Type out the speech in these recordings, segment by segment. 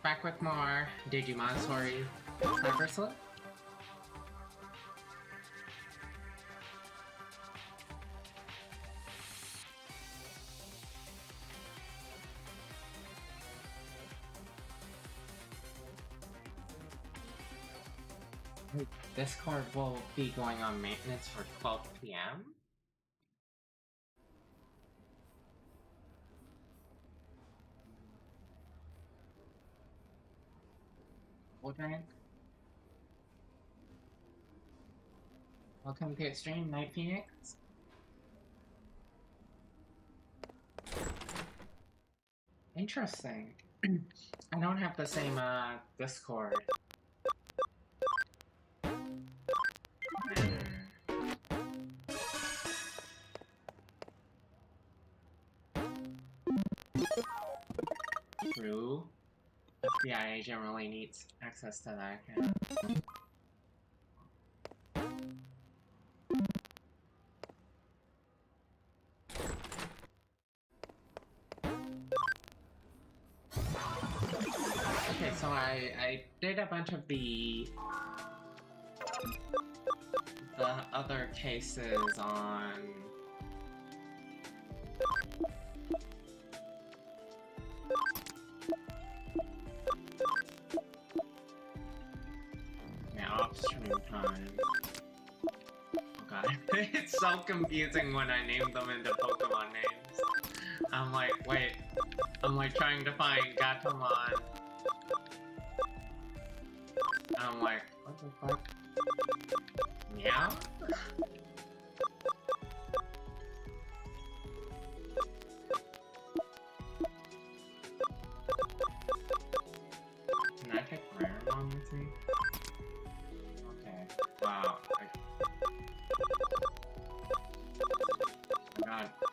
Back with more Digimon story. Cyber Sleuth? This card will be going on maintenance for 12 p.m. Okay. Welcome to the stream, Night Phoenix. Interesting. I don't have the same Discord. True. FBI agent really needs access to that account. Okay, so I did a bunch of the other cases on off-stream time. Oh god, it's so confusing when I name them into Pokemon names. I'm like, wait, I'm like trying to find Gatomon. I'm like, what the fuck? Meow? Can I pick Raremon with me? Okay. Wow.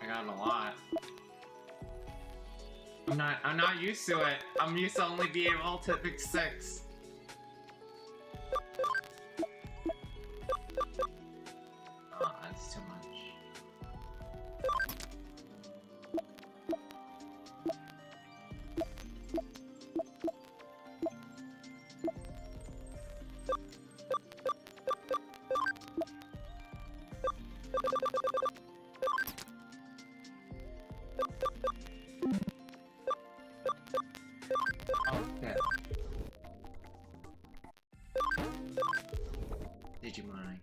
I got a lot. I'm not used to it. I'm used to only being able to pick 6. Oh, that's too much. Oh, shit. Digimon.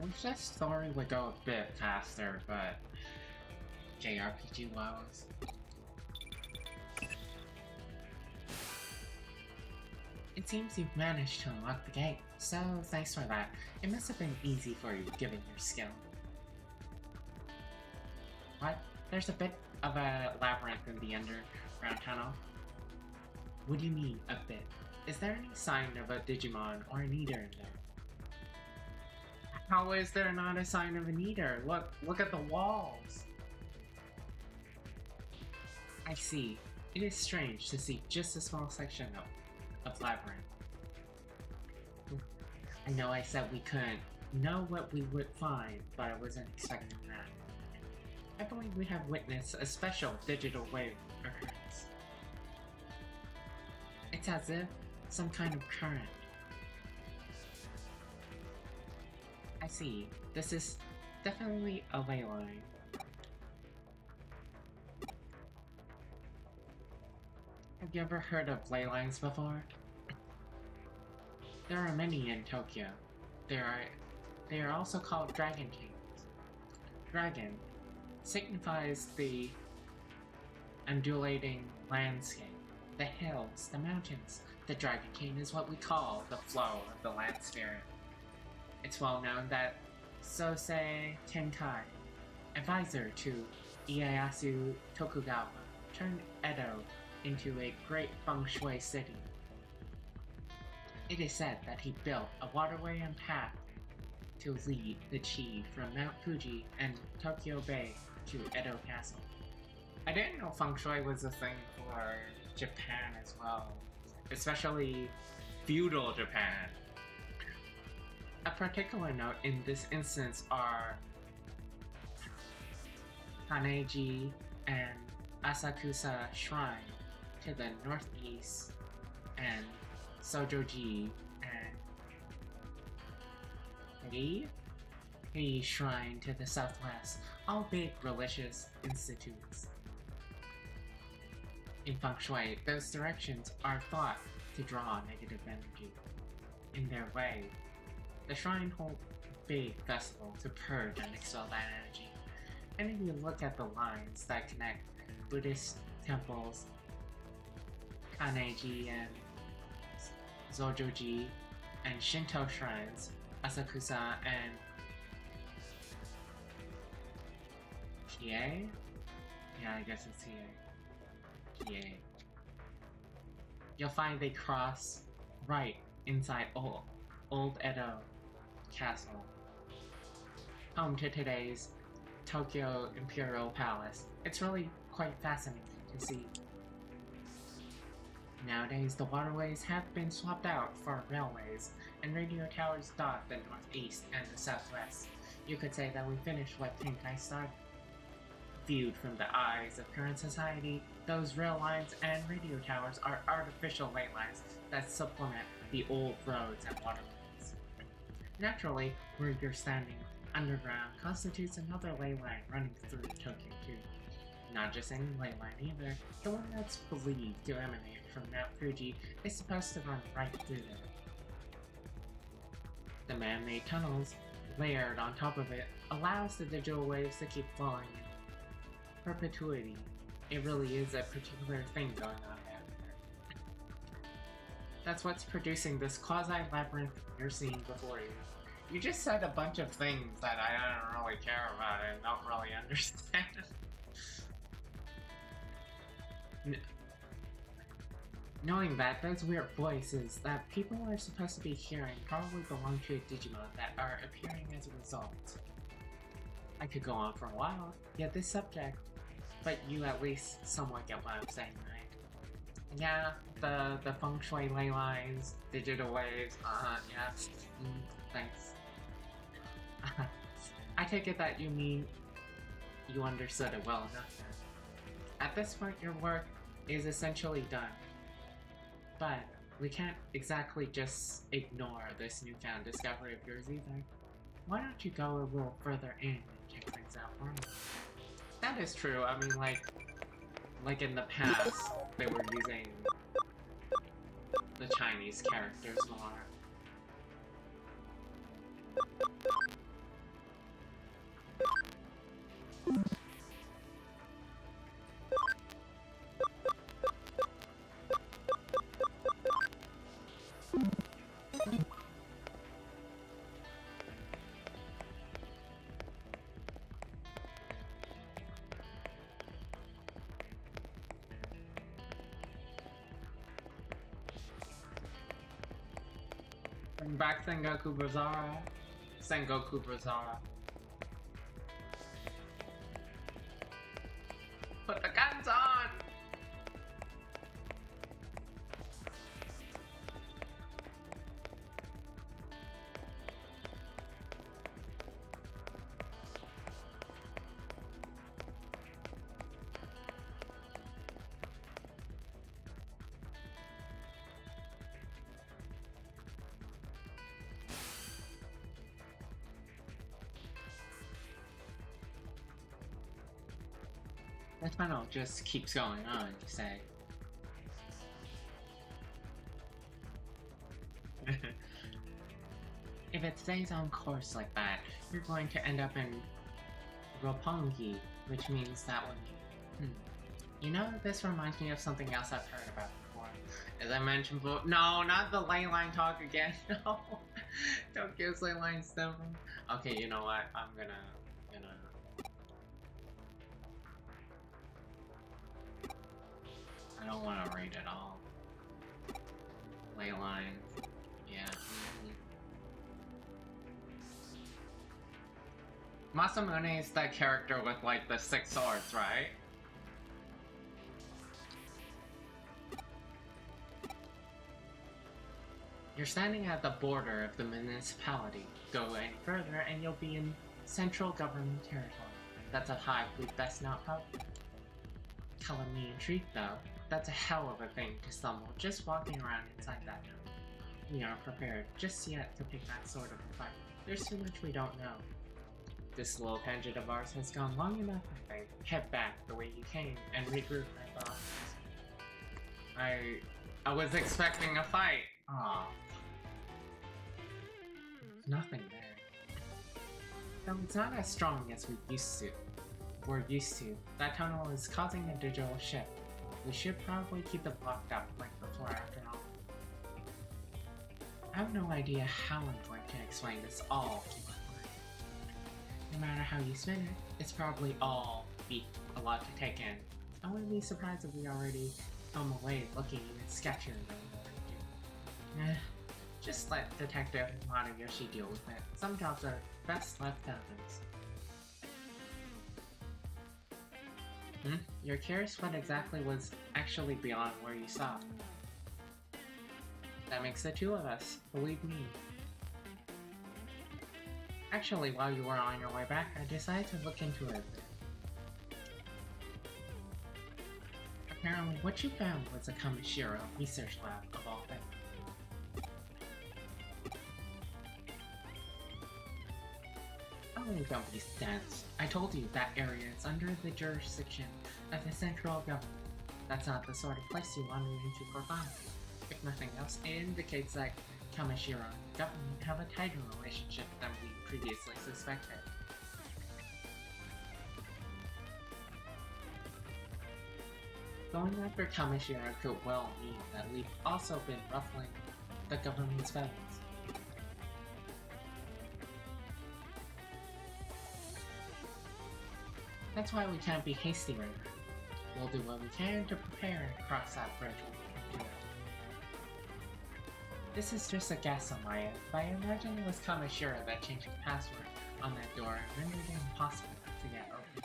I wish that story would go a bit faster, but JRPG wows. It seems you've managed to unlock the gate, so thanks for that. It must have been easy for you, given your skill. What? There's a bit of a labyrinth in the underground tunnel. What do you mean, a bit? Is there any sign of a Digimon or an Eater in there? How is there not a sign of an Eater? Look at the walls! I see. It is strange to see just a small section of labyrinth. I know I said we couldn't know what we would find, but I wasn't expecting that. I believe we have witnessed a special digital wave occurrence. It's as if some kind of current I see. This is definitely a ley line. Have you ever heard of ley lines before? There are many in Tokyo. They are also called Dragon Kings. Dragon signifies the undulating landscape, the hills, the mountains. The Dragon King is what we call the flow of the land spirit. It's well known that Sosei Tenkai, advisor to Ieyasu Tokugawa, turned Edo into a great feng shui city. It is said that he built a waterway and path to lead the chi from Mount Fuji and Tokyo Bay to Edo Castle. I didn't know feng shui was a thing for Japan as well, especially feudal Japan. A particular note in this instance are Kaneji and Asakusa Shrine to the northeast, and Sojoji and Hei Shrine to the southwest, all big religious institutes. In feng shui, those directions are thought to draw negative energy. In their way, the shrine holds a big festival to purge and expel that energy. And if you look at the lines that connect Buddhist temples, Kaneji and Zojoji, and Shinto shrines, Asakusa and Kie? Yeah, I guess it's Kie. You'll find they cross right inside Old Edo Castle, home to today's Tokyo Imperial Palace. It's really quite fascinating to see. Nowadays, the waterways have been swapped out for railways, and radio towers dot the northeast and the southwest. You could say that we finished what Tenkai started. Viewed from the eyes of current society, those rail lines and radio towers are artificial ley lines that supplement the old roads and waterways. Naturally, where you're standing underground constitutes another ley line running through Tokyo too. Not just any ley line either, the one that's believed to emanate from Mount Fuji is supposed to run right through there. The man-made tunnels, layered on top of it, allows the digital waves to keep flowing in perpetuity. It really is a particular thing going on there. That's what's producing this quasi-labyrinth you're seeing before you. You just said a bunch of things that I don't really care about and don't really understand. Knowing that, those weird voices that people are supposed to be hearing probably belong to a Digimon that are appearing as a result. I could go on for a while, yet this subject, but you at least somewhat get what I'm saying, right? Yeah, the feng shui ley lines, digital waves, yeah, thanks. I take it that you mean you understood it well enough then. At this point, your work is essentially done. But we can't exactly just ignore this newfound discovery of yours either. Why don't you go a little further in and check things out for me? That is true. I mean, like in the past, they were using the Chinese characters more. Bring back Sengoku Brazara. Sengoku Brazara. Put the guns on! The tunnel just keeps going on, you say. If it stays on course like that, you're going to end up in Roppongi, which means that one. You know, this reminds me of something else I've heard about before. As I mentioned before, no, not the ley line talk again. No, don't give ley line stuff. Okay, you know what? I'm gonna. I don't want to read it all. Ley line. Yeah. Masamune is that character with like the 6 swords, right? You're standing at the border of the municipality. Go any further and you'll be in central government territory. That's a hive we'd best not help. Color me intrigued though. That's a hell of a thing to stumble just walking around inside that town. We aren't prepared just yet to pick that sort of fight. There's too much we don't know. This little tangent of ours has gone long enough, I think. Head back the way you came and regroup my thoughts. I was expecting a fight. Aww. Nothing there. Though it's not as strong as we're used to. That tunnel is causing a digital shift. We should probably keep it blocked up like before after all. I have no idea how I'm going to explain this all to my mind. No matter how you spin it, it's probably all be a lot to take in. I wouldn't be surprised if we already come away looking even sketchier than we already do. Just let Detective Matayoshi deal with it. Some jobs are best left to others. You're curious what exactly was actually beyond where you saw. That makes the two of us, believe me. Actually, while you were on your way back, I decided to look into it a bit. Apparently, what you found was a Kamishiro research lab of all things. Oh, don't be dense. I told you that area is under the jurisdiction of the central government. That's not the sort of place you wander into for fun. If nothing else, it indicates that Kamishiro and the government have a tighter relationship than we previously suspected. Going after Kamishiro could well mean that we've also been ruffling the government's feathers. That's why we can't be hasty right now. We'll do what we can to prepare and cross that bridge when we come to it. This is just a guess on my end, but I imagine it was Kamishiro that changed the password on that door and rendered it impossible to get open.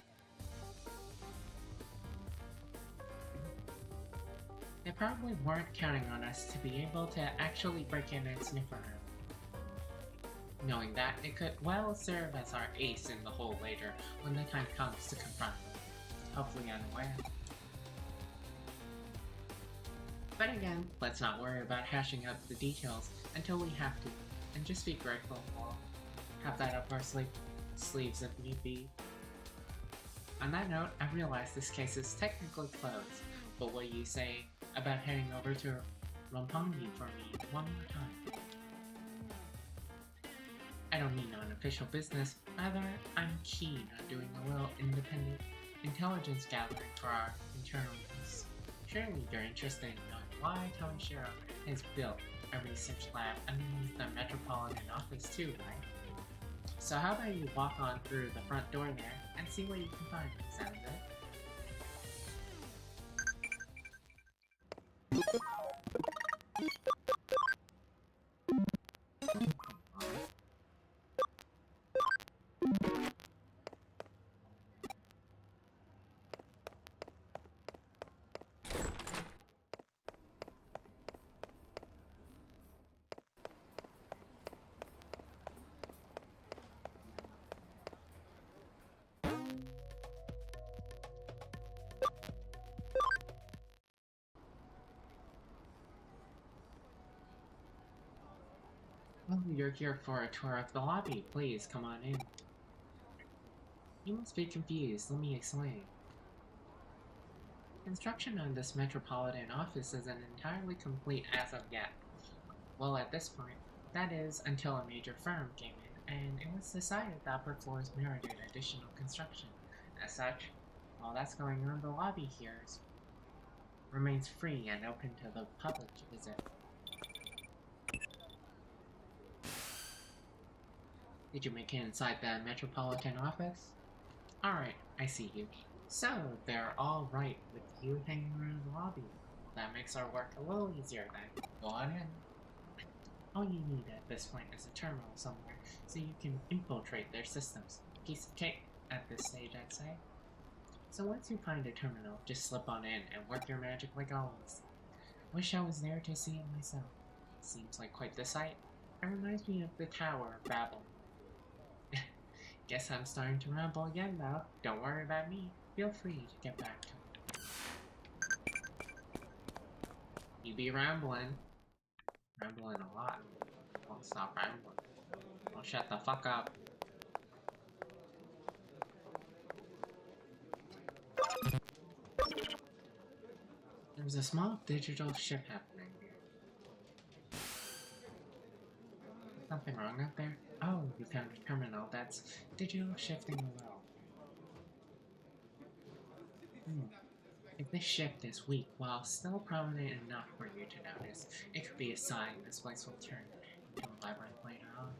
They probably weren't counting on us to be able to actually break in and sniff around. Knowing that, it could well serve as our ace in the hole later when the time comes to confront them, hopefully unaware. But again, let's not worry about hashing out the details until we have to, and just be grateful we'll have that up our sleeves if need be. On that note, I realize this case is technically closed, but what do you say about heading over to Roppongi for me one more time? I don't mean non-official business, rather, I'm keen on doing a little independent intelligence gathering for our internal use. Surely you're interested in knowing why Kamishiro has built a research lab underneath the Metropolitan Office too, right? So how about you walk on through the front door there and see what you can find, sound good? Oh, you're here for a tour of the lobby. Please, come on in. You must be confused. Let me explain. Construction on this metropolitan office isn't entirely complete as of yet. Well, at this point, that is, until a major firm came in, and it was decided the upper floors merited additional construction. As such, while that's going on, the lobby here remains free and open to the public to visit. Did you make it inside the metropolitan office? Alright, I see you. So, they're all right with you hanging around the lobby. Well, that makes our work a little easier then. Go on in. All you need at this point is a terminal somewhere, so you can infiltrate their systems. Piece of cake at this stage, I'd say. So once you find a terminal, just slip on in and work your magic like always. Wish I was there to see it myself. Seems like quite the sight. It reminds me of the Tower of Babel. Guess I'm starting to ramble again though. Don't worry about me. Feel free to get back to it. You be rambling. Rambling a lot. Won't stop rambling. Don't shut the fuck up. There's a small digital shift happening here. Something wrong out there? Oh, you found a terminal that's digital shifting well. If this shift is weak, while still prominent enough for you to notice, it could be a sign this place will turn into a labyrinth later on.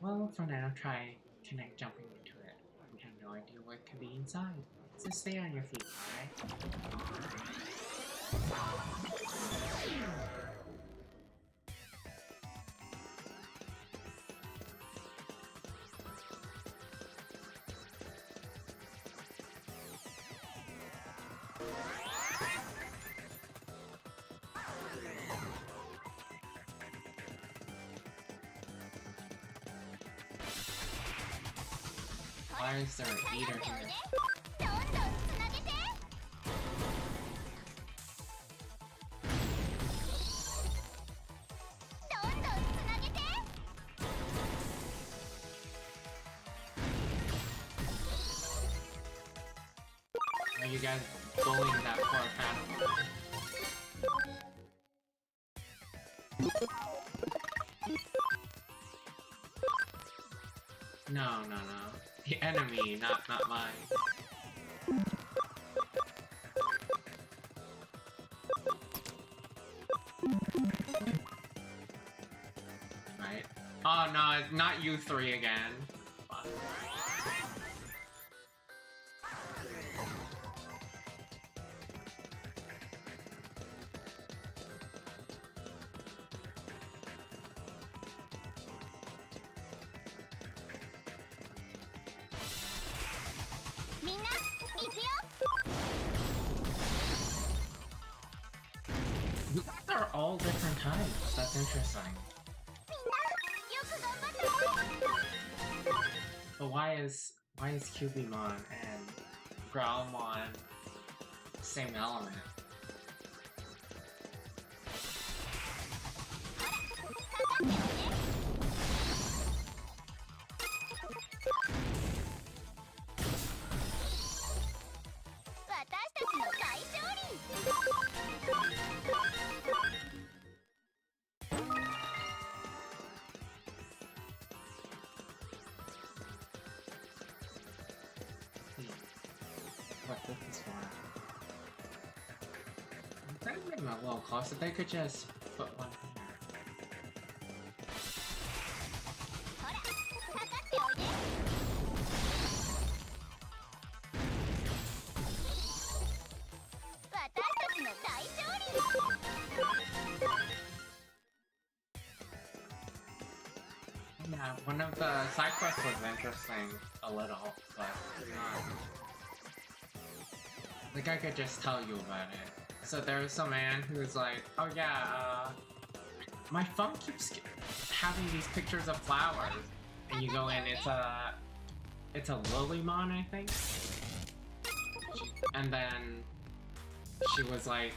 Well, for now, try jumping into it. We have no idea what could be inside, so stay on your feet, alright? Why is there an eater here? Are you guys bullying that poor animal? No. The enemy, not mine. Right? Oh no, not you three again. Fuck. They're all different types. That's interesting. But why is Cubimon and Growlmon same element? What this is for? I'm trying to make them a little closer. They could just put one here. Yeah, one of the side quests was interesting a little, but like I could just tell you about it. So there's a man who's like, oh yeah, my phone keeps having these pictures of flowers, and you go in, it's a Lilymon, I think, and then she was like,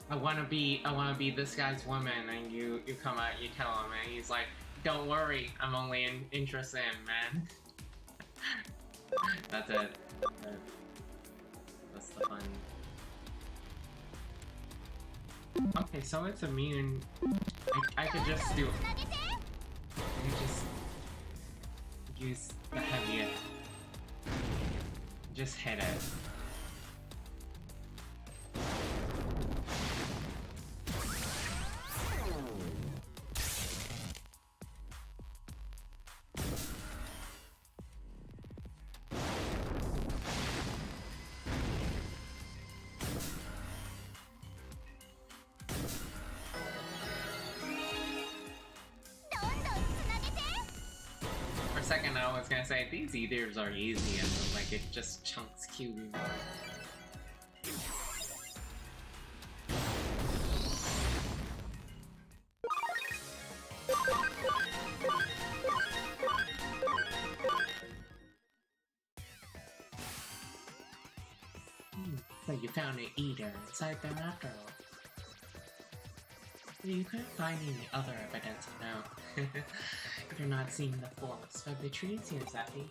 I wanna be this guy's woman, and you come out, you tell him, and he's like, don't worry, I'm only interested in men. That's it. That's the fun. Okay, so it's immune. I could just do. I could just use the heaviest. Just hit it. For a second I was gonna say these eaters are easy and like it just chunks cubing. So you found an eater inside them after all. You couldn't find any other evidence, no. You're not seeing the forest of the trees here, Zephy.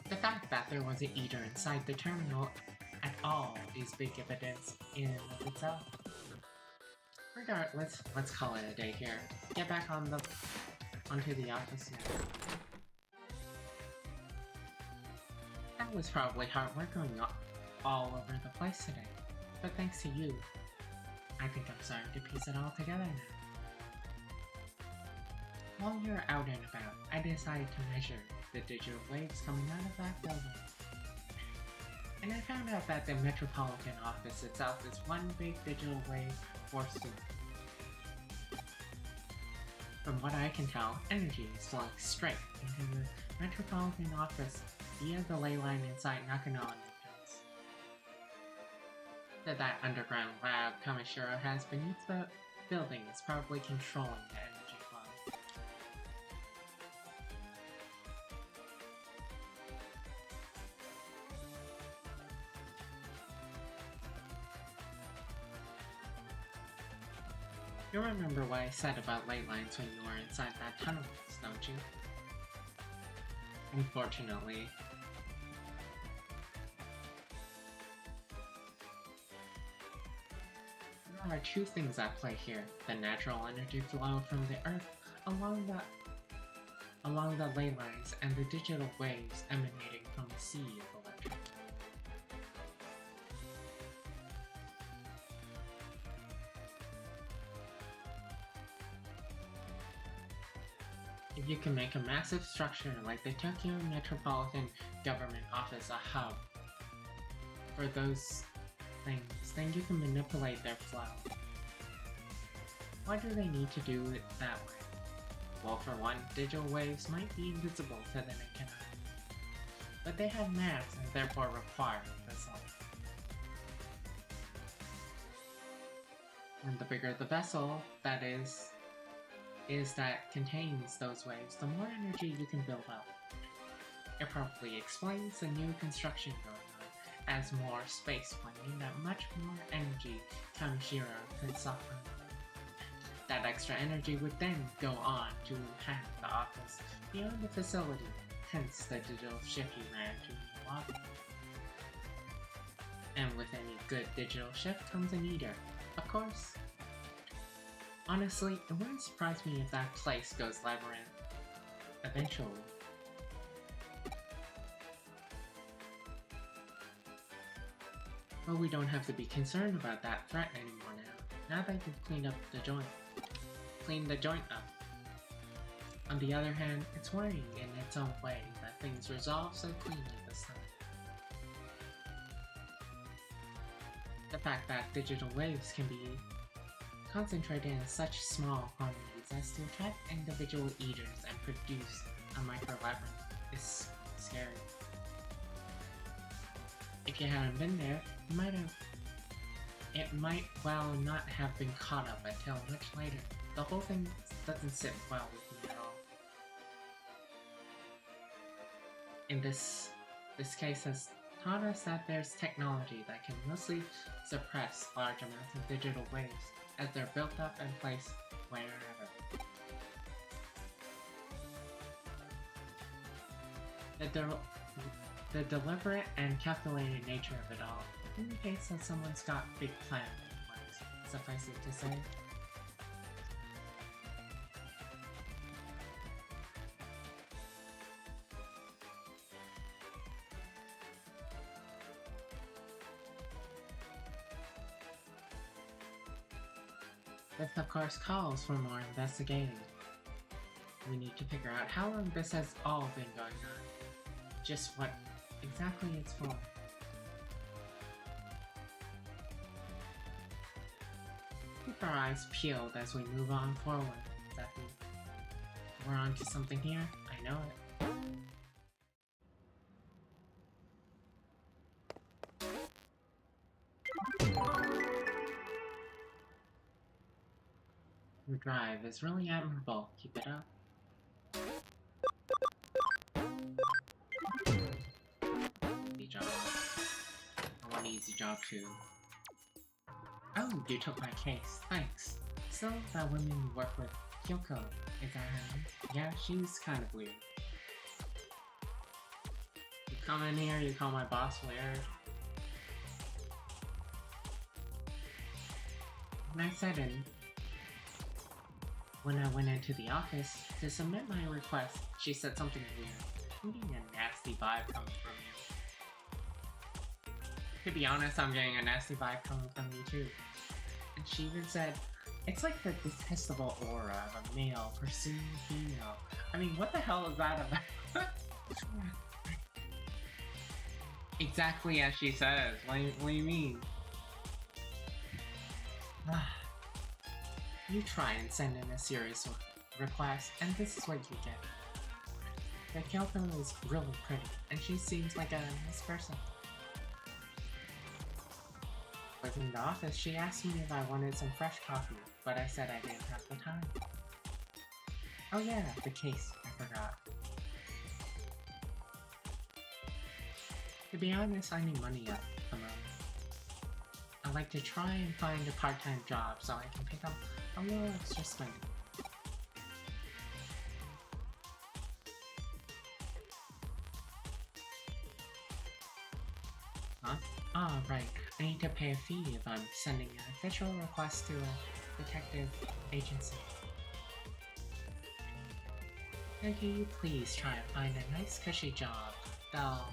The fact that there was an eater inside the terminal at all is big evidence in and of itself. Regardless, let's call it a day here. Get back onto the office now. That was probably hard work going all over the place today, but thanks to you, I think I'm starting to piece it all together now. While you're out and about, I decided to measure the digital waves coming out of that building. And I found out that the Metropolitan Office itself is one big digital wave force field. From what I can tell, energy is flowing straight into the Metropolitan Office via the ley line inside Nakanoa entrance. That underground lab Kamishiro has beneath the building is probably controlling the energy flow. You remember what I said about ley lines when you were inside that tunnel, don't you? Unfortunately. There are two things at play here: the natural energy flow from the Earth along the ley lines and the digital waves emanating from the sea of electricity. If you can make a massive structure like the Tokyo Metropolitan Government Office a hub for those things, then you can manipulate their flow. Why do they need to do it that way? Well, for one, digital waves might be invisible to the naked eye, but they have mass and therefore require a vessel. And the bigger the vessel, that is that contains those waves, the more energy you can build up. It probably explains the new construction going on, as more space meaning that much more energy Kamishiro could suffer. That extra energy would then go on to impact the office beyond the facility, hence the digital shift you ran to the lobby. And with any good digital shift comes an eater, of course. Honestly, it wouldn't surprise me if that place goes labyrinth eventually. But we don't have to be concerned about that threat anymore now that you've cleaned the joint up. On the other hand, it's worrying in its own way that things resolve so cleanly this time. The fact that digital waves can be concentrated in such small quantities as to attract individual eaters and produce a micro-labyrinth is scary. If you hadn't been there, it might well not have been caught up until much later. The whole thing doesn't sit well with me at all. In this case has taught us that there's technology that can mostly suppress large amounts of digital waves as they're built up and placed wherever. The, de- the deliberate and calculated nature of it all indicates that someone's got big plans, suffice it to say. This of course calls for more investigating. We need to figure out how long this has all been going on. Just what exactly it's for. Keep our eyes peeled as we move on forward, Zephy. We're on to something here, I know it. Your drive is really admirable. Keep it up. Easy job. I want an easy job too. Oh, you took my case. Thanks. So, that woman you work with, Kyoko, is that her name? Yeah, she's kind of weird. You come in here, you call my boss weird. When I went into the office to submit my request, she said something weird. I'm getting a nasty vibe coming from you. To be honest, I'm getting a nasty vibe coming from you too. And she even said, it's like the detestable aura of a male pursuing a female. I mean, what the hell is that about? Exactly as she says. What do you mean? You try and send in a serious request, and this is what you get. The Kyoko is really pretty, and she seems like a nice person. Within the office, she asked me if I wanted some fresh coffee, but I said I didn't have the time. Oh yeah, the case, I forgot. To be honest, I need money at the moment. I'd like to try and find a part-time job so I can pick up a little extra spending. Huh? Ah, right. I need to pay a fee if I'm sending an official request to a detective agency. Can you please try and find a nice cushy job that'll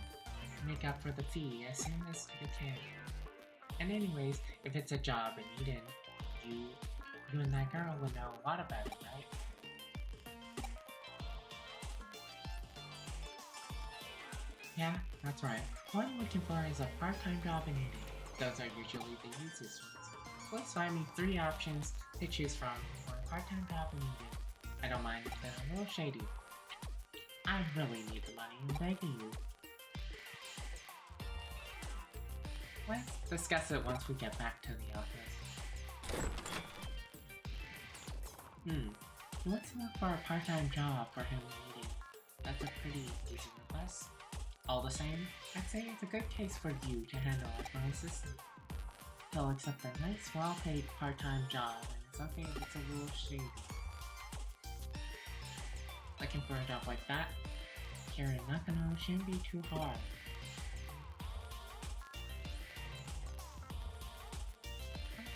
make up for the fee as soon as you can. And anyways, if it's a job in Eden, you and that girl would know a lot about it, right? Yeah, that's right. What I'm looking for is a part-time job in Eden. Those are usually the easiest ones. Please find me 3 options to choose from for a part-time job in Eden. I don't mind if they're a little shady. I really need the money, I'm begging you. Let's discuss it once we get back to the office. Let's look for a part-time job for him in Eden. That's a pretty easy request. All the same, I'd say it's a good case for you to handle as my assistant. He'll accept a nice, well-paid part-time job, and it's okay if it's a little shady. Looking for a job like that? Here in Nakano shouldn't be too hard.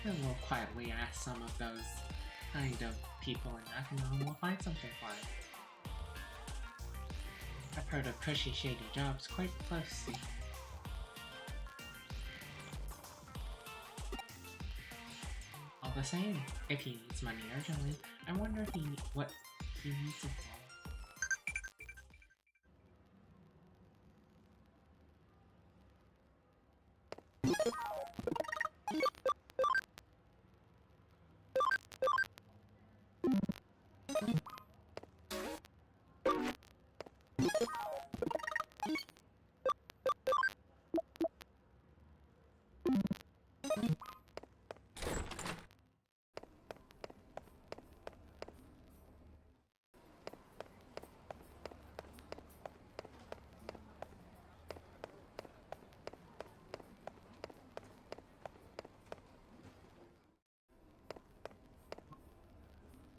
I will quietly ask some of those kind of people in Nakano and we'll find something for it. I've heard of cushy, shady jobs quite closely. All the same, if he needs money urgently, I wonder if what he needs it for.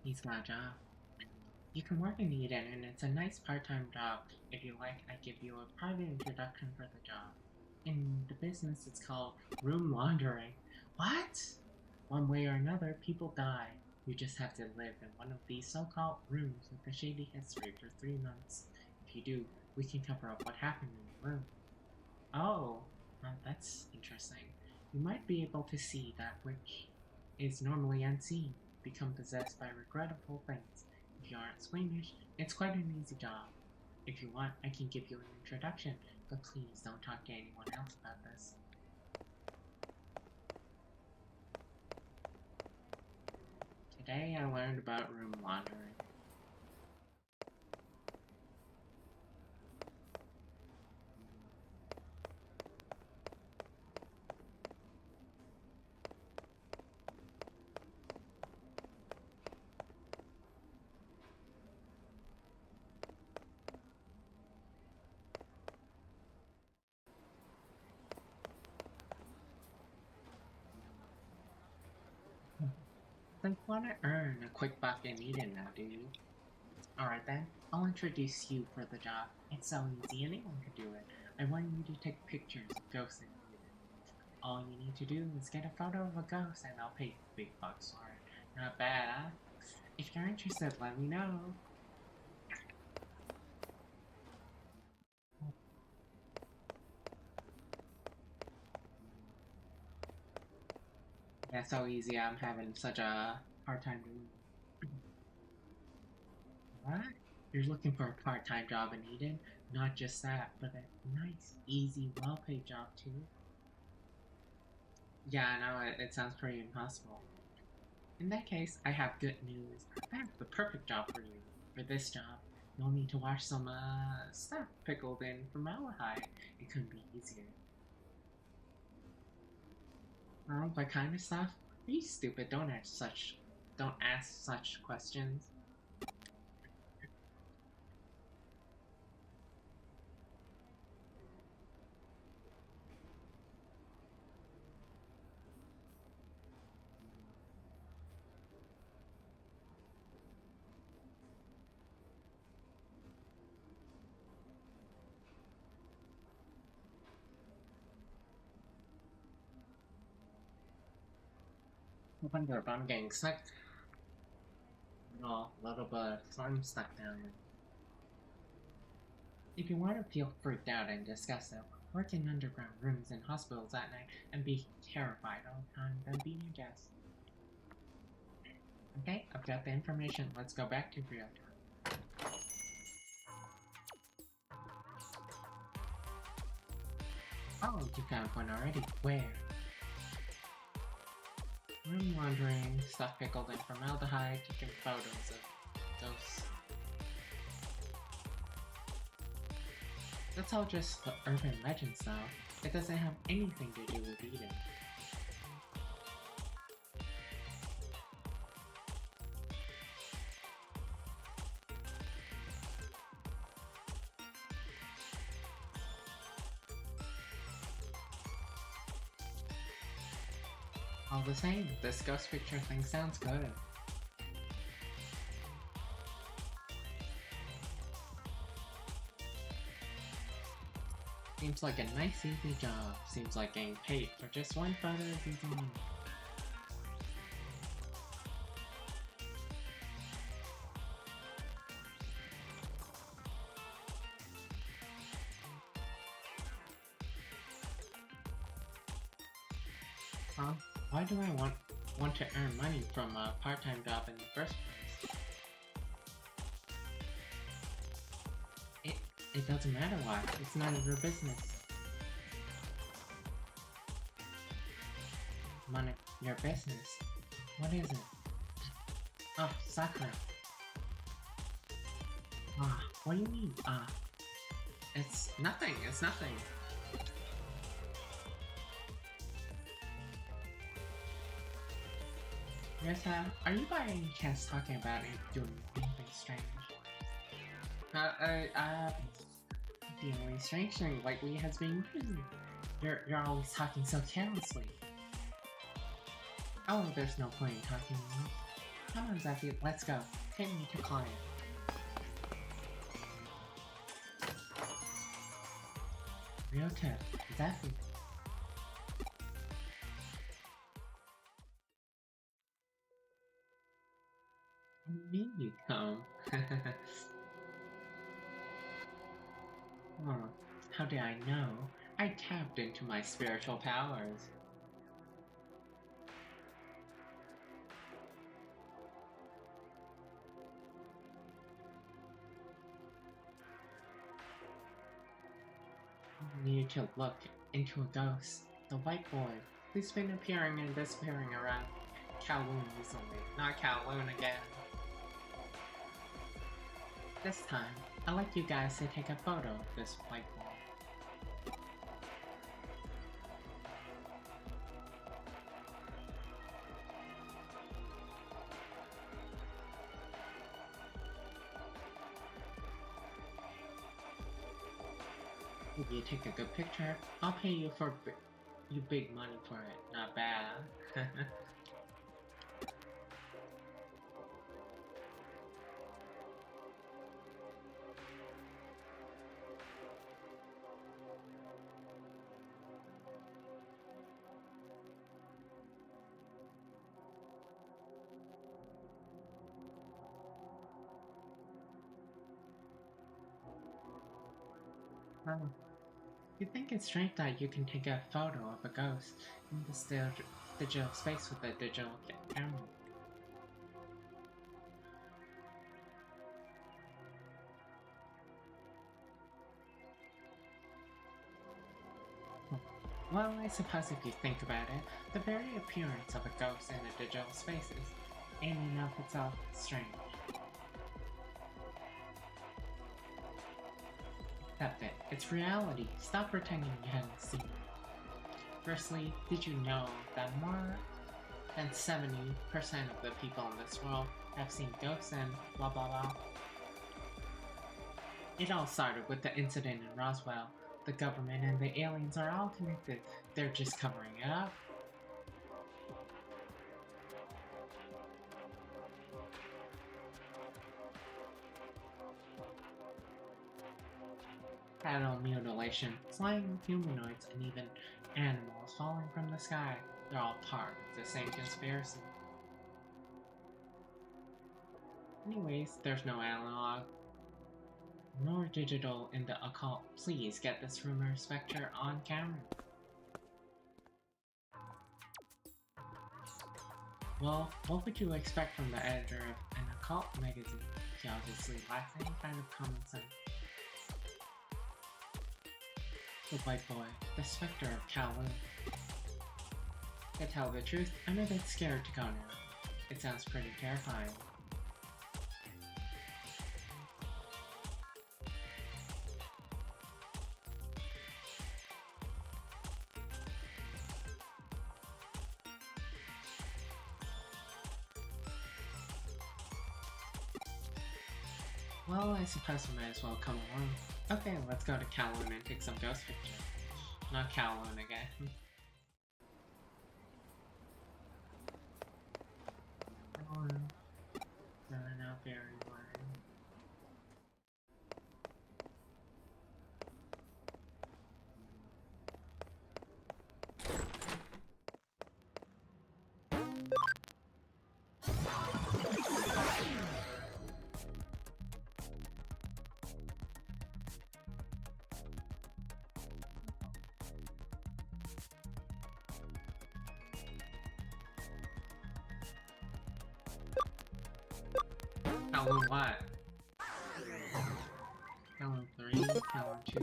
He's got a job. You can work in Eden, and it's a nice part-time job. If you like, I give you a private introduction for the job. In the business, it's called room laundering. What? One way or another, people die. You just have to live in one of these so-called rooms with a shady history for 3 months. If you do, we can cover up what happened in the room. Oh, that's interesting. You might be able to see that which is normally unseen, become possessed by regrettable things. If you aren't squeamish, it's quite an easy job. If you want, I can give you an introduction, but please don't talk to anyone else about this. Today I learned about room laundering. Think want to earn a quick buck in Eden now, do you? Alright then, I'll introduce you for the job. It's so easy, anyone can do it. I want you to take pictures of ghosts in Eden. All you need to do is get a photo of a ghost and I'll pay you big bucks for it. Not bad, huh? If you're interested, let me know. That's so easy, I'm having such a hard time doing it. What? You're looking for a part-time job in Eden? Not just that, but a nice, easy, well-paid job too. Yeah, I know, it sounds pretty impossible. In that case, I have good news. I have the perfect job for you. For this job, you'll need to wash some, stuff pickled in formaldehyde. It couldn't be easier. What kind of stuff? Are you stupid? Don't ask such questions. I wonder if I'm getting stuck. No, a little bit. So I'm stuck down there. If you want to feel freaked out and disgusted, work in underground rooms in hospitals at night and be terrified all the time, then be my guest. Okay, I've got the information. Let's go back to real time. Oh, you found one already. Where? Room laundering, stuff pickled in formaldehyde, taking photos of ghosts. That's all just the urban legend stuff. It doesn't have anything to do with Eden. All the same, this ghost picture thing sounds good. Seems like a nice easy job. Seems like getting paid for just one photo is easy money. Huh? Why do I want to earn money from a part-time job in the first place? It doesn't matter why. It's none of your business. None of your business? What is it? Oh, Sakura. What do you mean? It's nothing. It's nothing. Rita, are you by any chance talking about doing anything strange? The only strange thing lately has been you. You're always talking so carelessly. Oh, there's no point in talking anymore. Come on, Zeffy, let's go. Take me to client. Ryota, exactly. I knew you'd come. Oh, how did I know? I tapped into my spiritual powers. I need to look into a ghost. The white boy, who's been appearing and disappearing around Kowloon recently. Not Kowloon again. This time, I'd like you guys to take a photo of this white boy. If you take a good picture, I'll pay you you big money for it. Not bad. Oh. You think it's strange that you can take a photo of a ghost in this digital space with a digital camera? Well, I suppose if you think about it, the very appearance of a ghost in a digital space is, in and of itself, strange. Accept it. It's reality. Stop pretending you hadn't seen it. Firstly, did you know that more than 70% of the people in this world have seen ghosts and blah blah blah? It all started with the incident in Roswell. The government and the aliens are all connected. They're just covering it up. Cattle mutilation, flying humanoids, and even animals falling from the sky. They're all part of the same conspiracy. Anyways, there's no analog nor digital in the occult. Please get this rumor spectre on camera. Well, what would you expect from the editor of an occult magazine? He obviously lacks any kind of common sense. The white boy, the spectre of Kowloon. To tell the truth, I'm a bit scared to go now. It sounds pretty terrifying. Well, I suppose we might as well come along. Okay, let's go to Kowloon and take some ghost pictures. Not Kowloon again. Kowloon. Not very well. Kowloon what? Kowloon 3, Kowloon 2.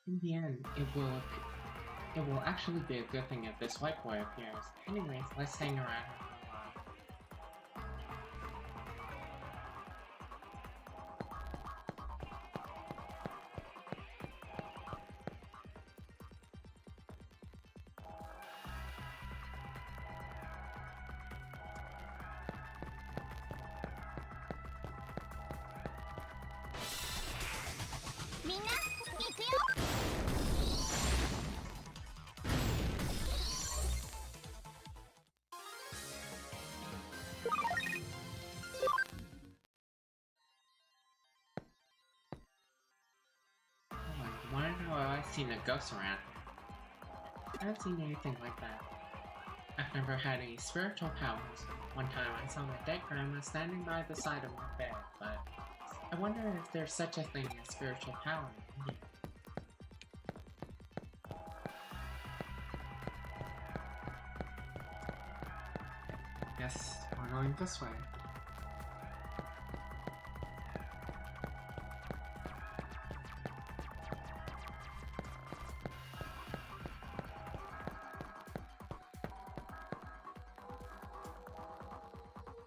In the end, it will actually be a good thing if this white boy appears. Anyways, let's hang around here for a while. Wanna know if I've seen a ghost around here? I haven't seen anything like that. I've never had any spiritual powers. One time I saw my dead grandma standing by the side of my bed, but I wonder if there's such a thing as spiritual power in here. Yes, we're going this way.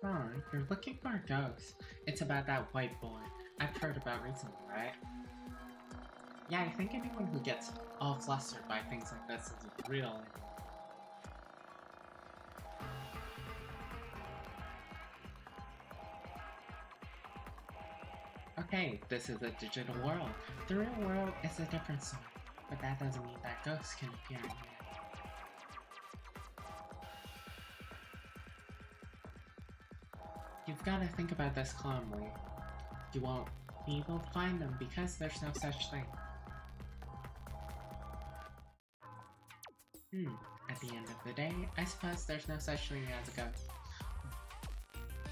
Oh, you're looking for a ghost. It's about that white boy I've heard about recently, right? Yeah, I think anyone who gets all flustered by things like this is a real idiot. Okay, this is a digital world. The real world is a different story, but that doesn't mean that ghosts can appear in here. You've got to think about this calmly. You won't be able to find them because there's no such thing. At the end of the day, I suppose there's no such thing as a ghost.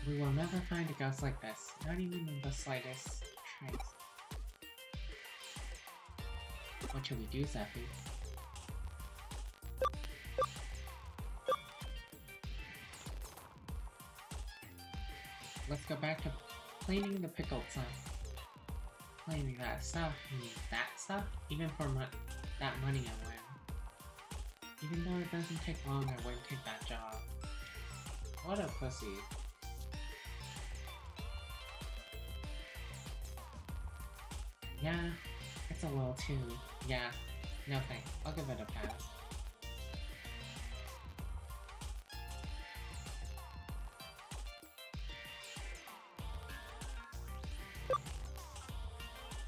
We will never find a ghost like this, not even in the slightest trace. What should we do, Zephy? Let's go back to cleaning the pickled stuff. Cleaning that stuff, that stuff? Even for that money I win. Even though it doesn't take long, I wouldn't take that job. What a pussy. Yeah, it's a little too... Yeah, no thanks. I'll give it a pass.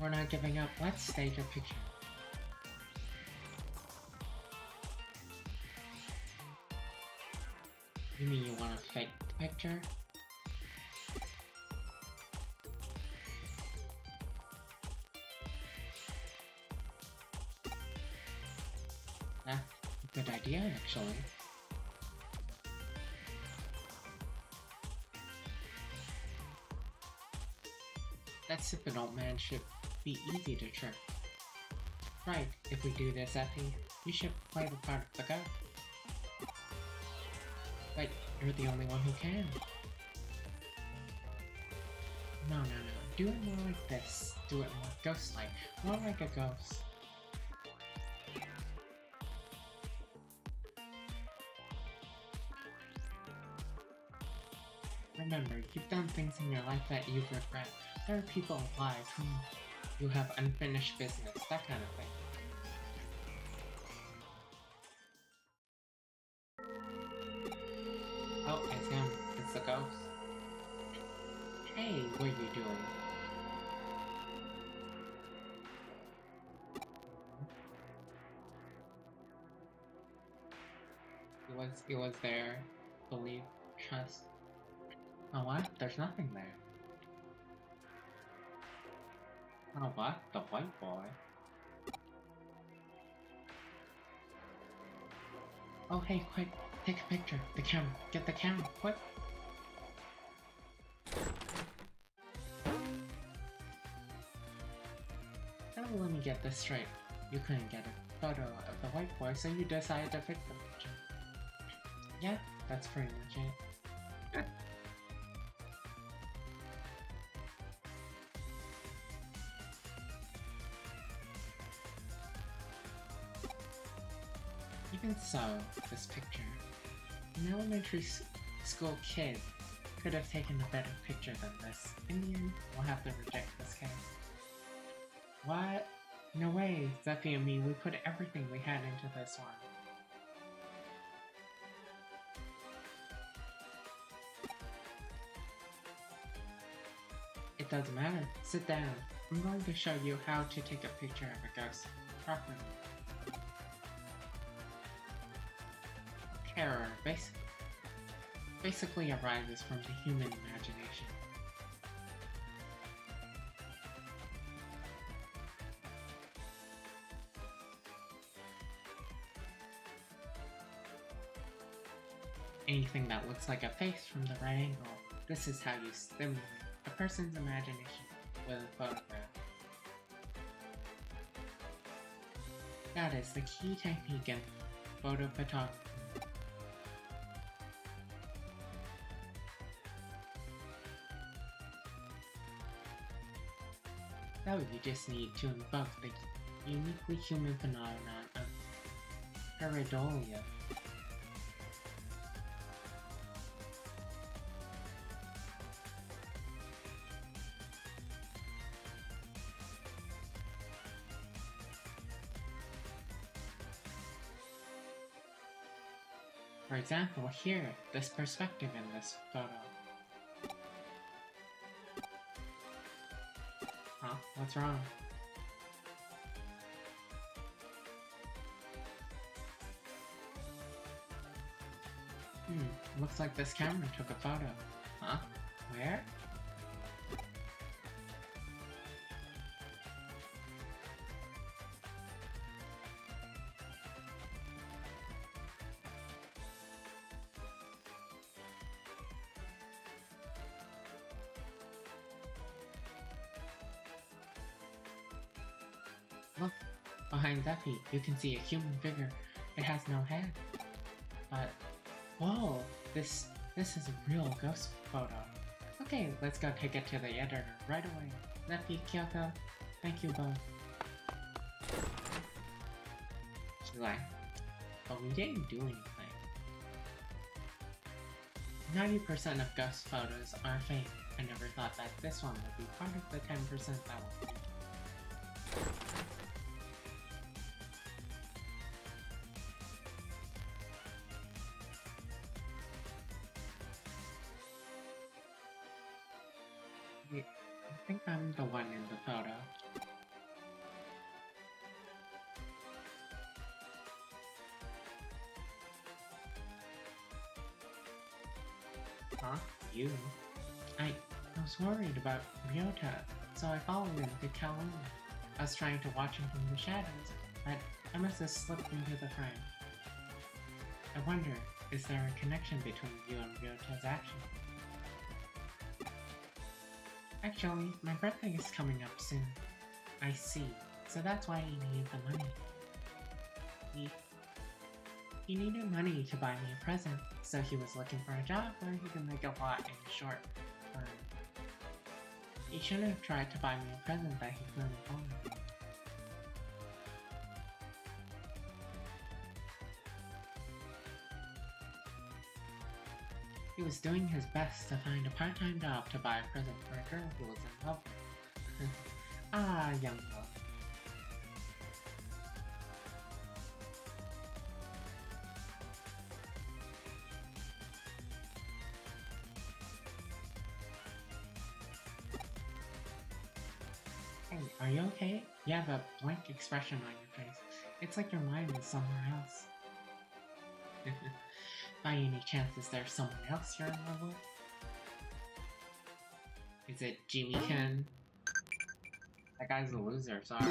We're not giving up. Let's stage a picture. You mean you want a fake picture? That's a good idea, actually. That stupid old man should be easy to trick. Right, if we do this, Effie, you should play the part of the ghost. But you're the only one who can. No. Do it more like this. Do it more ghost-like. More like a ghost. Remember, you've done things in your life that you regret. There are people alive whom you have unfinished business, that kind of thing. Oh, it's him. It's the ghost. Hey, what are you doing? He was there. Believe. Trust. Oh what? There's nothing there. Oh what? The white boy? Oh hey, quick! Take a picture! The camera! Get the camera! Quick! Now let me get this straight. You couldn't get a photo of the white boy, so you decided to fix the picture. Yeah, that's pretty much it. Even so, this picture, an elementary school kid could have taken a better picture than this. In the end, we'll have to reject this case. What? No way, Zephy and me, we put everything we had into this one. It doesn't matter. Sit down. I'm going to show you how to take a picture of a ghost properly. Terror basically arises from the human imagination. anything that looks like a face from the right angle. This is how you stimulate a person's imagination with a photograph. That is the key technique in photo photography. So you just need to invoke the uniquely human phenomenon of pareidolia. For example, here, this perspective in this photo. Huh? What's wrong? Looks like this camera took a photo. Huh? Where? Look, behind Zeffy, you can see a human figure. It has no head. But, whoa, this is a real ghost photo. Okay, let's go take it to the editor right away. Zeffy, Kyoko, thank you both. She laughed, but we didn't do anything. 90% of ghost photos are fake. I never thought that this one would be part of the 10% that will be. I think I'm the one in the photo. Huh? You? I was worried about Ryota, so I followed him to Kowloon. I was trying to watch him from the shadows, but I must have slipped into the frame. I wonder, is there a connection between you and Ryota's actions? Actually, my birthday is coming up soon. I see. So that's why he needed the money. He needed money to buy me a present, so he was looking for a job where he could make a lot in a short time. He shouldn't have tried to buy me a present that he couldn't afford. He was doing his best to find a part-time job to buy a present for a girl he was in love with. Ah, young love. Hey, are you okay? You have a blank expression on your face. It's like your mind is somewhere else. By any chance, is there someone else you're in love with? Is it Jimmy-kun? That guy's a loser, sorry.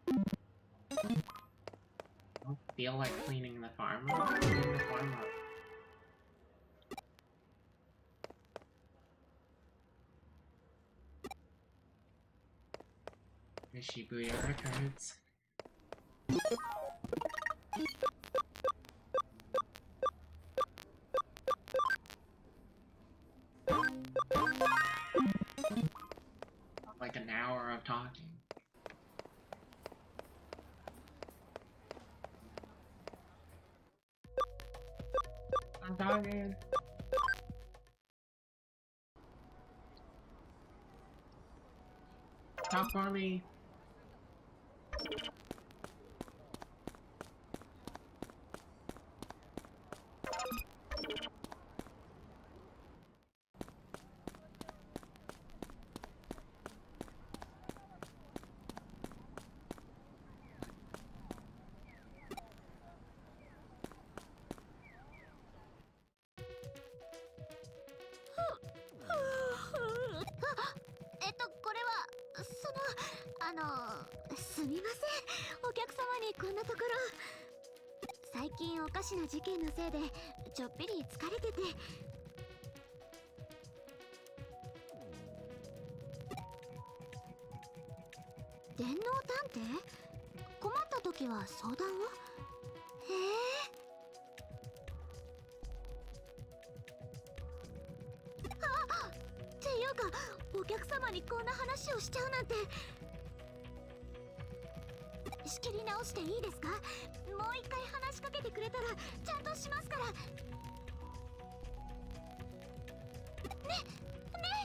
I don't feel like cleaning the farm up. Clean the farm up. Shibuya Records. Like an hour of talking. I'm talking. Talk for me. すみません、お客様にこんなところ。最近おかしな事件のせいでちょっぴり疲れてて。電脳探偵？困った時は相談を？へえ。あっ、っていうかお客様にこんな話をしちゃうなんて。仕切り直していいですか？もう一回話しかけてくれたらちゃんとしますから。ね、ね。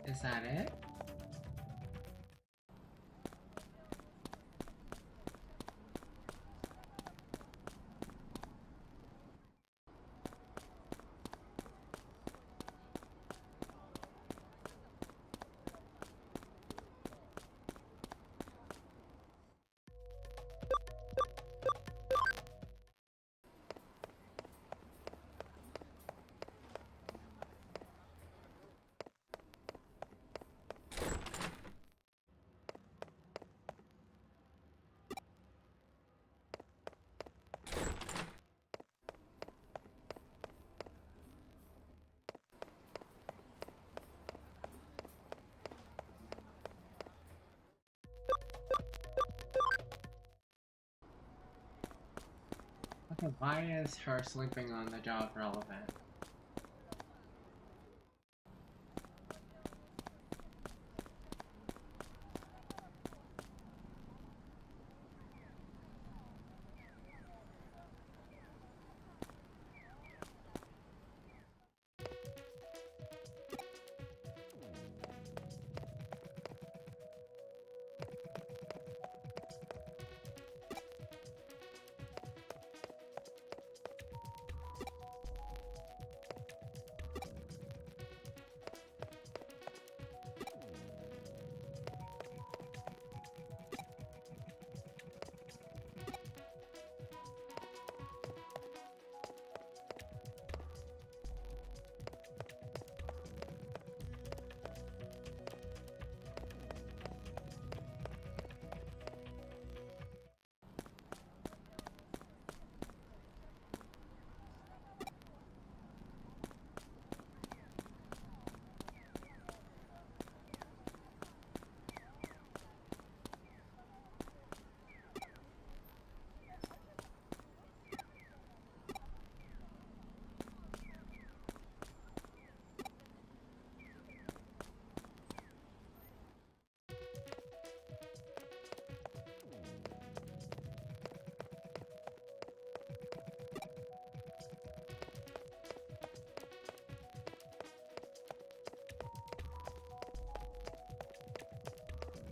Is that it? Okay, why is her sleeping on the job relevant?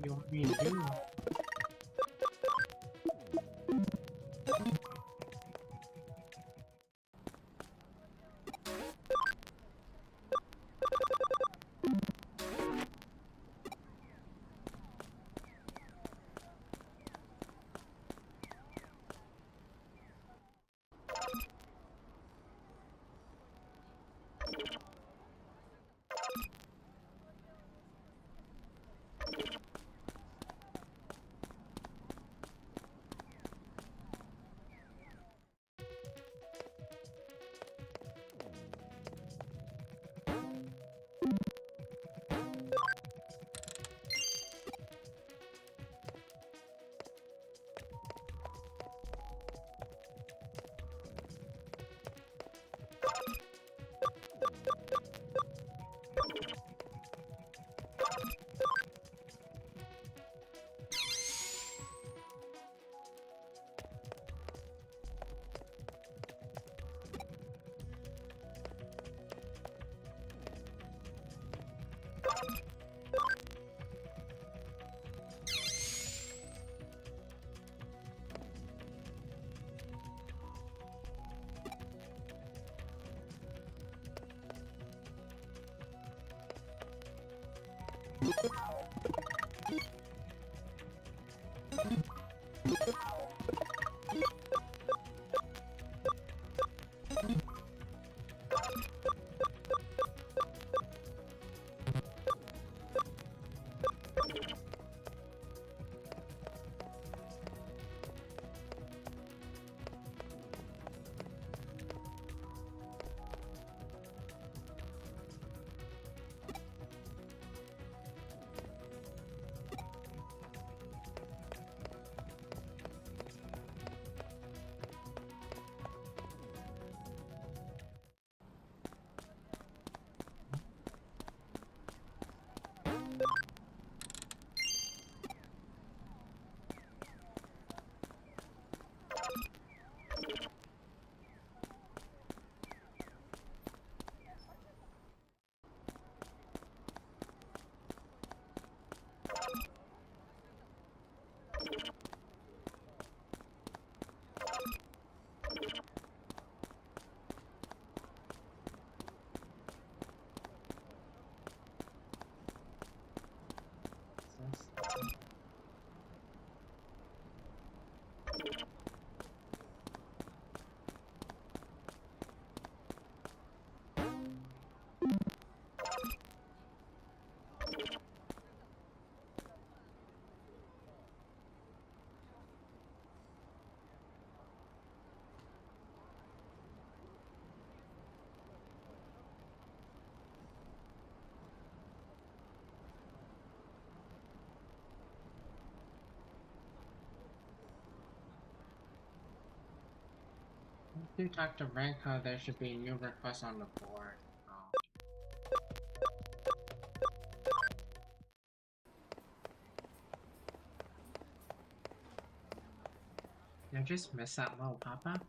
You want me to do? If you talk to Ranko, there should be new requests on the board. Oh. Did I just miss that little papa?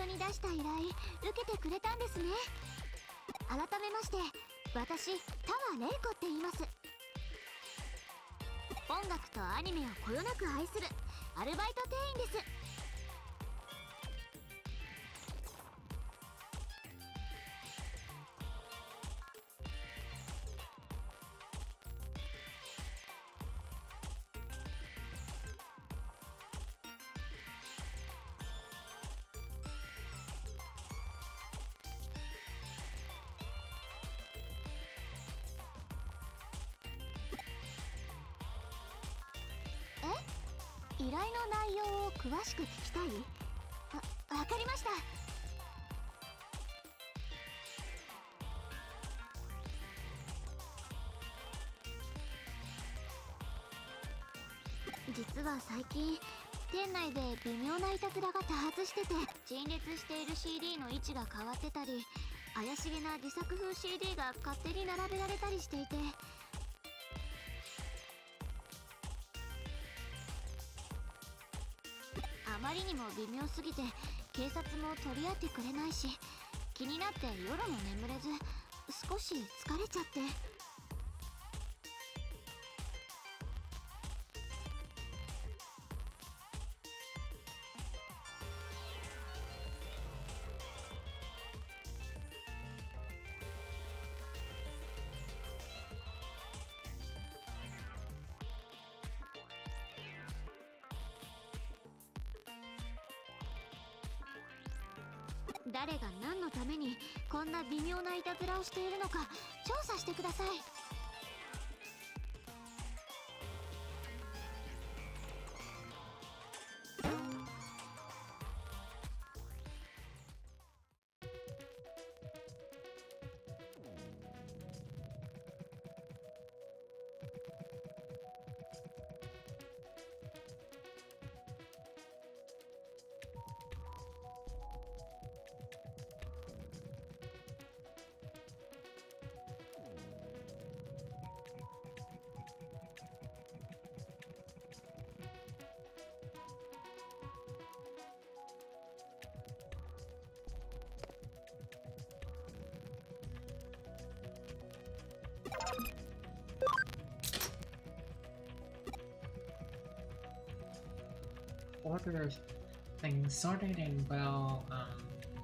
に出した依頼受けてくれたんですね。改めまして私田和玲子って言います。音楽とアニメをこよなく愛するアルバイト店員です。依頼の内容を詳しく聞きたい？わかりました。実は最近店内で微妙ないたずらが多発してて、陳列している CD の位置が変わってたり、怪しげな自作風 CD が勝手に並べられたりしていて、あまりにも微妙すぎて警察も取り合ってくれないし、気になって夜も眠れず少し疲れちゃって。誰が何のためにこんな微妙ないたずらをしているのか調査してください。order things sorted and will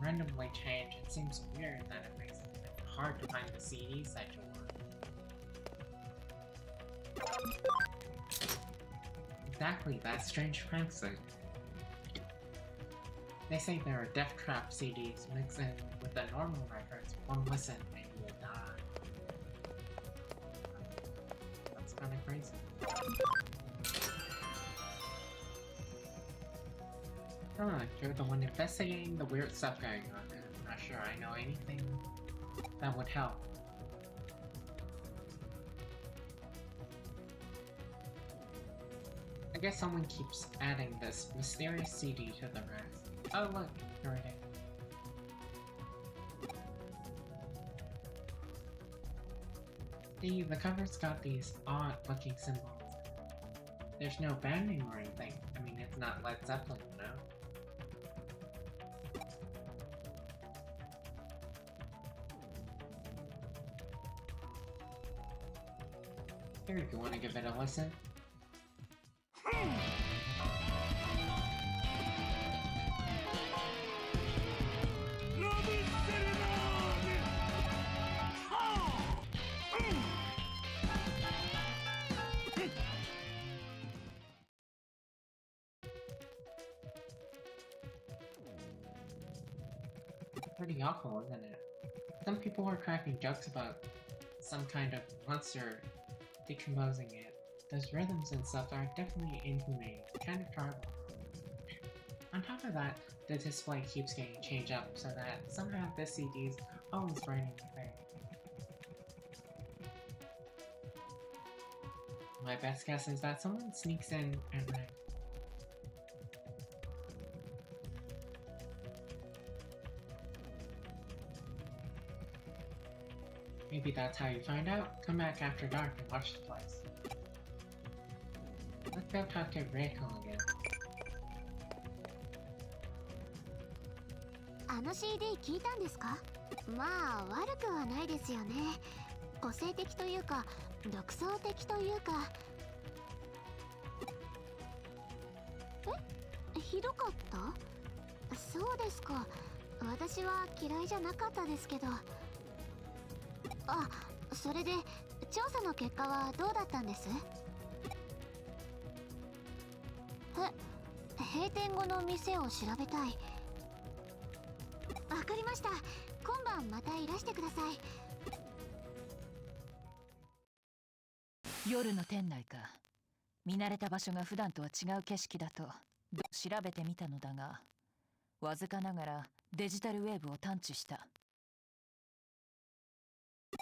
randomly change, it seems weird that it makes it hard to find the CDs that you want. Exactly, that strange praxis. They say there are death trap CDs mixed in with the normal records. One listen, maybe you'll die. That's kind of crazy. You're the one investigating the weird stuff going on. I'm not sure I know anything that would help. I guess someone keeps adding this mysterious CD to the rest. Oh look, here it is. See, the cover's got these odd-looking symbols. There's no band name or anything. I mean, it's not Led Zeppelin, you know? Here, if you want to give it a listen. Pretty awful, isn't it? Some people are cracking jokes about some kind of monster decomposing it. Those rhythms and stuff are definitely inhumane, kind of terrible. On top of that, the display keeps getting changed up so that somehow the CD's always burning away. My best guess is that someone sneaks in at night. Maybe that's how you find out. Come back after dark and watch the place. Let's go talk to Reiko again. あの CD 聞いたんですか？まあ悪くはないですよね。個性的というか独創的というか。え？ひどかった？そうですか。私は嫌いじゃなかったですけど。あ、それで調査の結果はどうだったんです？閉店後の店を調べたい。わかりました。今晩またいらしてください。夜の店内か。見慣れた場所が普段とは違う景色だと調べてみたのだが、わずかながらデジタルウェーブを探知した。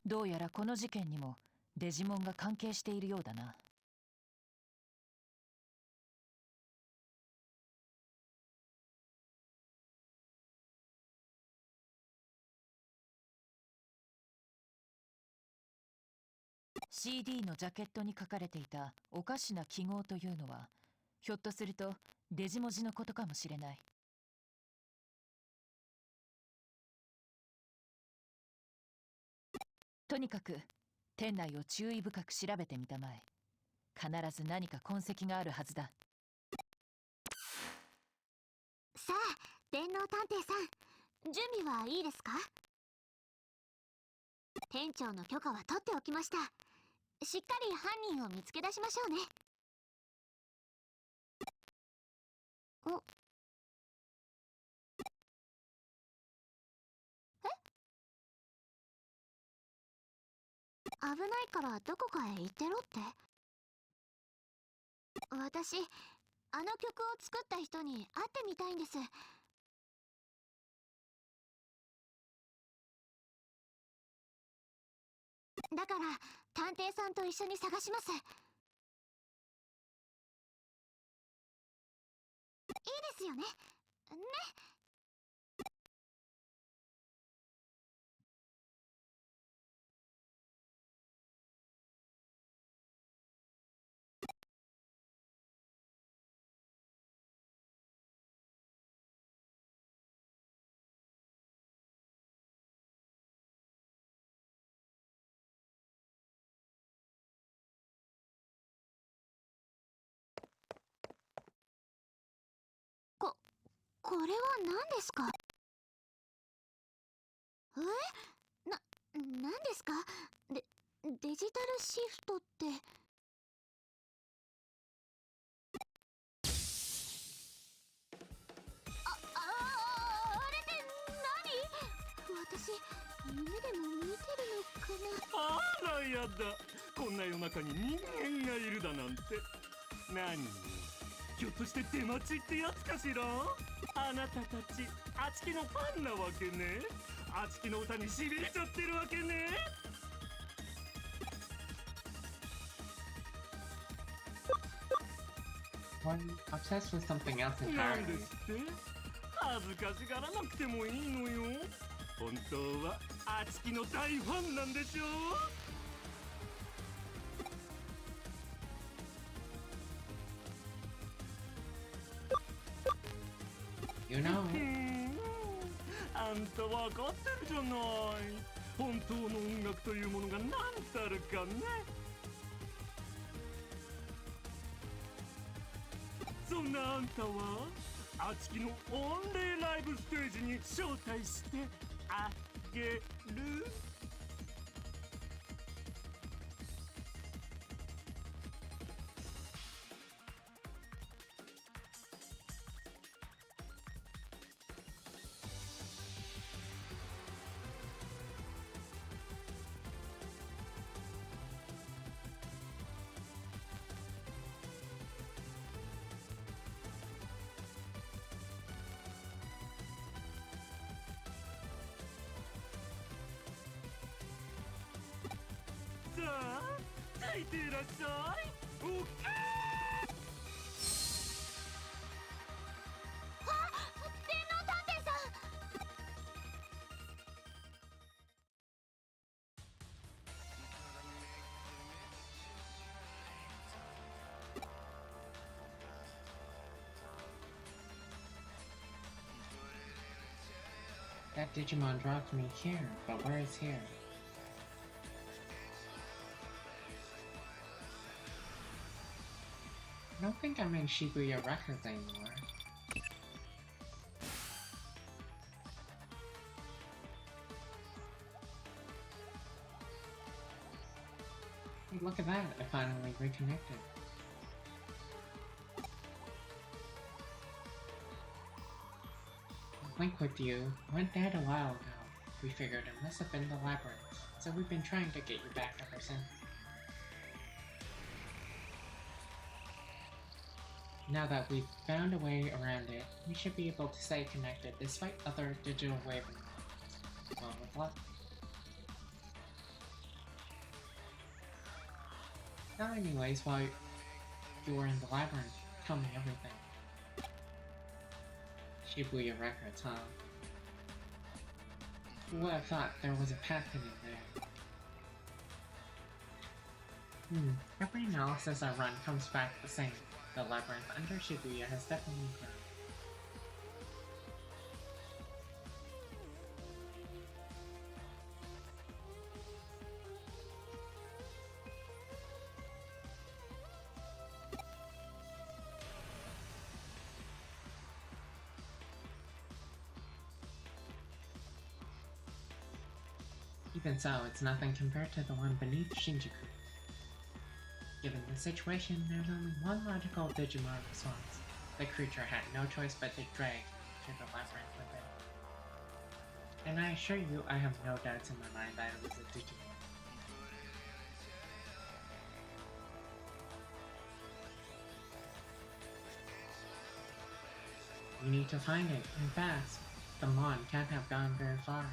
どうやらこの事件にもデジモンが関係しているようだな。CD のジャケットに書かれていたおかしな記号というのは、ひょっとするとデジ文字のことかもしれない。とにかく店内を注意深く調べてみたまえ。必ず何か痕跡があるはずだ。さあ、電脳探偵さん、準備はいいですか？店長の許可は取っておきました。しっかり犯人を見つけ出しましょうね。お危ないからどこかへ行ってろって。私、あの曲を作った人に会ってみたいんです。だから探偵さんと一緒に探します。いいですよね。ね。これは何ですか？何ですか？デジタルシフトって。あれって何？私、夢でも見てるのかな？あらやだ、こんな夜中に人間がいるだなんて。何？ひょっとして出待ちってやつかしら？あなたたちあちきのファンなわけね。あちきの歌にしびれちゃってるわけね。I'm obsessed with something else なんで entirely. すって？恥ずかしがらなくてもいいのよ。本当はあちきの大ファンなんでしょ？ You know. あんたわかってるじゃない。本当の音楽というものが何たるかね。そんなあんたはあちきのオンリーライブステージに招待してあげる。さあ、ついていらっしゃい。オッケー。電脳探偵さん。That Digimon dropped me here, but where is here? I don't think I'm in Shibuya Records anymore. Hey, look at that, I finally reconnected. Link with you went dead a while ago. We figured it must have been the labyrinth, so we've been trying to get you back ever since. Now that we've found a way around it, we should be able to stay connected despite other digital wave anomalies. Well, with luck. Now anyways, while you were in the labyrinth, tell me everything. Shibuya Records, huh? Who would have thought there was a path hidden there? Every analysis I run comes back the same. The labyrinth under Shibuya has definitely grown. Even so, it's nothing compared to the one beneath Shinjuku. Given the situation, there's only one logical Digimon response. The creature had no choice but to drag to the labyrinth within. And I assure you, I have no doubts in my mind that it was a Digimon. We need to find it, and fast. The Mon can't have gone very far.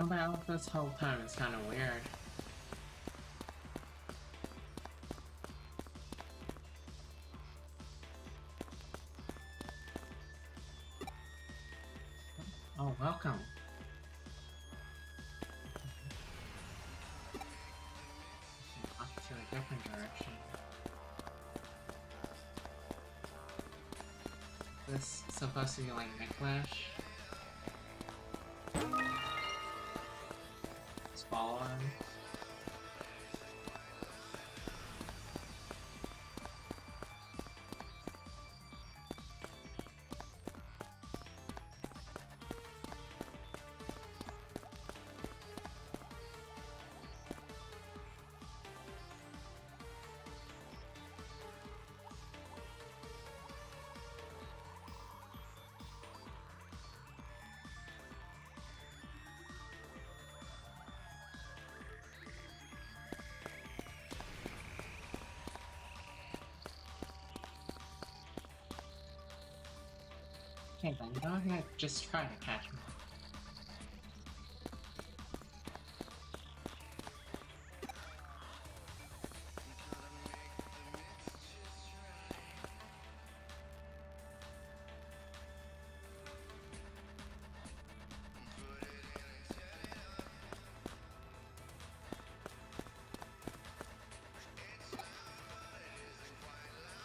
combat out this whole time is kind of weird. Oh, welcome. Off to a different direction. This is supposed to be like Nicklash. Let's follow him. Okay, then go ahead, just try to catch me.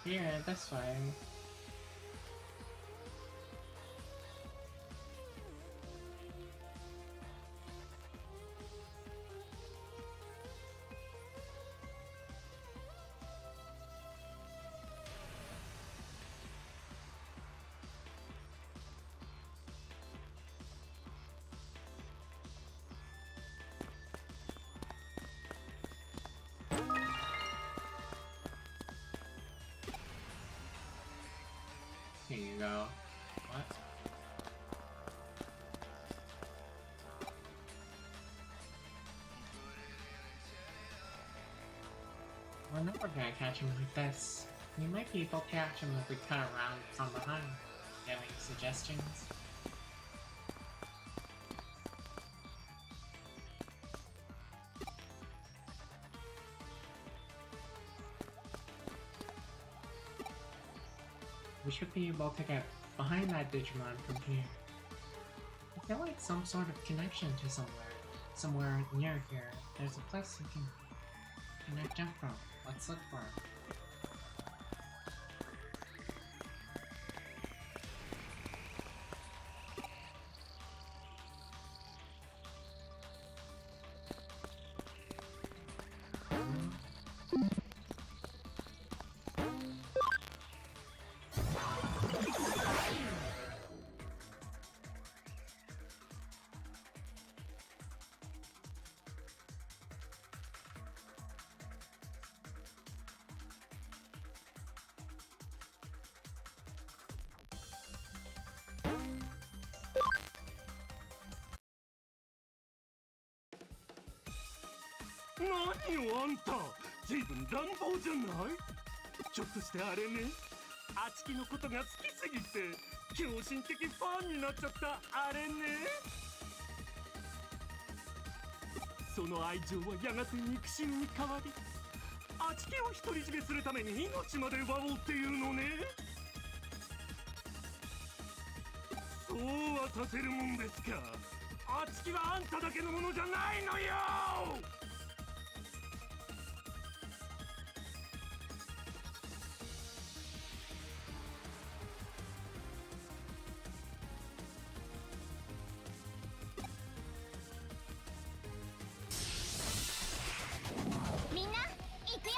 Here, this way. Here you go. What? We're never gonna catch him like this. We might be able to catch him if we cut around from behind. You have any suggestions? We should be able to get behind that Digimon from here. I feel like some sort of connection to somewhere near here. There's a place you can connect jump from. Let's look for it.何よあんた、ずいぶん乱暴じゃない？ちょっとしてあれね、あちきのことが好きすぎて狂信的ファンになっちゃったあれね。その愛情はやがて憎しみに変わり、あちきを独り占めするために命まで奪おうっていうのね。そうはさせるもんですか。あちきはあんただけのものじゃないのよ。みんな行くよ。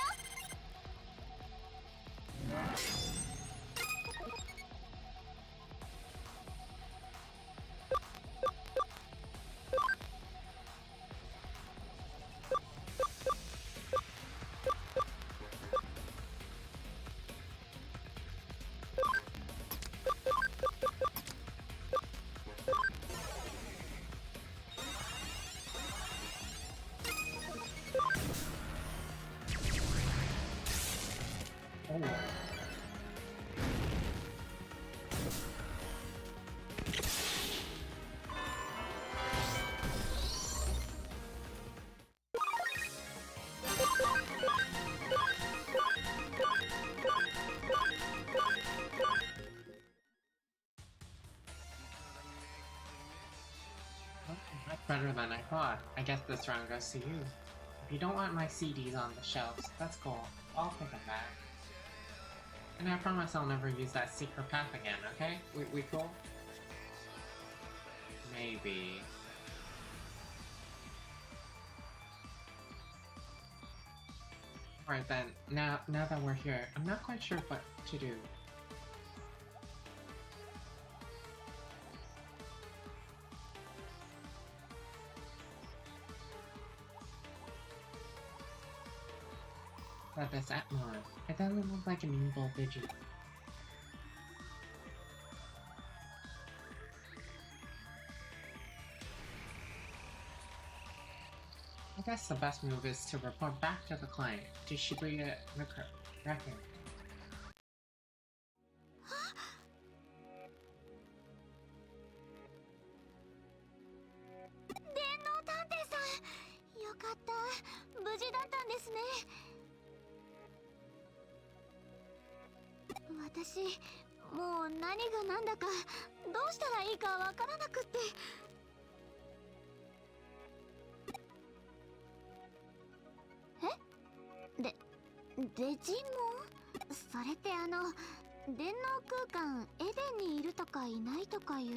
Better than I thought. I guess this round goes to you. If you don't want my CDs on the shelves, that's cool. I'll take them back. And I promise I'll never use that secret path again, okay? We cool? Maybe. Alright then, now that we're here, I'm not quite sure what to do. But this Atmon, it doesn't look like an evil Digimon. I guess the best move is to report back to the client, to Shibuya record. 私もう何が何だかどうしたらいいかわからなくって。デジモン？それって電脳空間エデンにいるとかいないとかいう。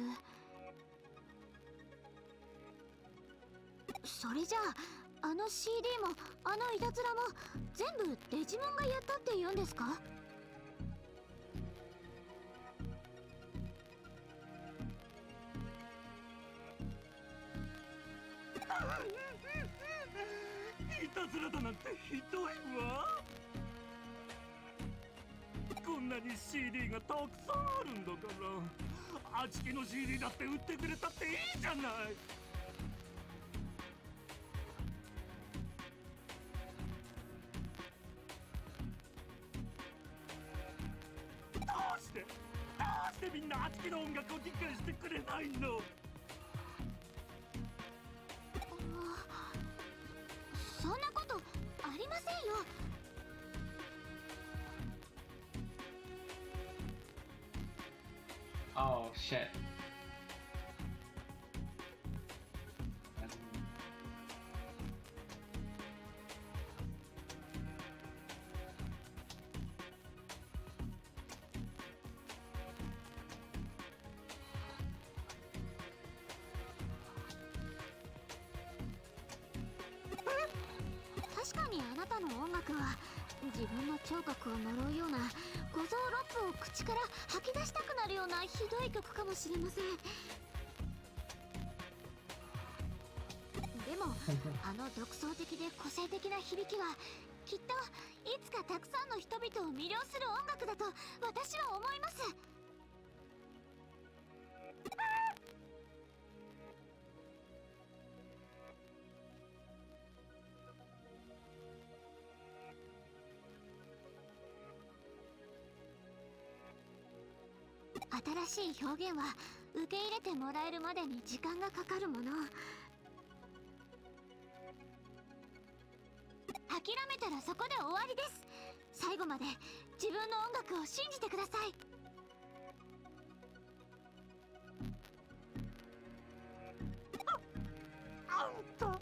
それじゃあCD もいたずらも全部デジモンがやったって言うんですか？いたずらだなんてひどいわ。こんなに CD がたくさんあるんだから、あちきの CD だって売ってくれたっていいじゃない。どうしてみんなあちきの音楽を理解してくれないの？そんなことありませんよ。Oh shit. 確かにあなたの音楽は自分の聴覚を呪うような五臓六腑を口から吐き出したくなるようなひどい曲かもしれません。でも独創的で個性的な響きはきっといつかたくさんの人々を魅了する音楽だと私は思います。新しい表現は受け入れてもらえるまでに時間がかかるもの。諦めたらそこで終わりです。最後まで自分の音楽を信じてください。あんた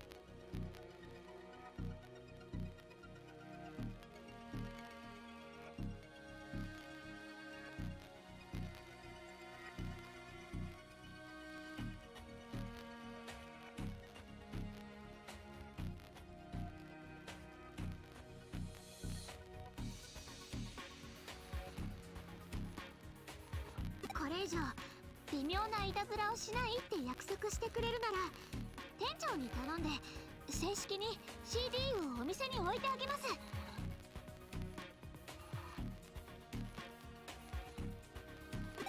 これ以上微妙ないたずらをしないって約束してくれるなら店長に頼んで正式に CD をお店に置いてあげます。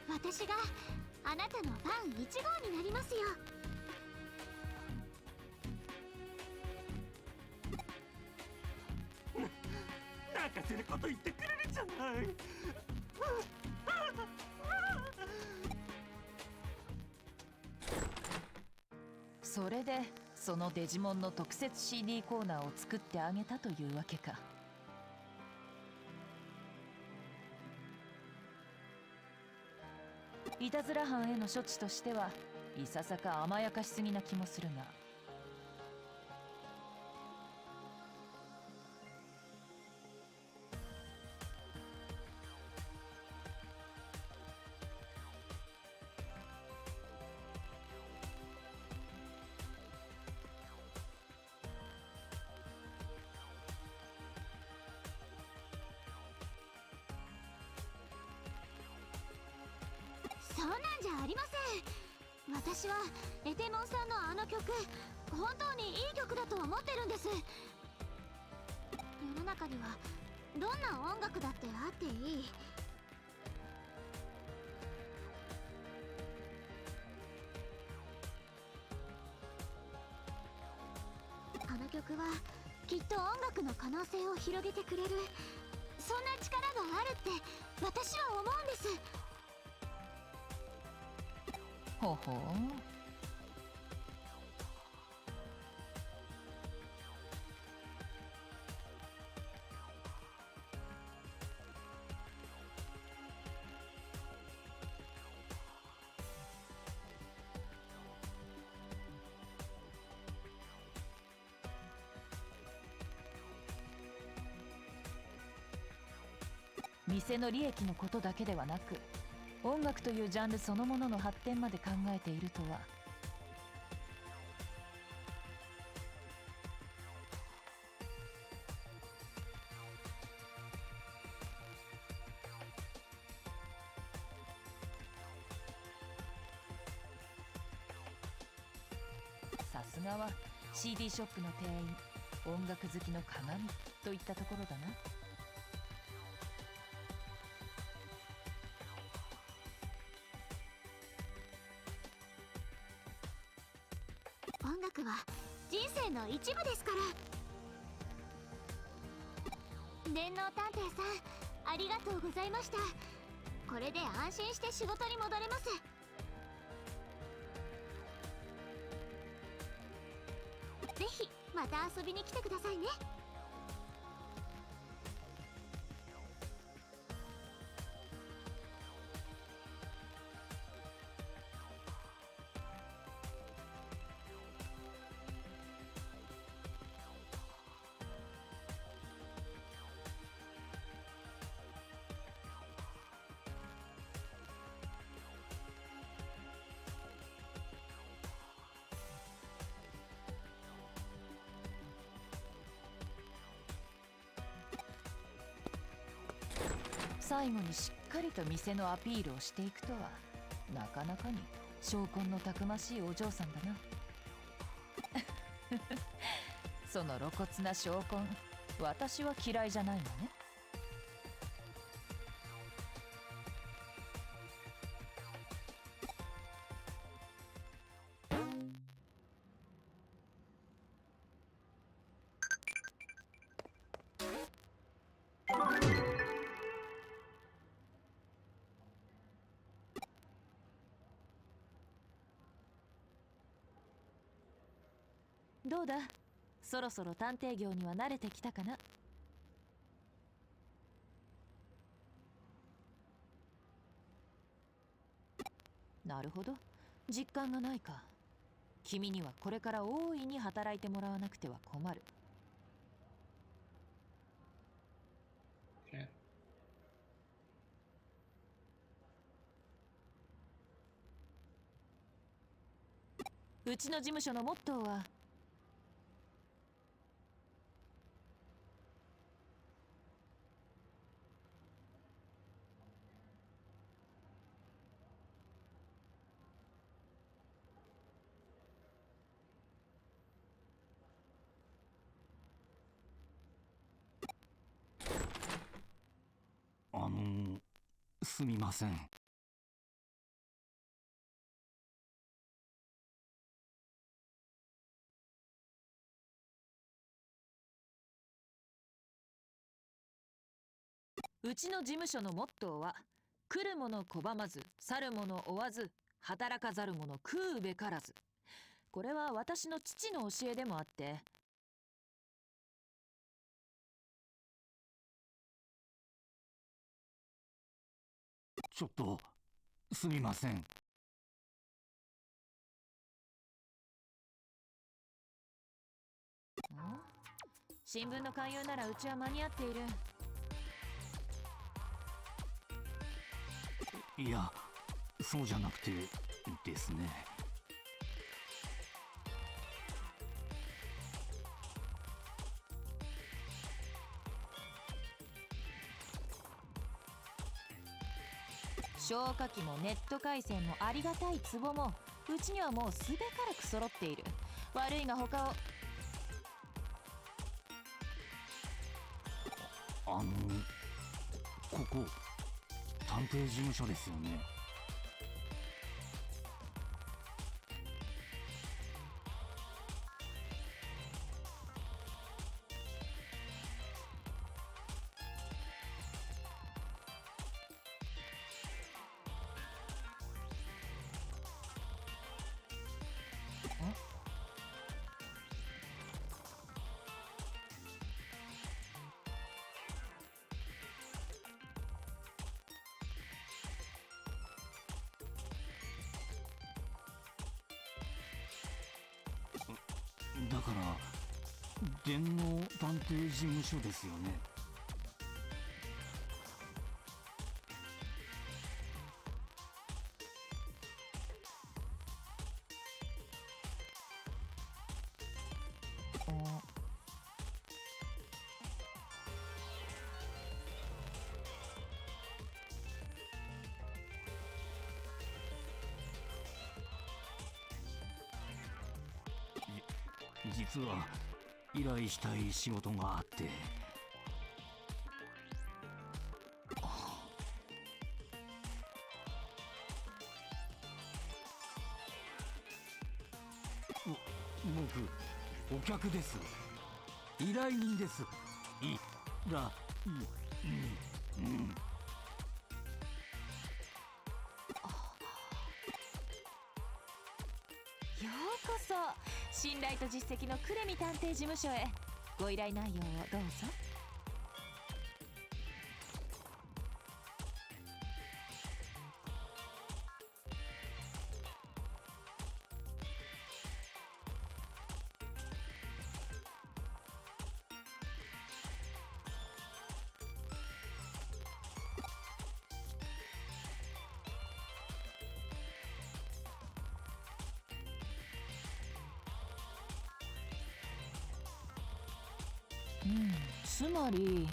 私があなたのファン1号になりますよ。泣かせること言ってくれるじゃない。それでそのデジモンの特設 CD コーナーを作ってあげたというわけか。いたずら犯への処置としてはいささか甘やかしすぎな気もするが。りません。私はエテモンさんのあの曲、本当にいい曲だと思ってるんです。世の中にはどんな音楽だってあっていい。あの曲はきっと音楽の可能性を広げてくれる、そんな力があるって私は思うんです。ほほう。店の利益のことだけではなく、音楽というジャンルそのものの発展まで考えているとは。さすがは CD ショップの店員、音楽好きの鏡といったところだな。音楽は人生の一部ですから。電脳探偵さん、ありがとうございました。これで安心して仕事に戻れます。ぜひまた遊びに来てくださいね。最後にしっかりと店のアピールをしていくとは、なかなかに証拠のたくましいお嬢さんだな。その露骨な証拠、私は嫌いじゃないのね。どうだ、そろそろ探偵業には慣れてきたかな。なるほど、実感がないか。君にはこれから大いに働いてもらわなくては困る。うちの事務所のモットーは、すみません。うちの事務所のモットーは、来る者拒まず、去る者追わず、働かざる者食うべからず。これは私の父の教えでもあって、ちょっとすみません。新聞の勧誘ならうちは間に合っている。いや、そうじゃなくてですね。消火器もネット回線もありがたい壺もうちにはもうすべからく揃っている。悪いが他を。ここ探偵事務所ですよね。だから電脳探偵事務所ですよね。実は依頼したい仕事があって。僕お客です。依頼人です。ようこそ信頼と実績のクレミ探偵事務所へ。ご依頼内容をどうぞ。つまり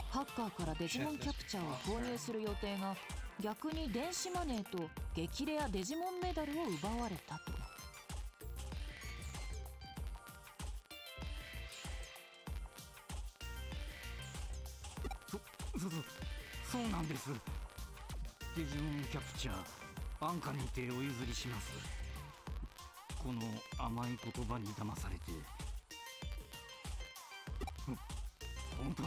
ハッカーからデジモンキャプチャーを購入する予定が逆に電子マネーと激レアデジモンメダルを奪われたと。そうなんです。デジモンキャプチャー安価にてお譲りします。この甘い言葉に騙されて。本当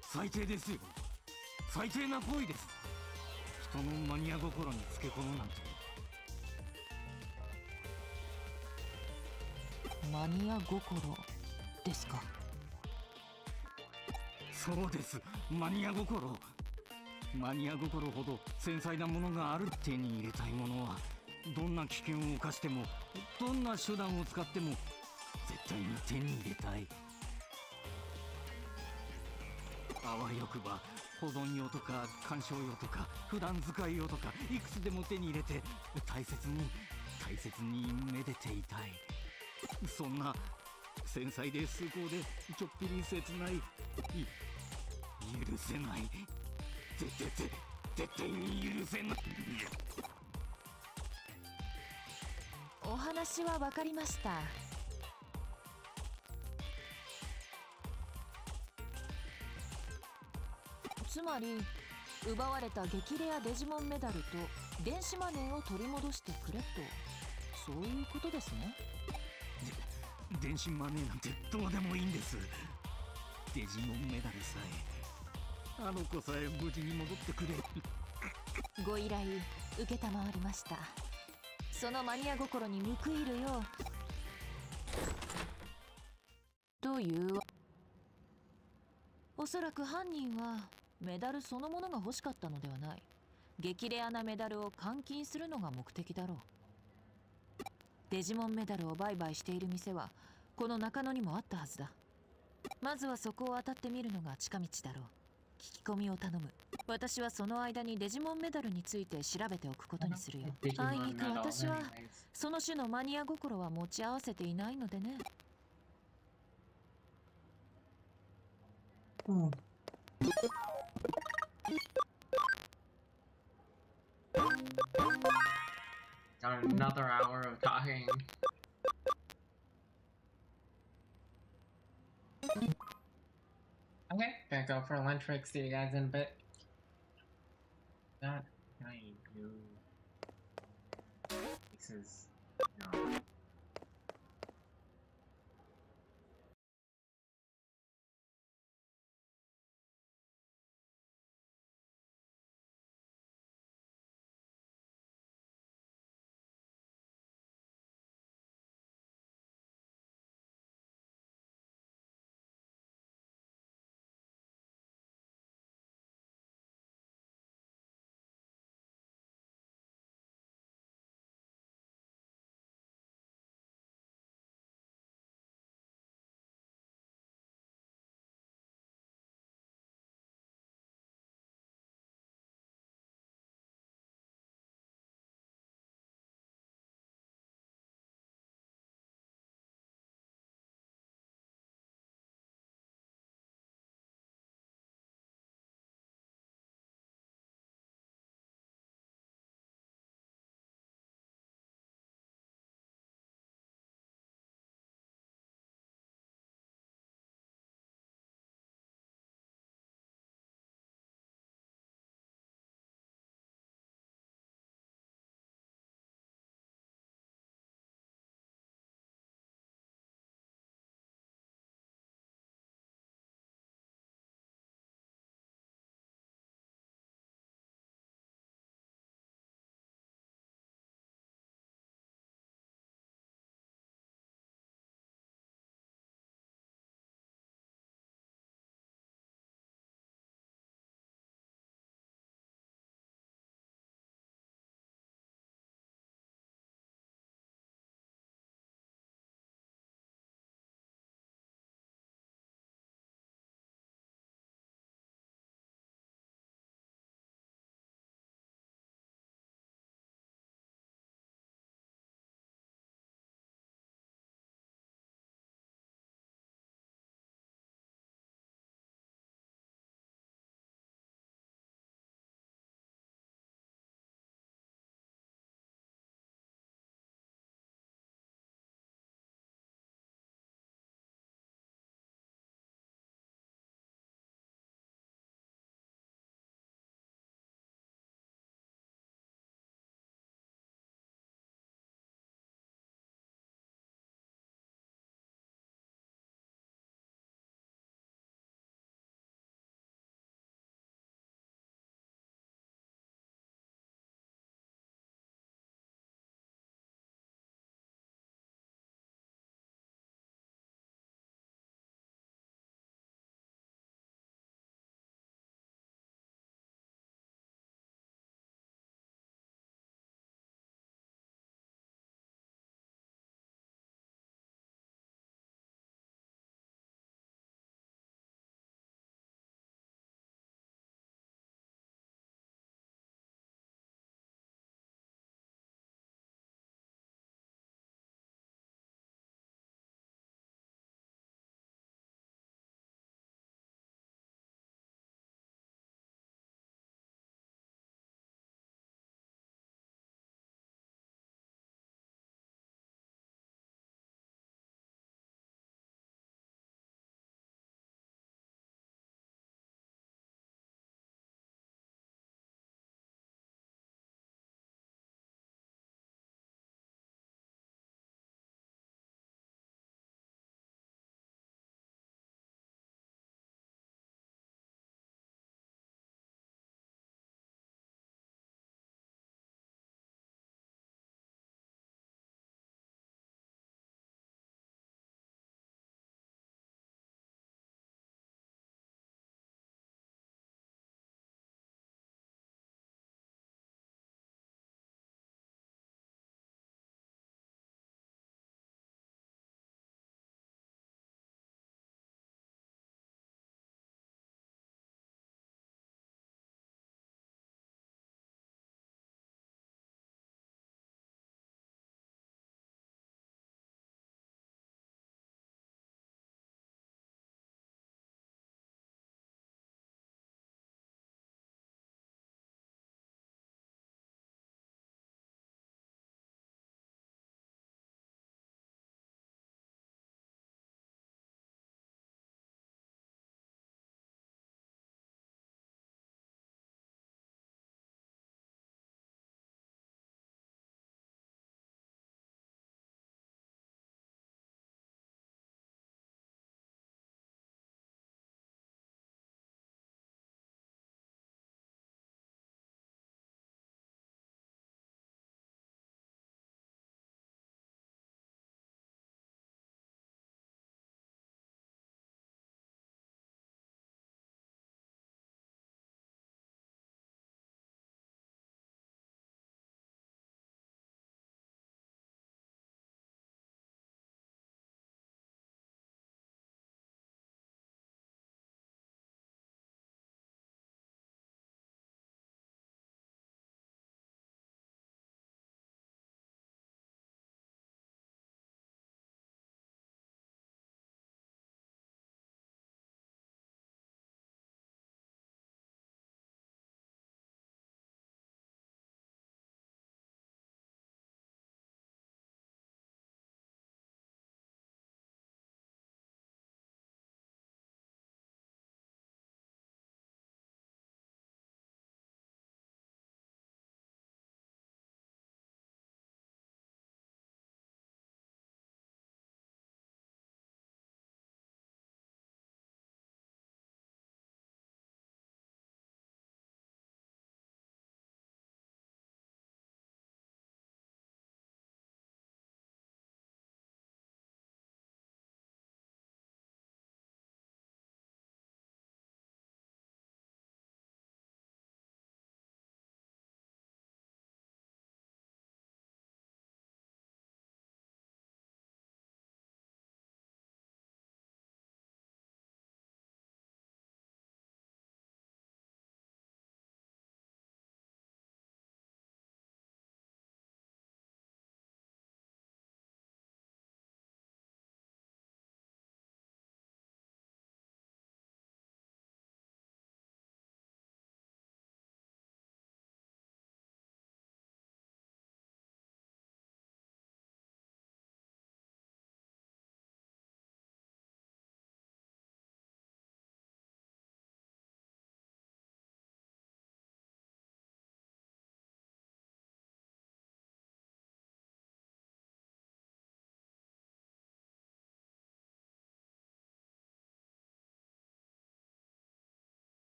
最低ですよ。最低な行為です。人のマニア心につけ込むなんて。マニア心ですか。そうです、マニア心。マニア心ほど繊細なものがある。手に入れたいものはどんな危険を冒してもどんな手段を使っても絶対に手に入れたい。あわよくば保存用とか鑑賞用とか普段使い用とかいくつでも手に入れて大切にめでていたい。そんな繊細で崇高でちょっぴり切ない許せない。絶対に許せない。お話は分かりました。つまり奪われた激レアデジモンメダルと電子マネーを取り戻してくれと、そういうことですね。電子マネーなんてどうでもいいんです。デジモンメダルさえあの子さえ無事に戻ってくれ。ご依頼承りました。そのマニア心に報いるようという。おそらく犯人はメダルそのものが欲しかったのではない。激レアなメダルを換金するのが目的だろう。デジモンメダルを売買している店はこの中野にもあったはずだ。まずはそこを当たってみるのが近道だろう。聞き込みを頼む。私はその間にデジモンメダルについて調べておくことにするよ。あいにく私はその種のマニア心は持ち合わせていないのでね。Got another hour of talking. Okay, gonna go for a lunch break. See you guys in a bit. That I do. This is no.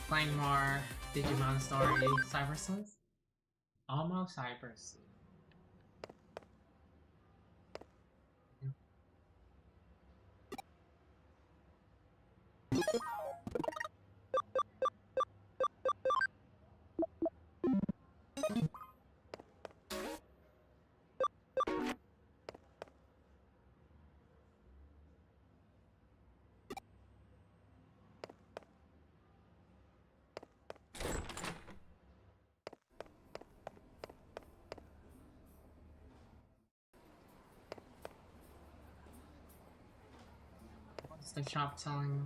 playing more Digimon story. Cyber Sleuth? Almost Cyber Sleuth. What's the shop selling?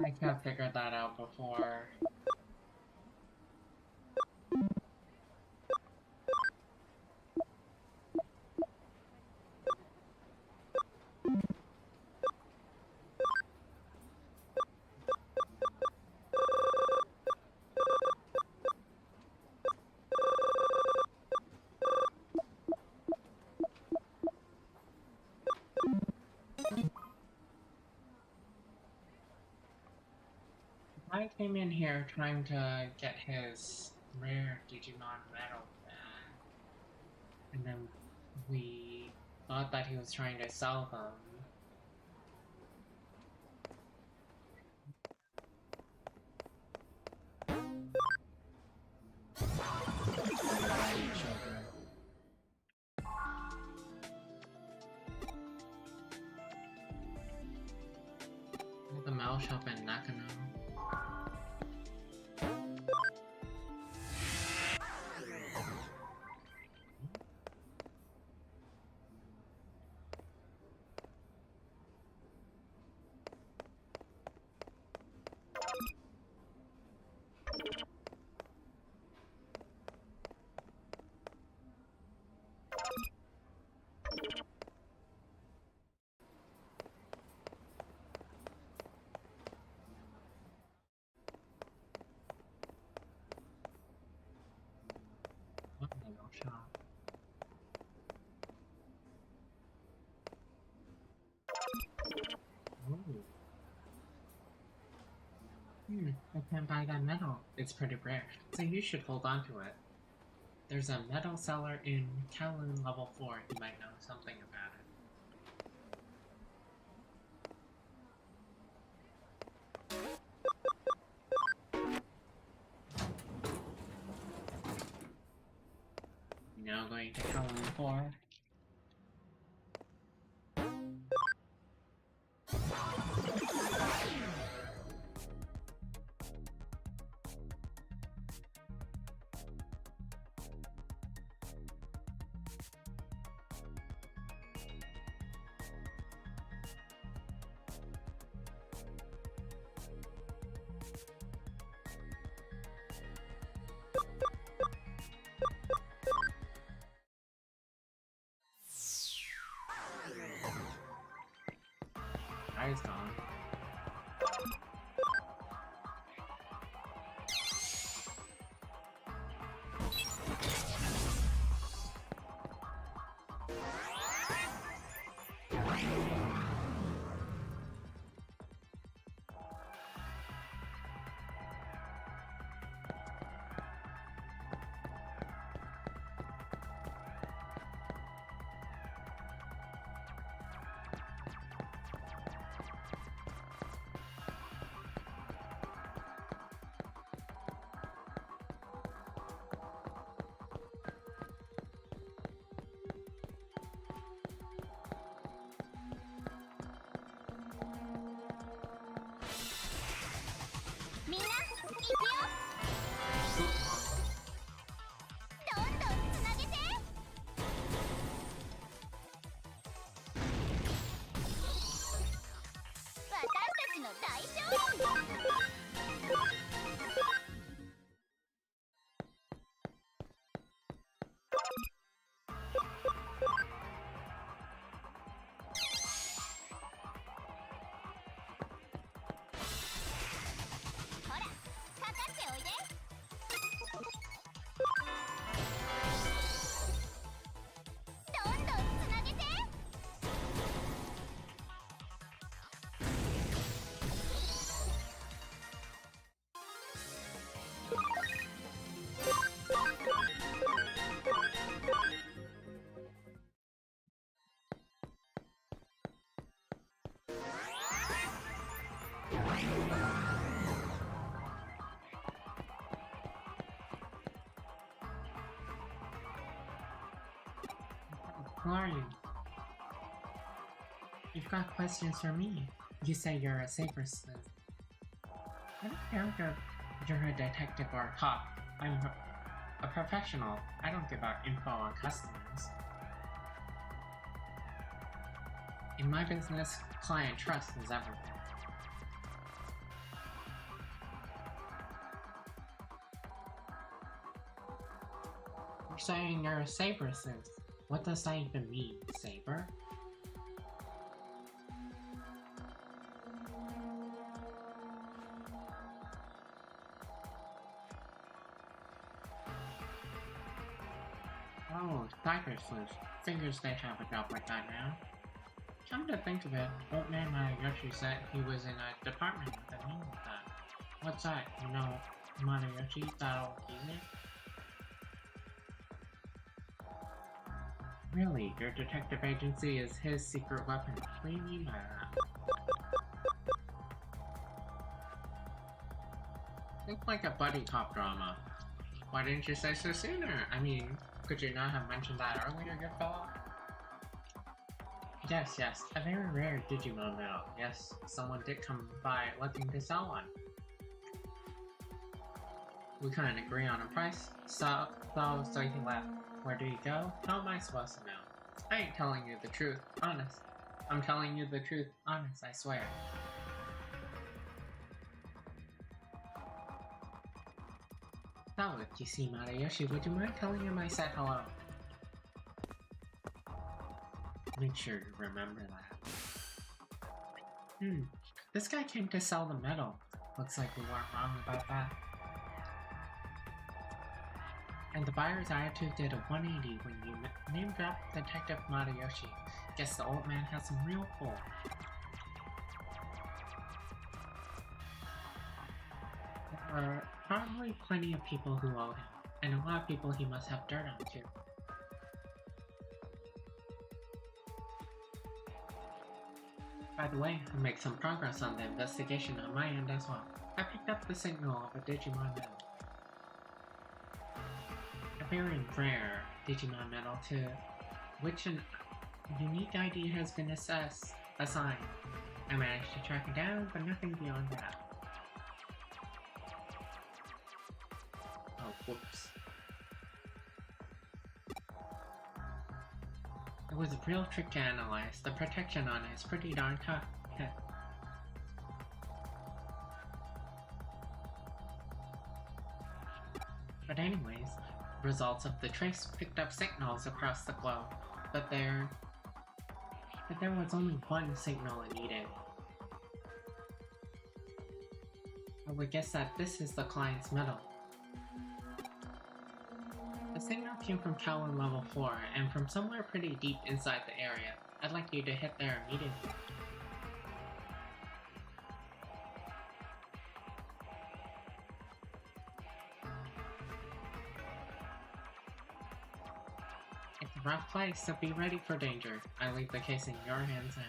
I can't figure that out before. I came in here trying to get his rare Digimon medal back, and then we thought that he was trying to sell them. The mail shop in Nakano. What mail shop? Ooh. I can't buy that medal. It's pretty rare, so you should hold on to it. There's a medal seller in Kowloon level 4. You might know something about it. Now going to Kowloon 4. Guy's gone. Who are you? You've got questions for me. You say you're a saber sleuth. I don't care if you're a detective or a cop. I'm a professional. I don't give out info on customers. In my business, client trust is everything. You're saying you're a saber sleuth. What does that even mean, saber? Oh, Tiger Sleuth. Figures they have a job like that now. Come to think of it, old man Matayoshi said he was in a department with a name like that. What's that? You know, Matayoshi, that old geezer? Really? Your detective agency is his secret weapon? What do you mean by that? Think like a buddy cop drama. Why didn't you say so sooner? I mean, could you not have mentioned that earlier, good fellow? Yes, a very rare Digimon medal. Yes, someone did come by looking to sell one. We couldn't agree on a price, so he left. Where do you go? How am I supposed to know? I ain't telling you the truth, honest. I'm telling you the truth, honest, I swear. So, if you see Matayoshi, would you mind telling him I said hello? Make sure you remember that. This guy came to sell the medal. Looks like we weren't wrong about that. And the buyer's attitude did a 180 when you name-dropped Detective Matayoshi. Guess the old man has some real pull. There are probably plenty of people who owe him, and a lot of people he must have dirt on too. By the way, I make some progress on the investigation on my end as well. I picked up the signal of a Digimon medal. A very rare Digimon medal to which an unique ID has been assigned. I managed to track it down, but nothing beyond that. Oh, whoops. It was a real trick to analyze. The protection on it is pretty darn tough. But anyways, results of the trace picked up signals across the globe, but there was only one signal it needed. I would guess that this is the client's medal. The signal came from tower level 4 and from somewhere pretty deep inside the area. I'd like you to hit there immediately. It's a rough place, so be ready for danger. I leave the case in your hands now.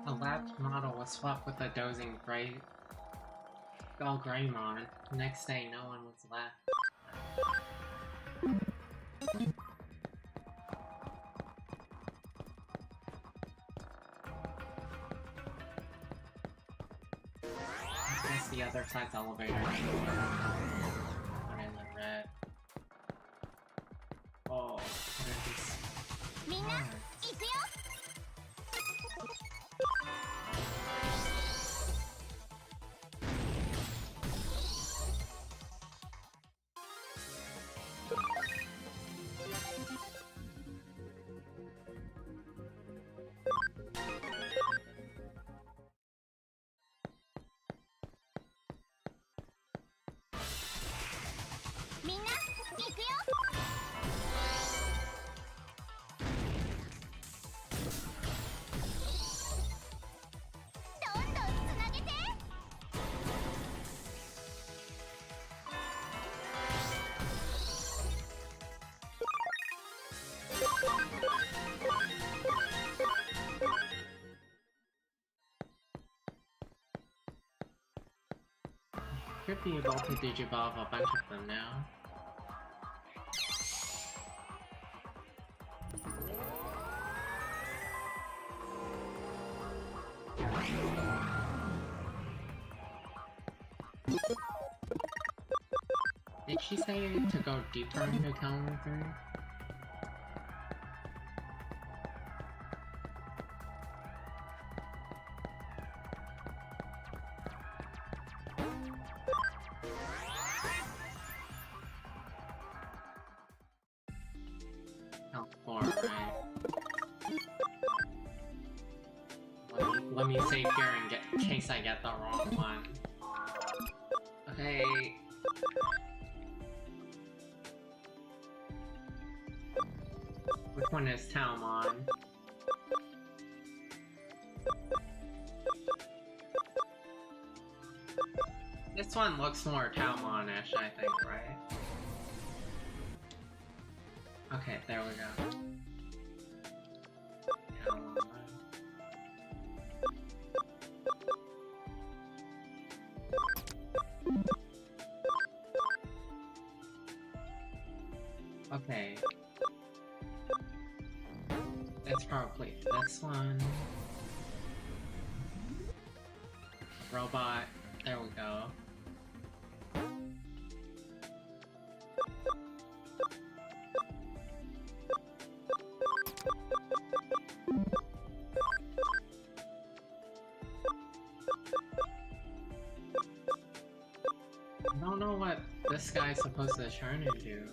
A lapsed model was swapped with a dozing Greymon. The next day, no one was left. I guess the other side's elevator. Put in the red. Oh, what are these? Minna, ikuyo! Minna, ikuyo! should be able to digivolve a bunch of them now. Did she say to go deeper into Calendar 3? Oh, 4, right? Let me save here in case I get the wrong one. Okay. Which one is Talmon? This one looks more Talmon-ish, I think, right? Okay, there we go. Talmon. Okay. It's probably this one. Robot. There we go. I don't know what this guy's supposed to turn into.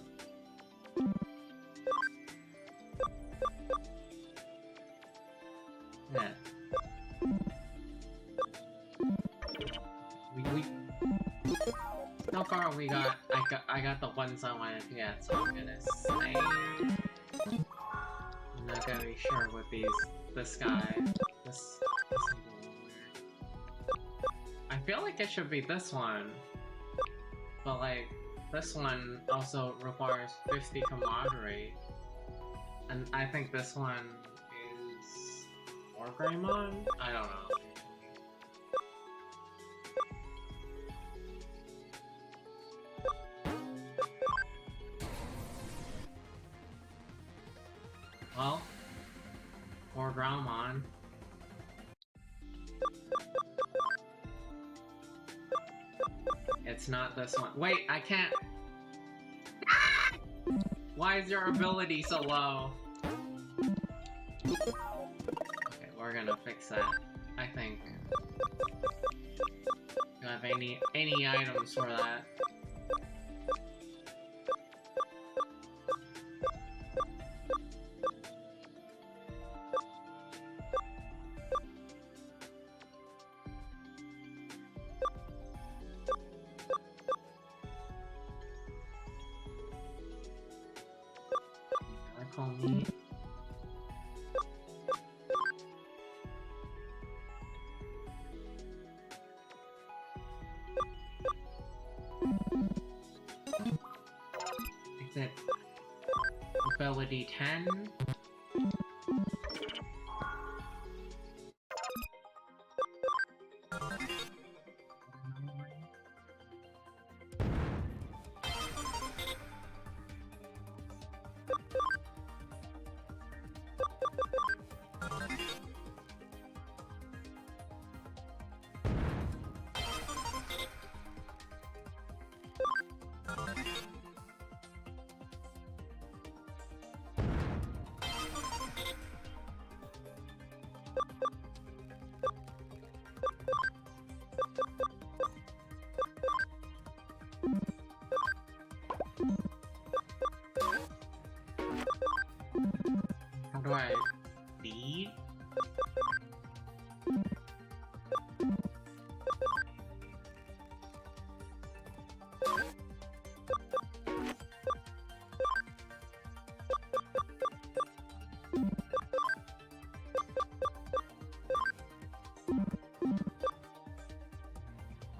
Yeah. So far I got the ones I wanted to get, so I'm gonna say I'm not gonna be sure with this guy. This is a little weird. I feel like it should be this one. But like this one also requires 50 camaraderie. And I think this one is more Greymon? I don't know. Well, or Groundmon. It's not this one. Wait, I can't. Ah! Why is your ability so low? Okay, we're gonna fix that. I think. Do you have any items for that? Call me. Is it ability 10? How do I lead?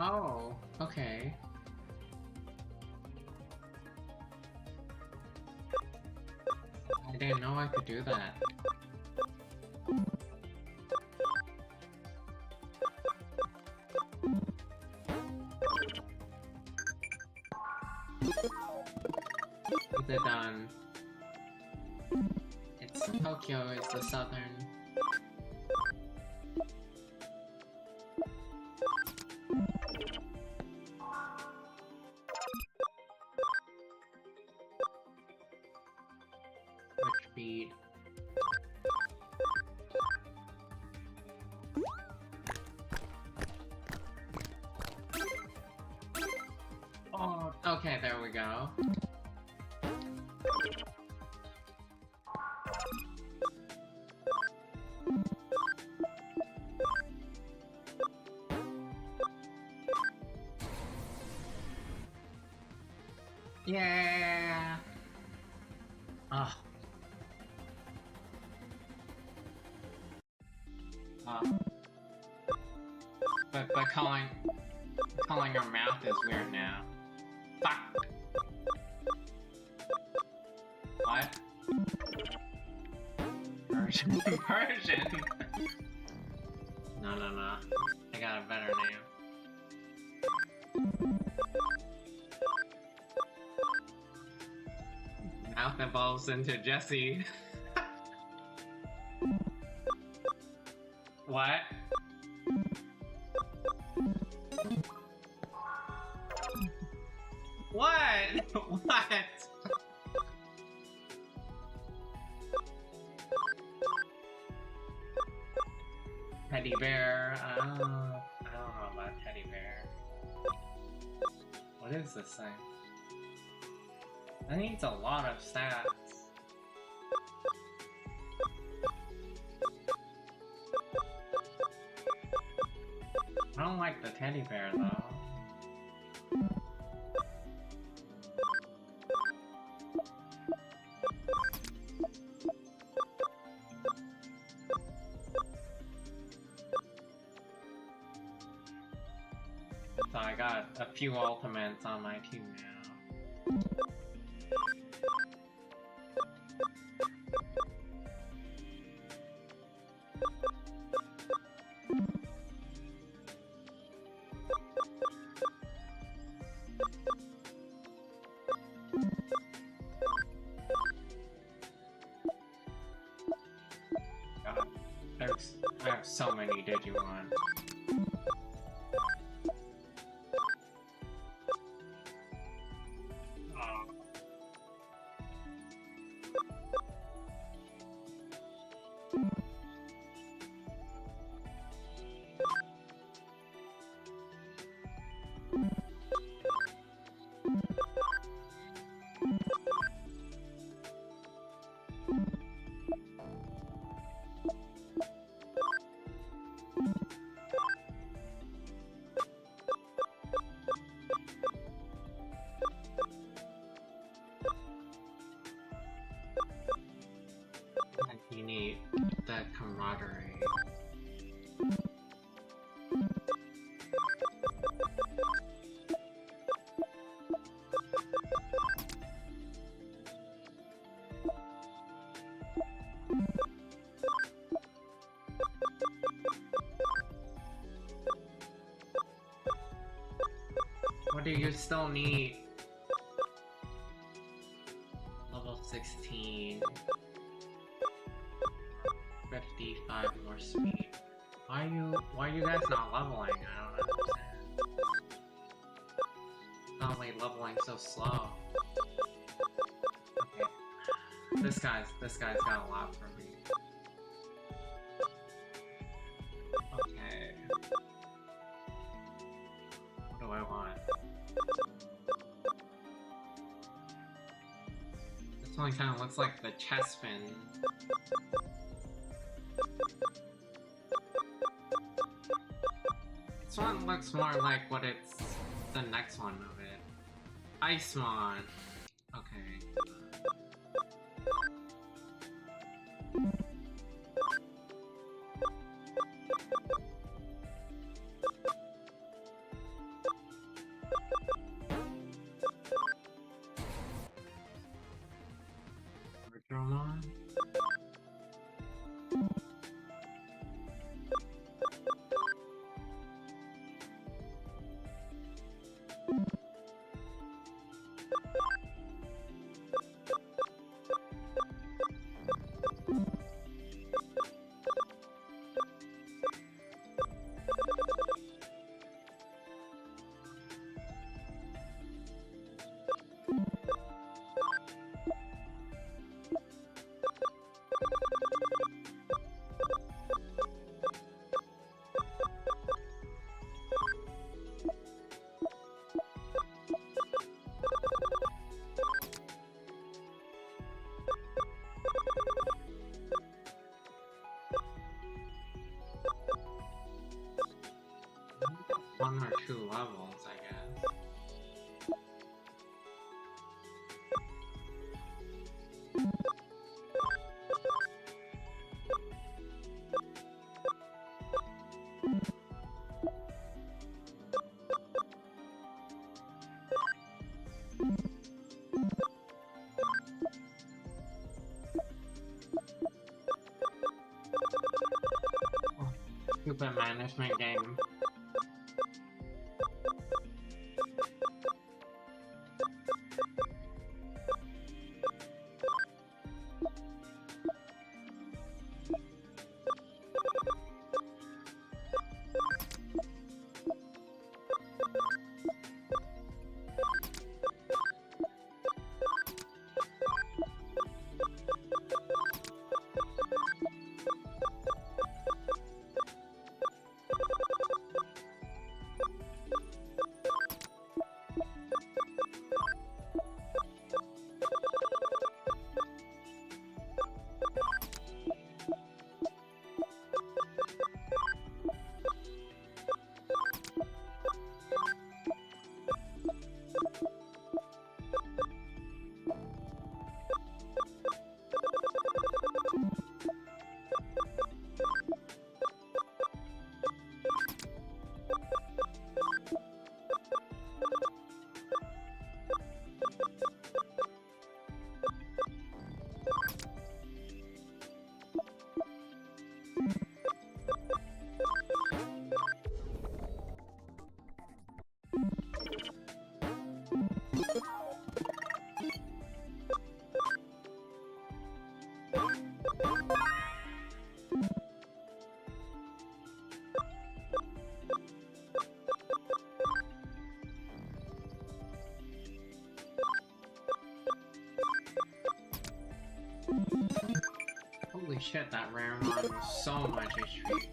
Oh, okay. I didn't know I could do that. Tokyo is the southern. Which beat? Oh, okay, there we go. Yeah. Ah. But calling her mouth is weird now. Fuck. What? Persian. Persian. No. I got a better name. Mouth evolves into Jesse. What? What? What? Teddy bear. I don't know about teddy bear. What is this thing? That needs a lot of stats. I don't like the teddy bear though. So I got a few ultimates on my team now. God, I have so many Digimon. You need that camaraderie. What do you still need? Level 16. 55 more speed. Why are you guys not leveling? I don't understand. Not only leveling so slow. Okay. This guy's got a lot for me. Okay. What do I want? This one kinda looks like the chest spin. This one looks more like what it's the next one of it. Icemon. Okay. Angewomon. Stupid management game. Holy shit, that rare mod was so much HP.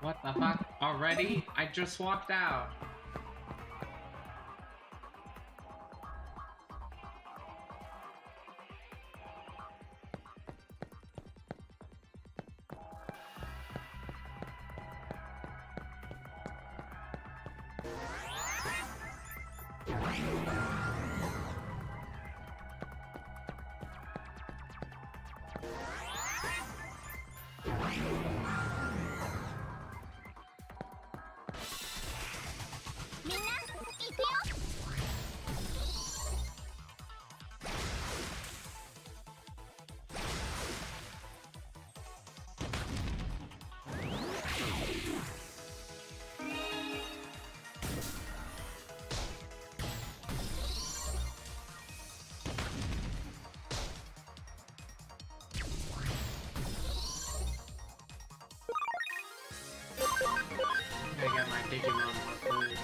What the fuck? Already? I just walked out. I got my Digimon for food.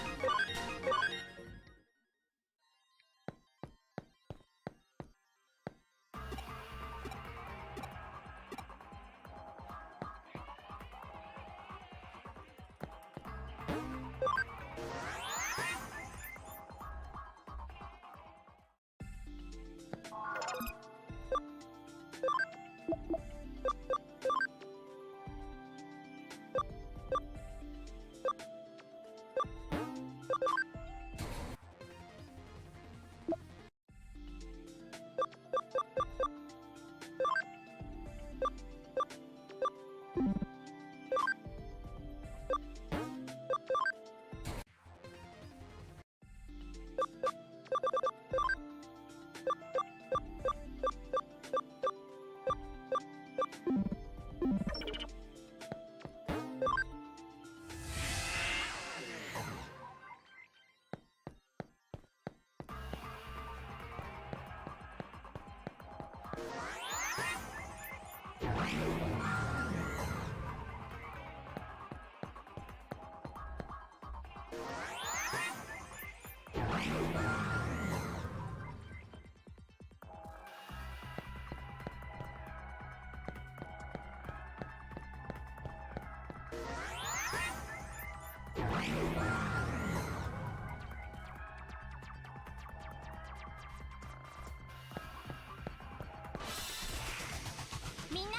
みんな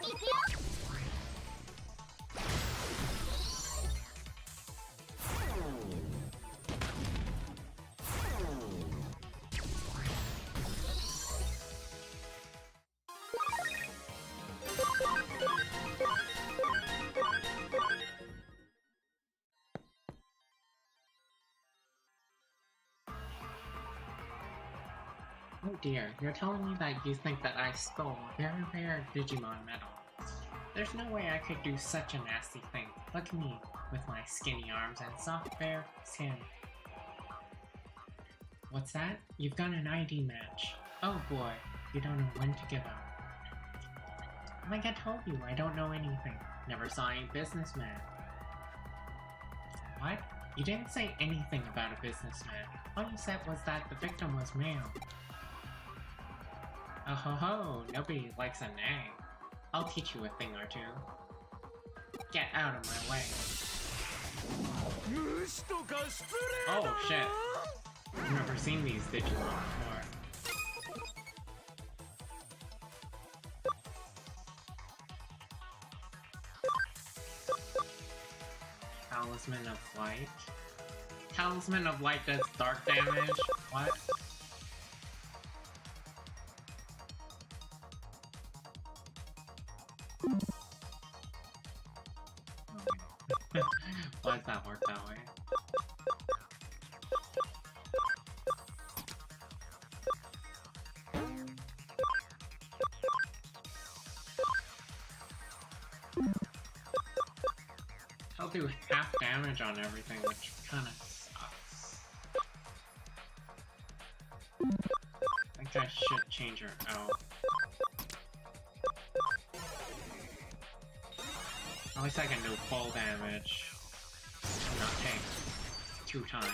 行くよ。Oh dear, you're telling me that you think that I stole very rare Digimon metal. There's no way I could do such a nasty thing. Look at me, with my skinny arms and soft bare skin. What's that? You've got an ID match. Oh boy, you don't know when to give up. Like I told you, I don't know anything. Never saw any businessman. What? You didn't say anything about a businessman. All you said was that the victim was male. Oh ho ho, nobody likes a nag. I'll teach you a thing or two. Get out of my way. Oh shit. I've never seen these Digimon before. Talisman of Light? Talisman of Light does dark damage? What? Why does that work that way? I'll do half damage on everything, which kinda sucks. I think I should change her out. At least I can do full damage and not take 2 times.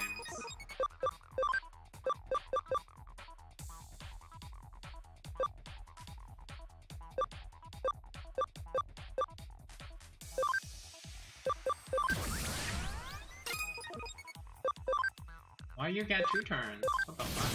Why you get 2 turns? What the fuck?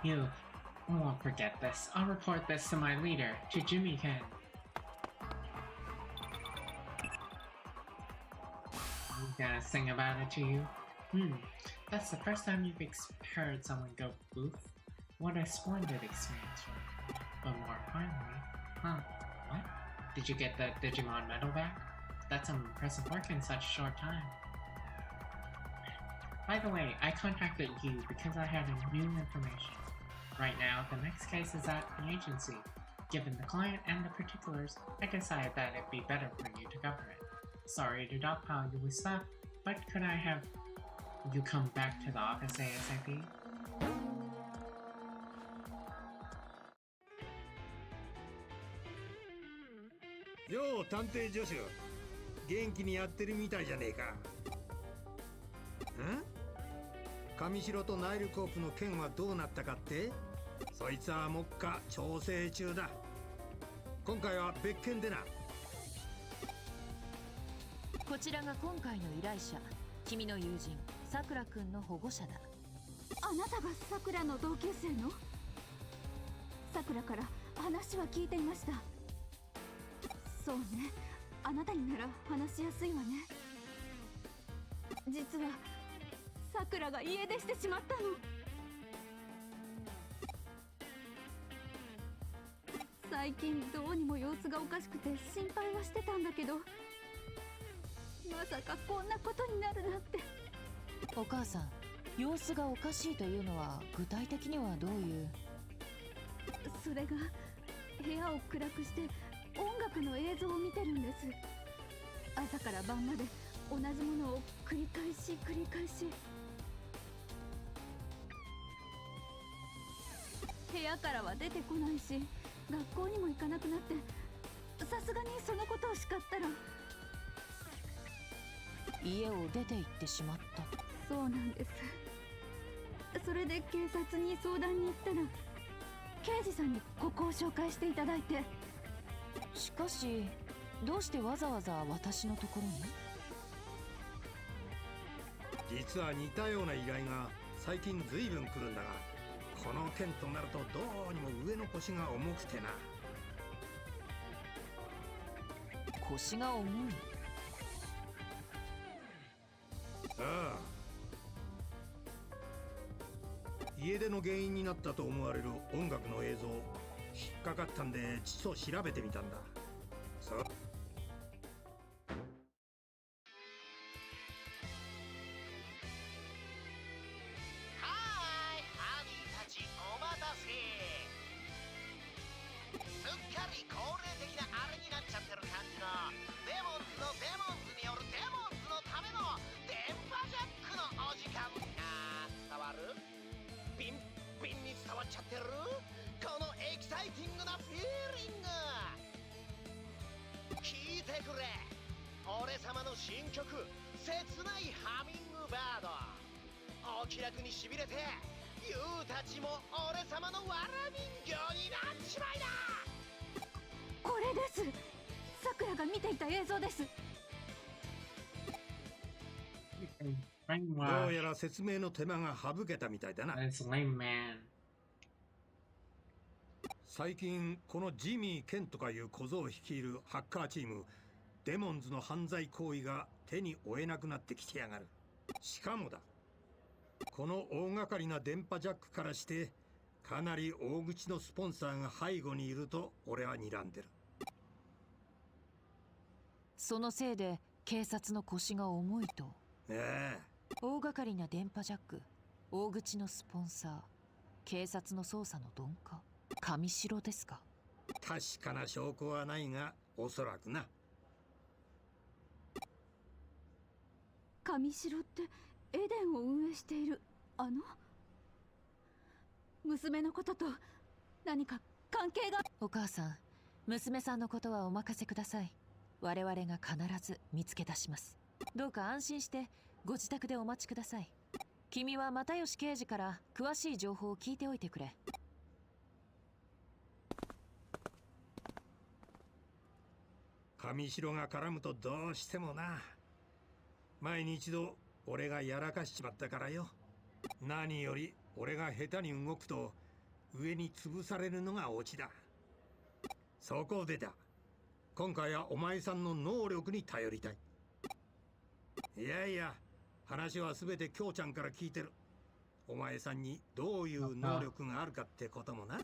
You won't forget this. I'll report this to my leader, to Jimmy Ken. I'm gonna sing about it to you. That's the first time you've heard someone go boof. What a splendid experience for me. But more finally, what? Did you get the Digimon medal back? That's some impressive work in such a short time. By the way, I contacted you because I had new information. Right now, the next case is at the agency. Given the client and the particulars, I decided that it'd be better for you to cover it. Sorry to dogpile you with stuff, but could I have you come back to the office ASAP? Yo, 探偵助手。元気にやってるみたいじゃねえか。上白とナイルコープの件はどうなったかって？そいつは目下調整中だ。今回は別件でな。こちらが今回の依頼者、君の友人さくらくんの保護者だ。あなたがさくらの同級生の？さくらから話は聞いていました。そうね、あなたになら話しやすいわね。実はさくらが家出してしまったの。最近どうにも様子がおかしくて心配はしてたんだけど、まさかこんなことになるなんて。お母さん、様子がおかしいというのは具体的にはどういう？それが部屋を暗くして音楽の映像を見てるんです。朝から晩まで同じものを繰り返し繰り返し。部屋からは出てこないし、学校にも行かなくなって、さすがにそのことを叱ったら。家を出て行ってしまった。そうなんです。それで警察に相談に行ったら、刑事さんにここを紹介していただいて。しかしどうしてわざわざ私のところに？実は似たような依頼が最近ずいぶん来るんだが、この件となるとどうにも上の腰が重くてな。腰が重い？ああ、家出の原因になったと思われる音楽の映像引っかかったんでちょっと調べてみたんだ。そう。はーい、ハニーたちお待たせ。すっかり恒例的なあれになっちゃってる感じのデモンズのデモンズによるデモンズのための電波ジャックのお時間。伝わる？ビンビンに伝わっちゃってる？このエキサイティングなフィーリング聞いてくれ。俺様の新曲切ないハミングバード、お気楽にしびれてユーたちも俺様のわら人形になっちまいな。これです。さくらが見ていた映像です。どうやら説明の手間が省けたみたいだな。That's lame, man. 最近このジミー・ケンとかいう小僧率いるハッカーチームデモンズの犯罪行為が手に負えなくなってきてやがる。しかもだ、この大掛かりな電波ジャックからしてかなり大口のスポンサーが背後にいると俺は睨んでる。そのせいで警察の腰が重いと？ええ、大掛かりな電波ジャック、大口のスポンサー、警察の捜査の鈍化、神城ですか？確かな証拠はないがおそらくな。神城ってエデンを運営している娘のことと何か関係が。お母さん、娘さんのことはお任せください。我々が必ず見つけ出します。どうか安心してご自宅でお待ちください。君は又吉刑事から詳しい情報を聞いておいてくれ。神城が絡むとどうしてもな。前に一度俺がやらかしちまったからよ。何より俺が下手に動くと上に潰されるのがオチだ。そこでだ、今回はお前さんの能力に頼りたい。いやいや、話は全て京ちゃんから聞いてる。お前さんにどういう能力があるかってこともな。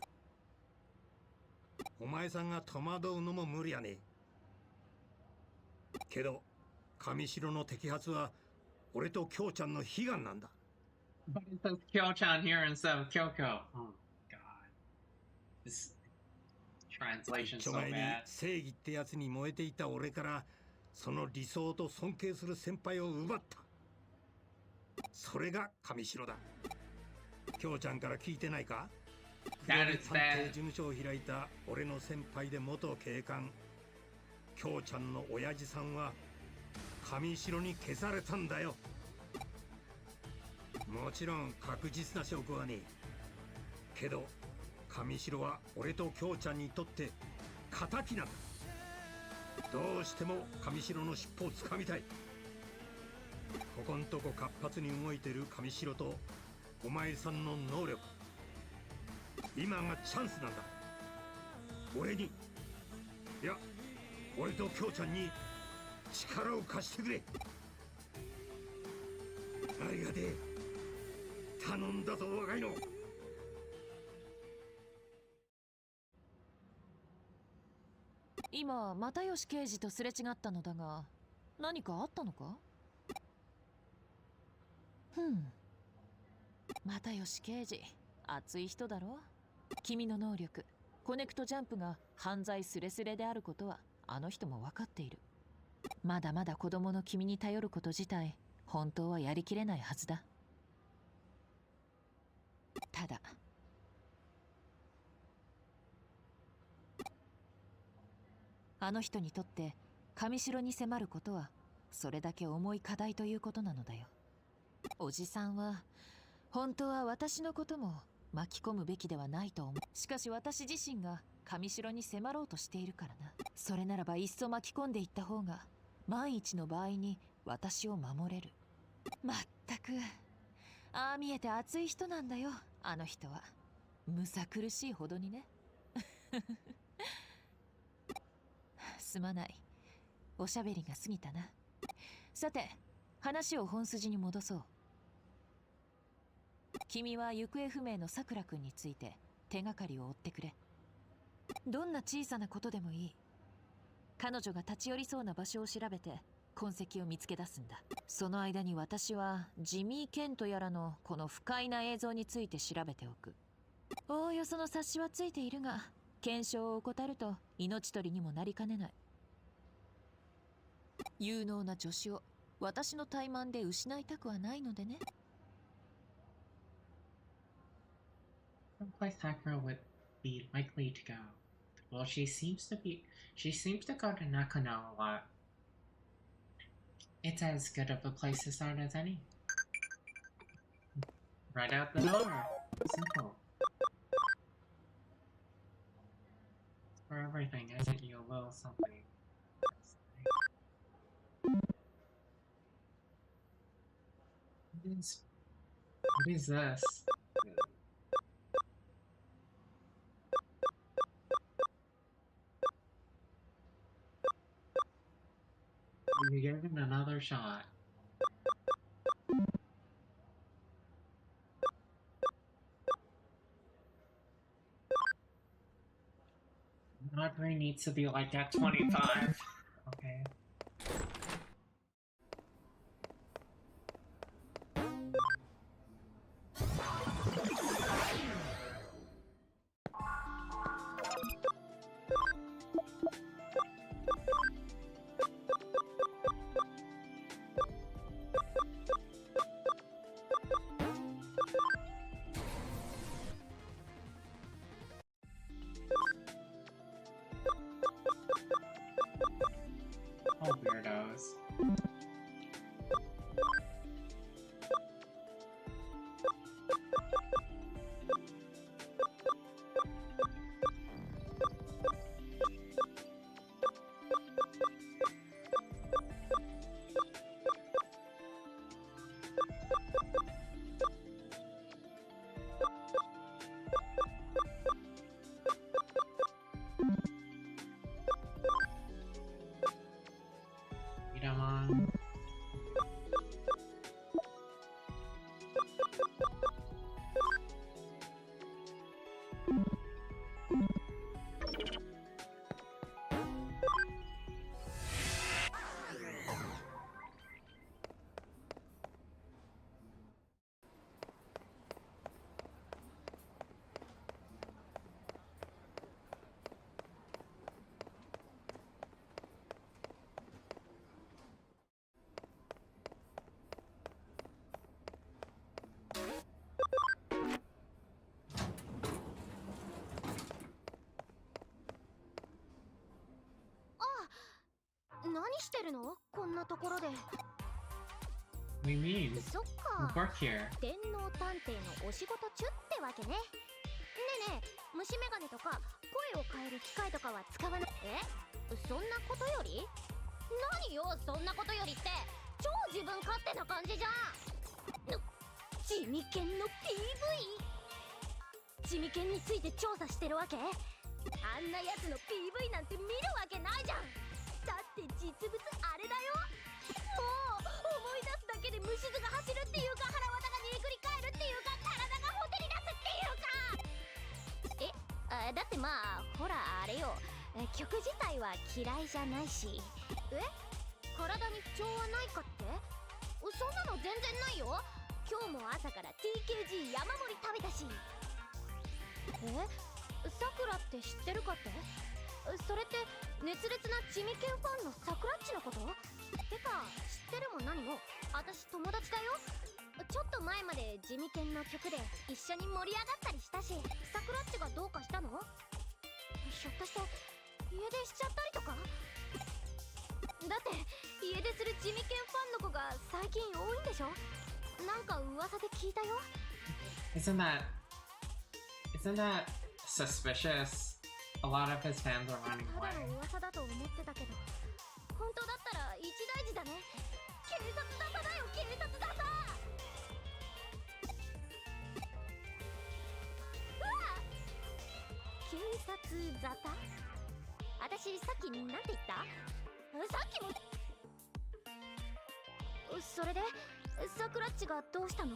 お前さんが戸惑うのも無理やね。けど神城の摘発は俺と京ちゃんの悲願なんだ。But it says Kyo-chan here instead of Kyoko. Oh god. This translation's ちょ so 前に bad. 正義ってやつに燃えていた俺からその理想と尊敬する先輩を奪った。それが神城だ。京ちゃんから聞いてないか？ That is 探偵 bad. 事務所を開いた俺の先輩で元警官京ちゃんの親父さんは神城に消されたんだよ。もちろん確実な証拠はねえけど、神城は俺と京ちゃんにとって敵なんだ。どうしても神城の尻尾をつかみたい。ここんとこ活発に動いてる神城とお前さんの能力、今がチャンスなんだ。俺に、いや俺と京ちゃんに力を貸してくれ。ありがてえ。頼んだぞ若いの。今又吉刑事とすれ違ったのだが、何かあったのか？又吉刑事、熱い人だろ。君の能力コネクトジャンプが犯罪スレスレであることはあの人も分かっている。まだまだ子供の君に頼ること自体本当はやりきれないはずだ。ただあの人にとって神城に迫ることはそれだけ重い課題ということなのだよ。おじさんは本当は私のことも巻き込むべきではないと思う。しかし私自身が神城に迫ろうとしているからな。それならばいっそ巻き込んでいった方が万一の場合に私を守れる。まったくああ見えて熱い人なんだよあの人は。むさ苦しいほどにね。すまない、おしゃべりが過ぎたな。さて話を本筋に戻そう。君は行方不明のさくらくんについて手がかりを追ってくれ。どんな小さなことでもいい。彼女が立ち寄りそうな場所を調べて痕跡を見つけ出すんだ。その間に私はジミー・ケントやらのこの不快な映像について調べておく。おおよその察しはついているが検証を怠ると命取りにもなりかねない。有能な助手を私の怠慢で失いたくはないのでね。What place Sakura would be likely to go? Well, she seems to go to Nakano a lot. It's as good of a place to start as any. Right out the door. Simple. For everything, isn't you a little something? What is this? You're giving another shot. Audrey needs to be like at 25. Okay. Oh, weirdos. Digimon. Ah, 何してるのこんなところで。 What do you mean? そっ We か、 work here. 電脳探偵のお仕事中ってわけね。ねえねえ、虫眼鏡とか声を変える機械とかは使わない。そんなことより？何よそんなことよりって、超自分勝手な感じじゃん。地味犬の PV？ 地味犬について調査してるわけ？あんなやつの PV なんて見るわけないじゃん。だって実物あれだよ。もう思い出すだけで虫唾が走るっていうか、腹渡がにぐり返るっていうか、体がほてり出すっていうか。だってまあほらあれよ、曲自体は嫌いじゃないし。体に不調はないかって？そんなの全然ないよ。今日も朝から TKG 山盛り食べたし。さくらって知ってるかって？それって熱烈な地味犬ファンのサクラッチのこと？てか知ってるも何も私友達だよ。ちょっと前まで地味犬の曲で一緒に盛り上がったりしたし、サクラッチがどうかしたの？ひょっとして家出しちゃったりとか？だって家出する地味犬ファンの子が最近多いんでしょ？なんか噂で聞いたよ。Isn't that suspicious? A lot of his fans are running た away. だの噂だと思ってたけど、本当だったら一大事だね。警察沙汰だよ、警察沙汰。うわっ、警察沙汰？私さっきなんて言った？さっきも。それでサクラッチがどうしたの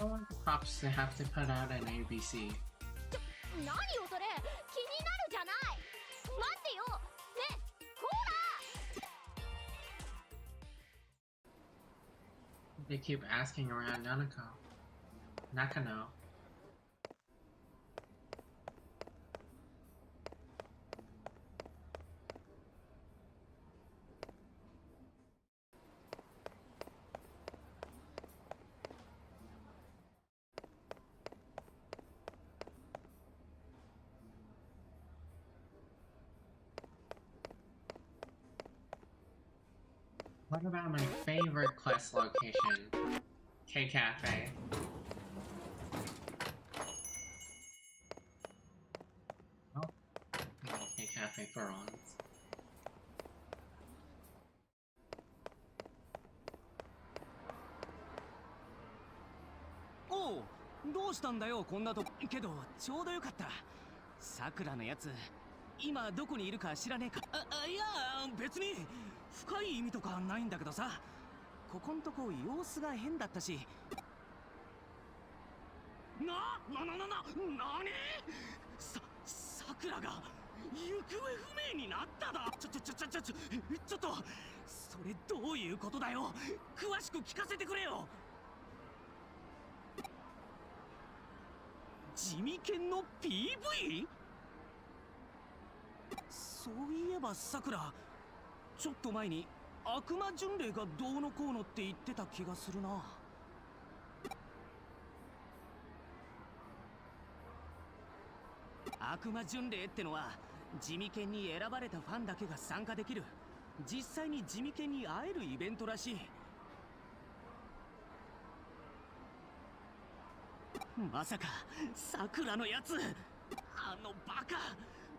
I want the cops to have to put out an ABC. 何よそれ、気になるじゃない。待ってよ、ねえ、こら。 They keep asking around Nakano. What about my favorite quest location? K-Cafe. Oh, K-Cafe for once. おう、どうしたんだよこんなとこ。けどちょうどよかった。さくらのやつ今どこにいるか知らねえか？いや別に深い意味とかないんだけどさ、ここんとこ様子が変だったし。なに？さくらが行方不明になっただ。ちょっとそれどういうことだよ。詳しく聞かせてくれよ。地味犬の PV？ そういえばさくら、ちょっと前に悪魔巡礼がどうのこうのって言ってた気がするな。悪魔巡礼ってのは地味犬に選ばれたファンだけが参加できる、実際に地味犬に会えるイベントらしい。まさかさくらのやつ、あのバカ、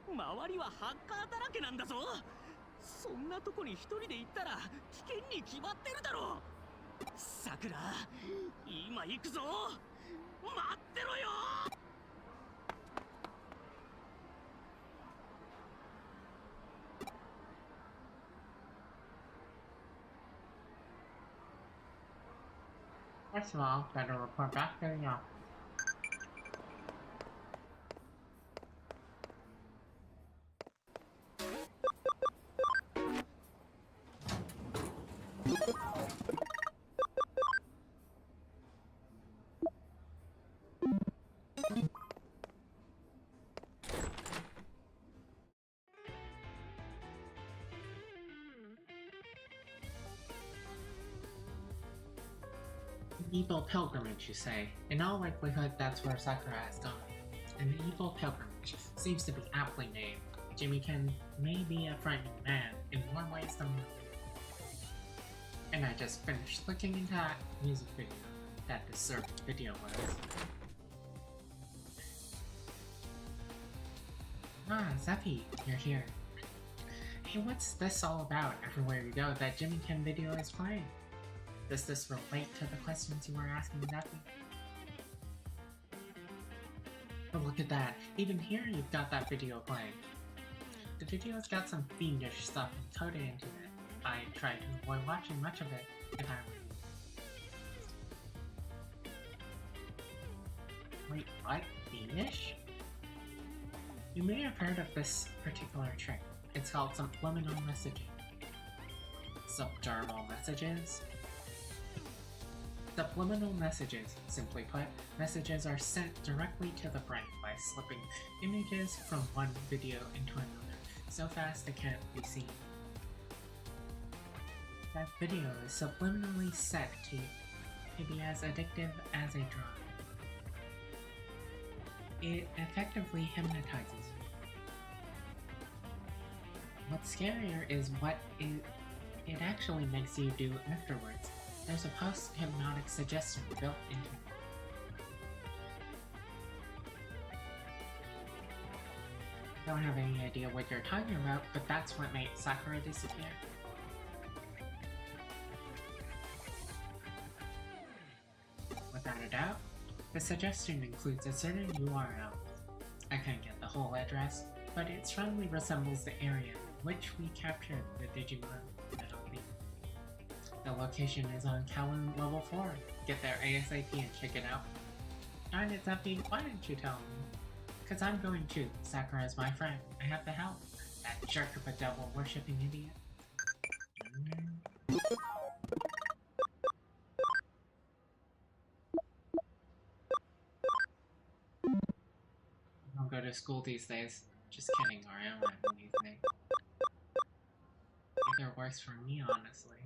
周りはハッカーだらけなんだぞ。そんなとこに一人で行ったら危険に決まってるだろ。さくら、今行くぞ。待ってろよ。First of all, better report back to the office. Evil pilgrimage, you say? In all likelihood, that's where Sakura has gone. An evil pilgrimage seems to be aptly named. Jimmy-ken may be a frightening man in more ways than one. And I just finished looking into that music video that disturbing video was. Ah, Zeppi, you're here. Hey, what's this all about? Everywhere you go, that Jimmy-ken video is playing. Does this relate to the questions you were asking, Zeppi? But look at that. Even here you've got that video playing. The video's got some fiendish stuff encoded into it. I tried to avoid watching much of it if I were. Wait, what? Fiendish? You may have heard of this particular trick. It's called subliminal messaging. Subdermal messages. Subliminal messages. Simply put, messages are sent directly to the brain by slipping images from one video into another, so fast they can't be seen. That video is subliminally set to be as addictive as a drug. It effectively hypnotizes you. What's scarier is what it actually makes you do afterwards. There's a post-hypnotic suggestion built into it. I don't have any idea what you're talking about, but that's what made Sakura disappear. Without a doubt, the suggestion includes a certain URL. I can't get the whole address, but it strongly resembles the area in which we captured the Digimon Metal Beam. The location is on Kowloon Level 4. Get there ASAP and check it out. Darn it, Zuffy, why didn't you tell me? Cause I'm going to. Sakura is my friend. I have to help. That jerk of a devil-worshipping idiot. I don't go to school these days. Just kidding, or am I anything? Either works for me, honestly.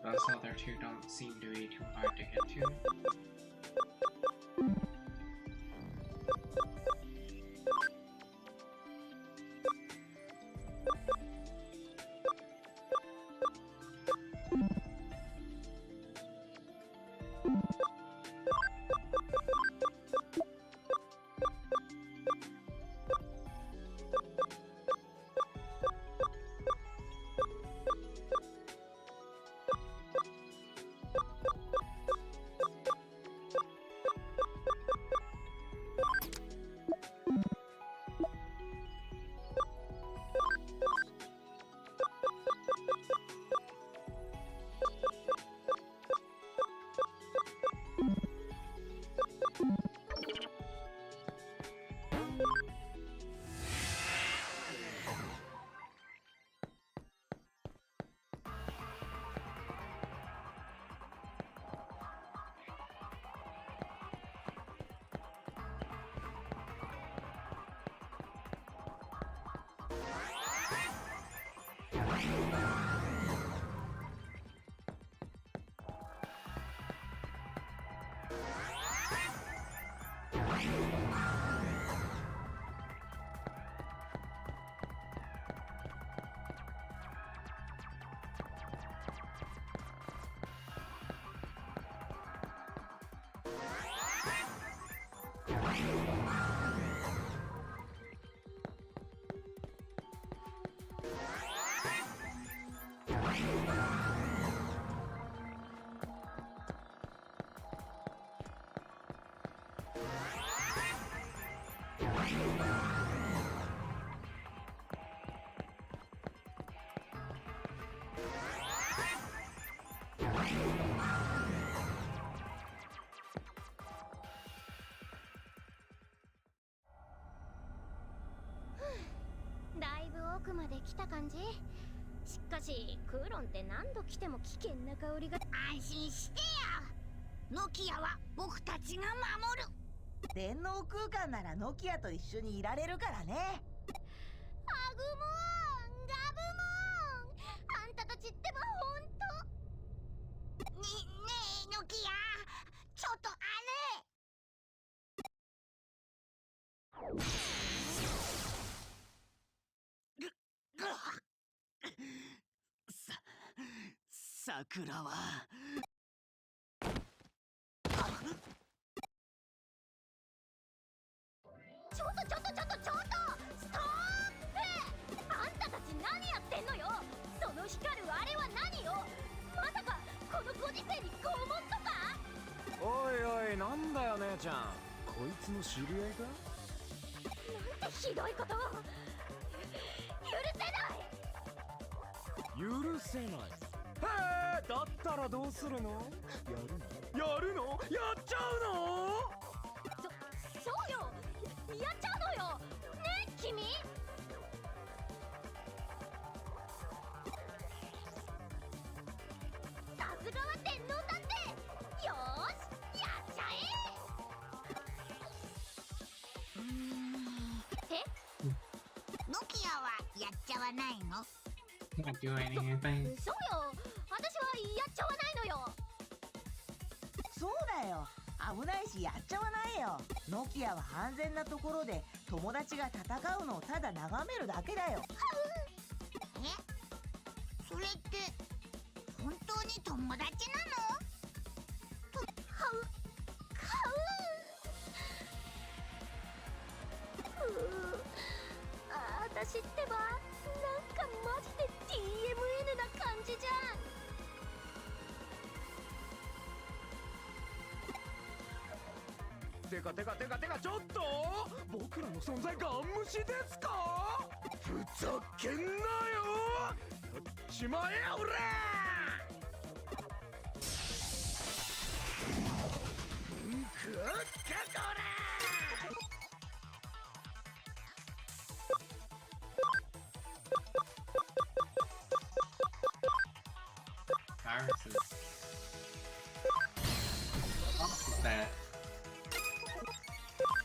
Those other two don't seem to be too hard to get to. だいぶ奥まで来た感じ。しかしクーロンって何度来ても危険な香りが。安心してよ。ノキアは僕たちが守る。電脳空間ならノキアと一緒にいられるからね。アグモーン、ガブモーン、あんたたちってばほんと。ねえノキア、ちょっとあれ。さくらはちょっとストップ。あんたたち何やってんのよ。その光るあれは何よ。まさかこのご時世に拷問とか。おいおい、なんだよ姉ちゃん、こいつの知り合いか。なんてひどいことを。許せない。へえ、だったらどうするの？やるの？やっちゃうの？そうよ、やっちゃうのよねえ君。さすがは天皇だって。よーしやっちゃえ。ノキアはやっちゃわないの？ Not doing anything. そうよ、私はやっちゃわないのよ。そうだよ、危ないしやっちゃわないよ。ノキアは安全なところで友達が戦うのをただ眺めるだけだよ。え、それって本当に友達なの？私ってばなんかマジで DMN な感じじゃん。てかちょっと、僕らの存在ガン無視ですか？ふざけんなよ。やっちまえよ俺。くっかこれ。Viruses. What is that?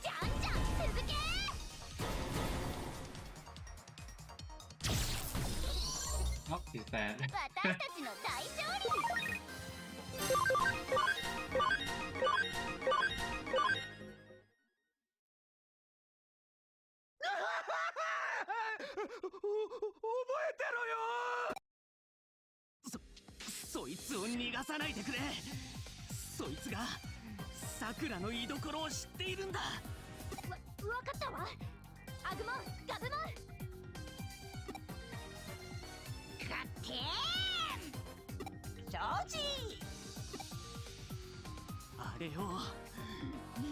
じゃんじゃん続け。What is that? 私たちの大勝利。覚えてろよ。そいつを逃がさないでくれ。そいつがさくらの居所を知っているんだ。わかったわ。アグモン、ガブモン。ガッテ承知。あれを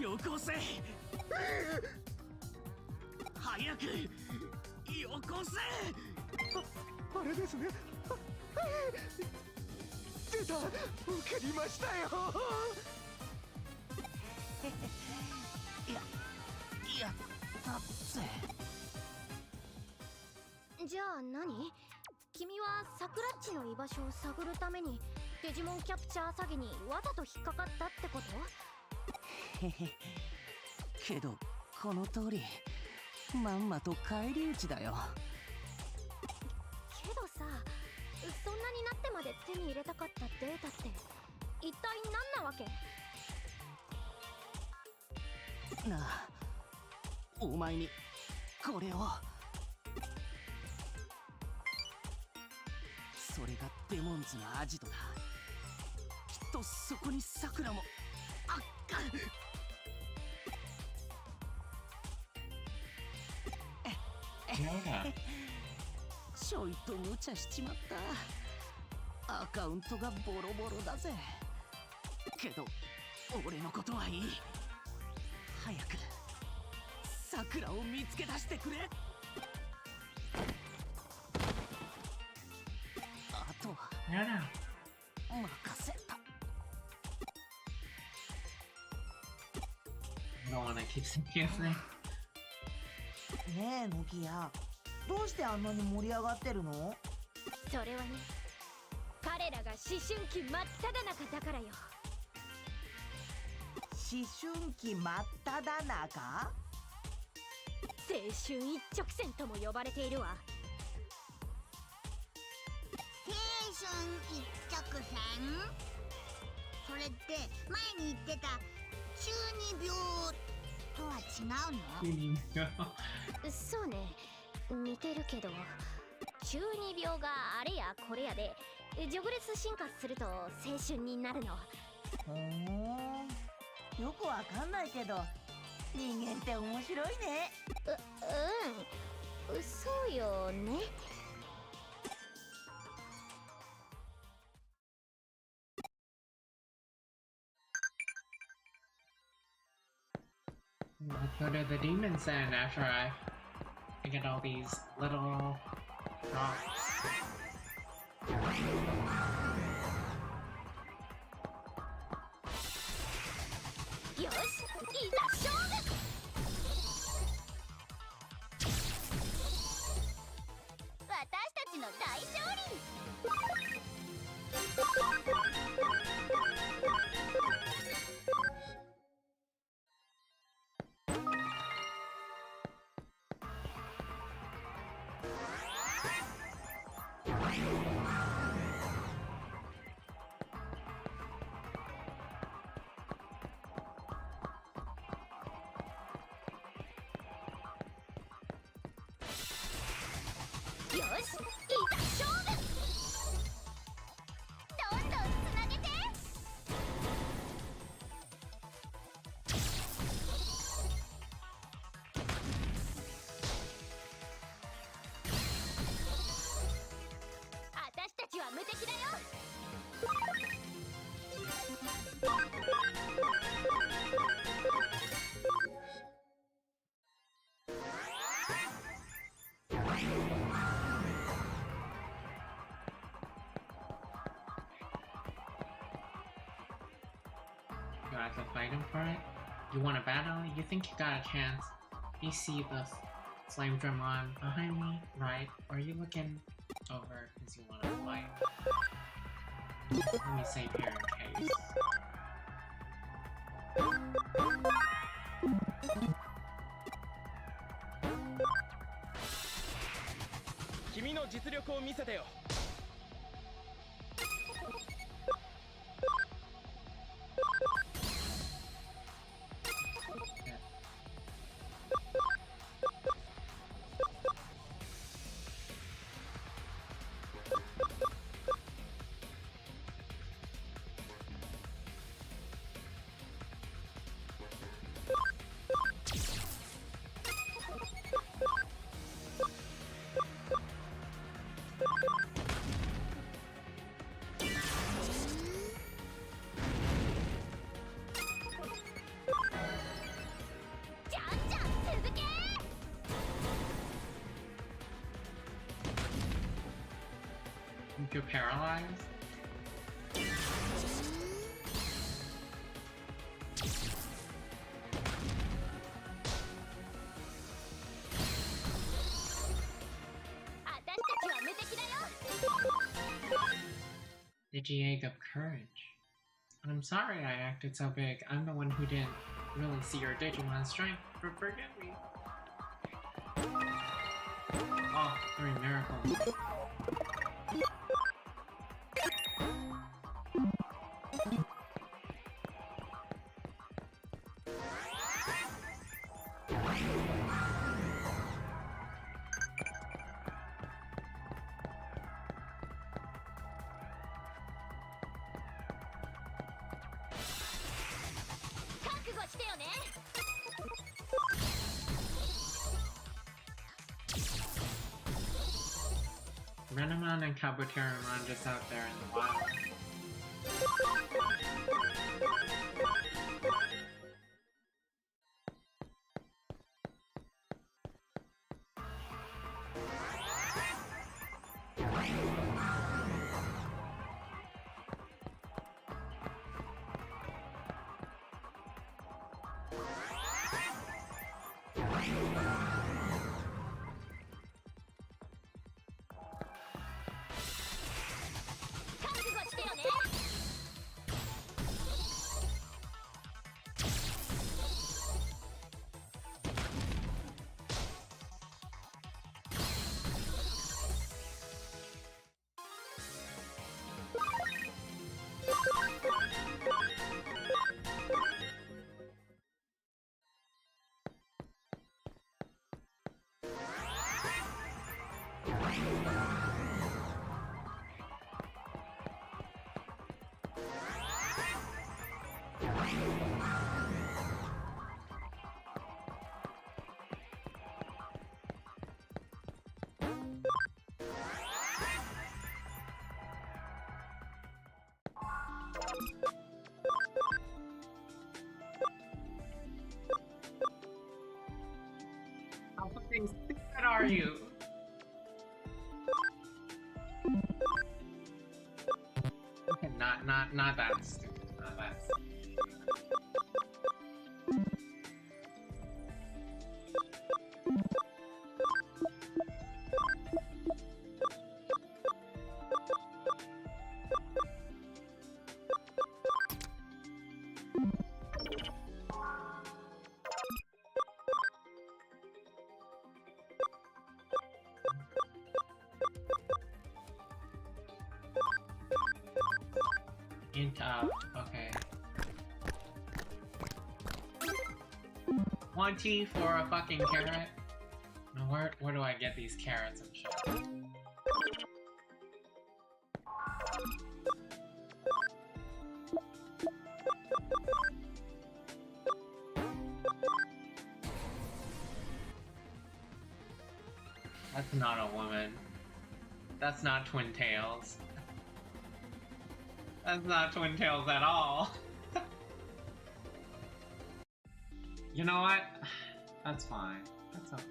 よこせ。早くよこせ。あれですね。出た、わかりましたよ。やったぜ。じゃあ何？君はサクラッチの居場所を探るためにデジモンキャプチャー詐欺にわざと引っかかったってこと？へへ。けどこの通りまんまと返り討ちだよ。けどさ、そんなになってまで手に入れたかったデータって一体何なわけ？なあ、お前にこれを。それがデモンズのアジトだ。きっとそこにさくらも。あっか。ちょいと無茶しちまった。アカウントがボロボロだぜ。けど俺のことはいい。早く桜を見つけ出してくれ。あとは Yeah, no. 任せた。 I don't wanna keep saying his name. ねえノキヤ、どうしてあんなに盛り上がってるの？それはね、彼らが思春期真っ只中だからよ。思春期真っ只中？青春一直線とも呼ばれているわ。青春一直線？それって前に言ってた中二病とは違うの？そうね、似てるけど、中二病があれやこれやで序列進化すると青春になるの。ほーん、よくわかんないけど人間って面白いね。そうよね。Let's go to the demon's den after I get all these little rocks. よし、いざ勝負。私たちの大勝利。よし、いざ勝負。どんどんつなげて。私たちは無敵だよ。You have to fight him for it? You want a battle? You think you got a chance? You see the slime Digimon behind me, right? Or are you looking over because you want to fight? Let me save here in case. 君の実力を見せてよ。じゃんじゃん続け。Think you're paralyzed? 私たちは無敵だよ。Digi-egg of courage. I'm sorry I acted so big. I'm the one who didn't really see your Digimon strength. Forgive me. Oh, 3 miracles. Renamon and Kabuterimon just out there in the wild. Not that stupid. Not that stupid. Okay. 20 for a fucking carrot? Now where do I get these carrots and shit? That's not a woman. That's not Twin Tails. That's not Twin Tails at all. You know what? That's fine. That's okay.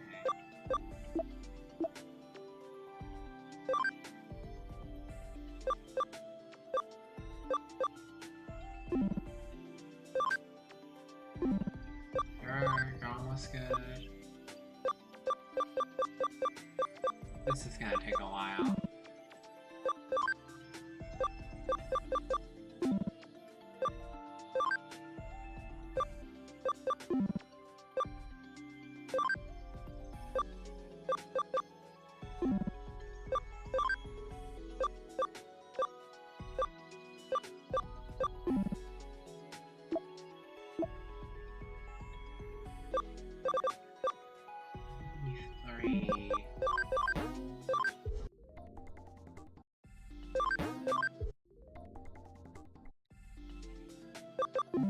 You're almost good. This is gonna take a while.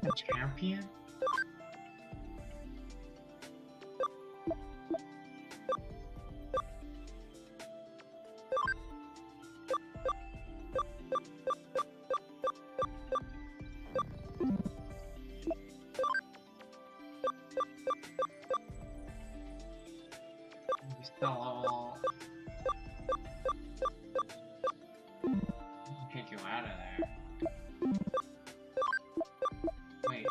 The champion? We still level. I'll kick you out of there. Wait.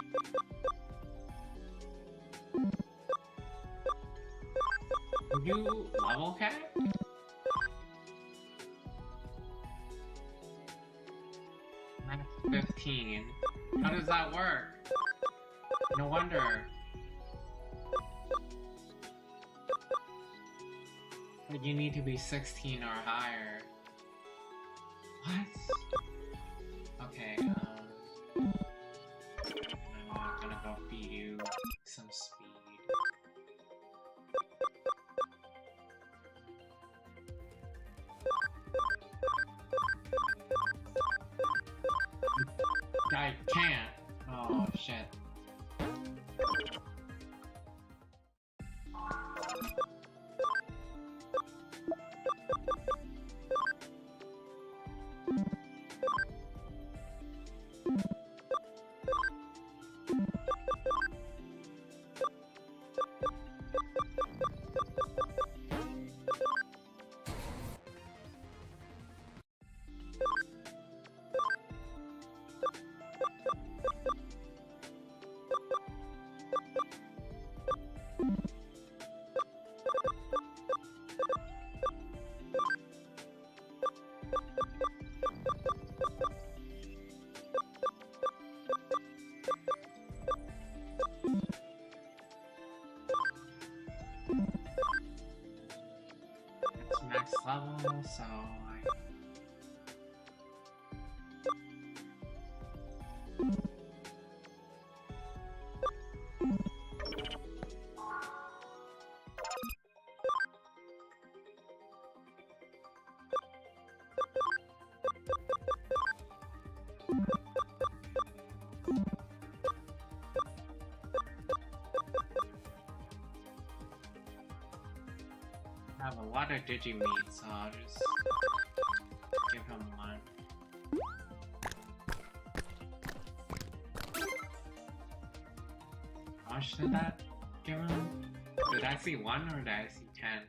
Would you level cap? Max 15. How does that work? No wonder. Like you need to be 16 or higher. What? Okay, I'm gonna go feed you some speed. I can't. Oh shit. It's max level, so I have a lot of Digimeat, so I'll just give him one. How much did that give him? Did I see 1 or did I see 10?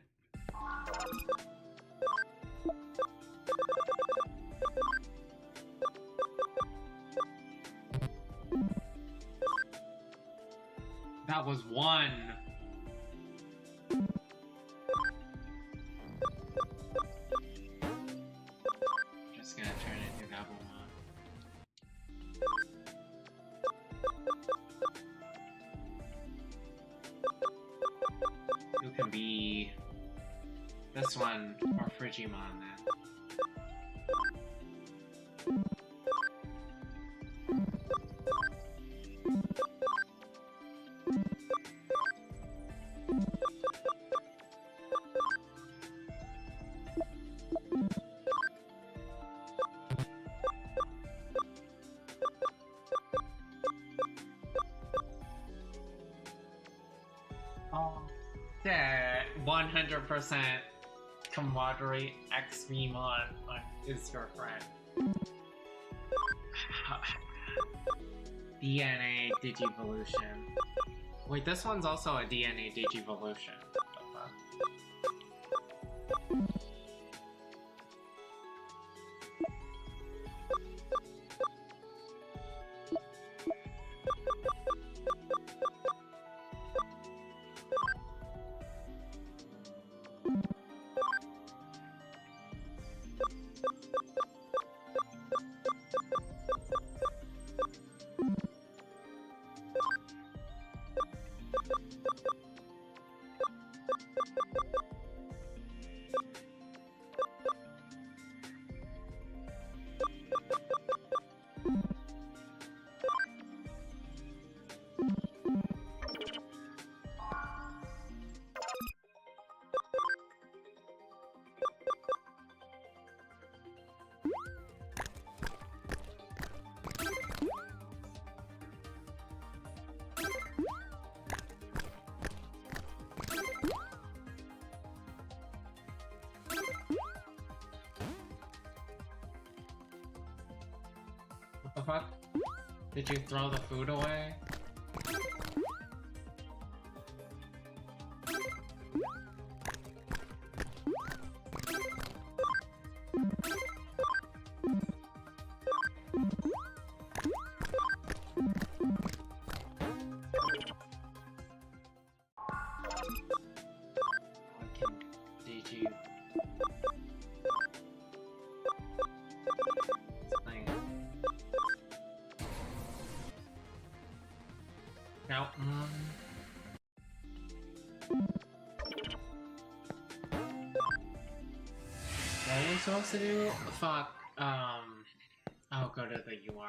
That was one. Just gonna turn into Angewomon. Who can be this one or Digimon then? Oh, yeah, 100% camaraderie Angewomon is your friend. DNA Digivolution. Wait, this one's also a DNA Digivolution. What the fuck? Did you throw the food away? No. What are we supposed to do? Fuck. I'll go to the URL.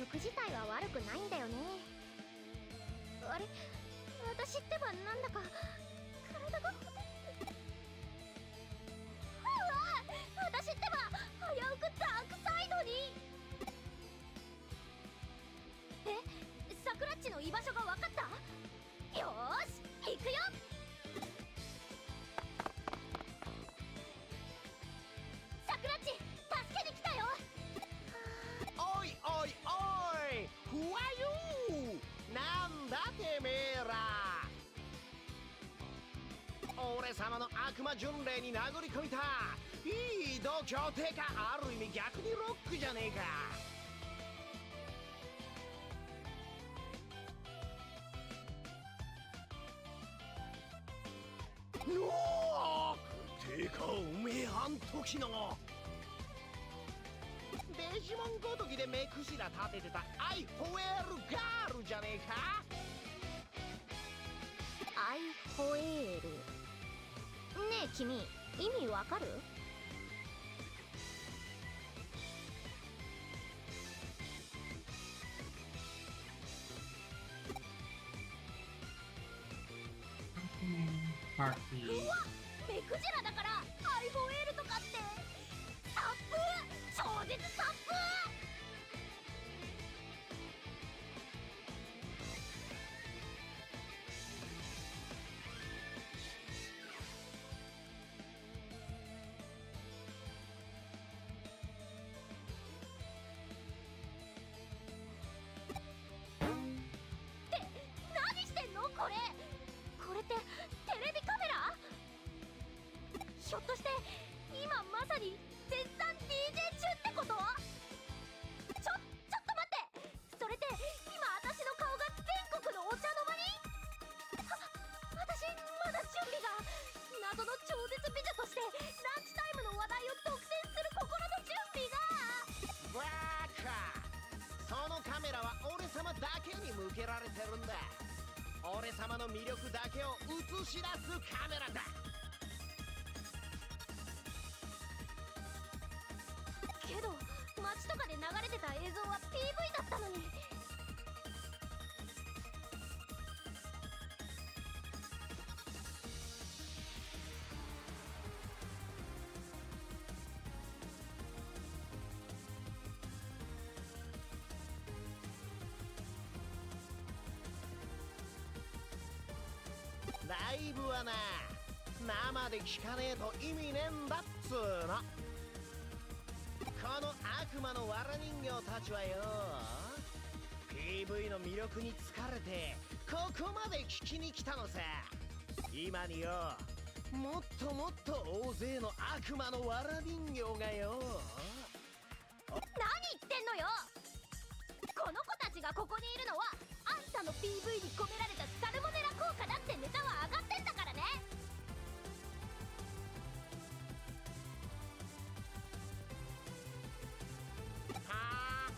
曲自体は悪くないんだよね。あれ、私ってばなんだか体がほてって。うわ、私ってば危うくダークサイドに。え、サクラッチの居場所が分かった？よーし、行くよ。サクラッチ、助けに来たよ。おいおいおい、ふわよー、なんだてめえら。俺様の悪魔巡礼に殴り込みたいい度胸てか、ある意味逆にロックじゃねえか。おー、てかおめえあん時のデジモンごときで目くじら立ててたアイホエールガールじゃねえか。アイホエール。ねえ君、意味わかる？うわ、目くじらだからアイホエールとかって。サップ、超絶サップ。何してんのこれ。これってテレビカメラ？ひょっとして今まさに絶賛 DJ 中ってこと？ちょっと待って、それって今私の顔が全国のお茶の間に？私まだ準備が。謎の超絶美女としてランチタイムの話題を独占する心の準備が。バカ、そのカメラは俺様だけに向けられてるんだ。俺様の魅力だけを映し出すカメラだ。けど街とかで流れてた映像は PV だったのに。ライブはな、生で聞かねえと意味ねえんだっつーの。この悪魔のわら人形たちはよ、PV の魅力に疲れてここまで聞きに来たのさ。今によ、もっともっと大勢の悪魔のわら人形がよ。何言ってんのよ。この子たちがここにいるのはあんたの PV に込められたサルモネラ効果だってネタは上がってんだからね。はあ、ん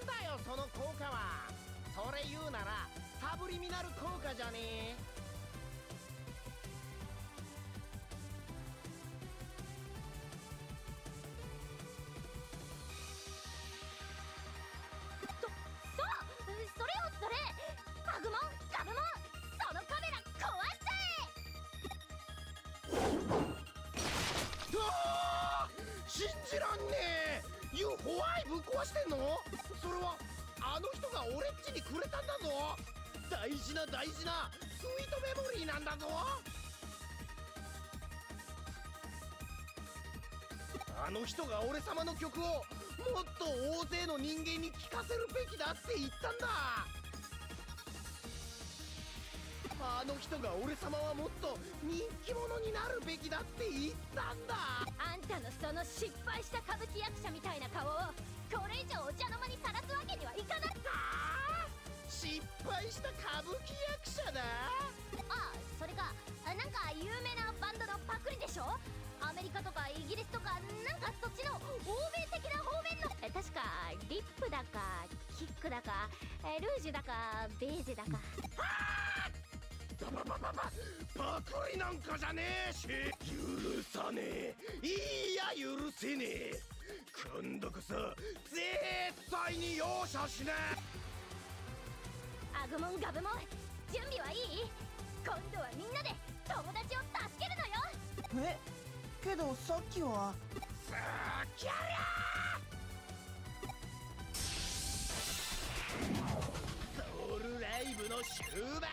だよその効果は。それ言うならサブリミナル効果じゃねえ。それよそれ。マグモンガブモン、そのカメラ壊しちゃえ。うわー、信じらんねえ。UFOI ぶっ壊してんの？それはあの人が俺っちにくれたんだぞ。大事な大事なスイートメモリーなんだぞ。あの人が俺様の曲をもっと大勢の人間に聴かせるべきだって言ったんだ。あの人が俺様はもっと人気者になるべきだって言ったんだ。あんたのその失敗した歌舞伎役者みたいな顔をこれ以上お茶の間にさらすわけにはいかない。失敗した歌舞伎役者だ。ああ、それかなんか有名なバンドのパクリでしょ。アメリカとかイギリスとかなんかそっちの欧米的な方面の。確かリップだかキックだかルージュだかベーゼだか。パクリなんかじゃねえし、許さねえ。いいや許せねえ。今度こそ絶対に容赦しねアグモンガブモン、準備はいい？今度はみんなで友達を助けるのよ。え、けどさっきはすっきゃりゃソウルライブの終幕だ。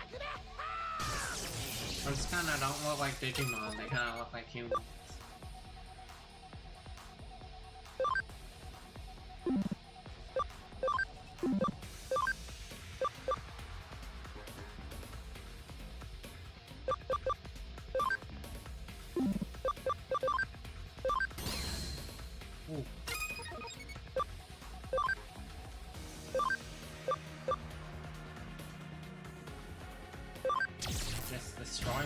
Those kinda don't look like Digimon, they kinda look like humans. Ooh. Just destroy one.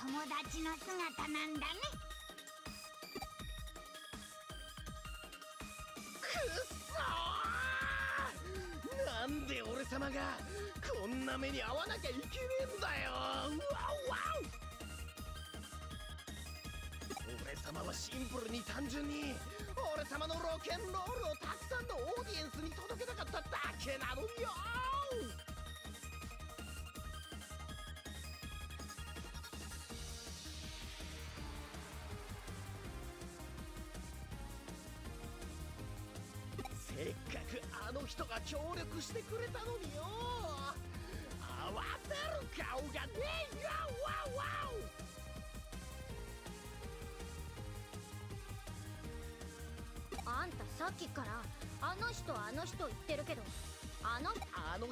友達の姿なんだね。くっそー、なんで俺様がこんな目に遭わなきゃいけねえんだよ。ワウワウ。俺様はシンプルに単純に俺様のロケンロールをたくさんのオーディエンスに届けたかっただけなのよ。せっかくあの人が協力してくれたのによ、慌てる顔がねえよ。ワウワウ。あんたさっきからあの人言ってるけど、あの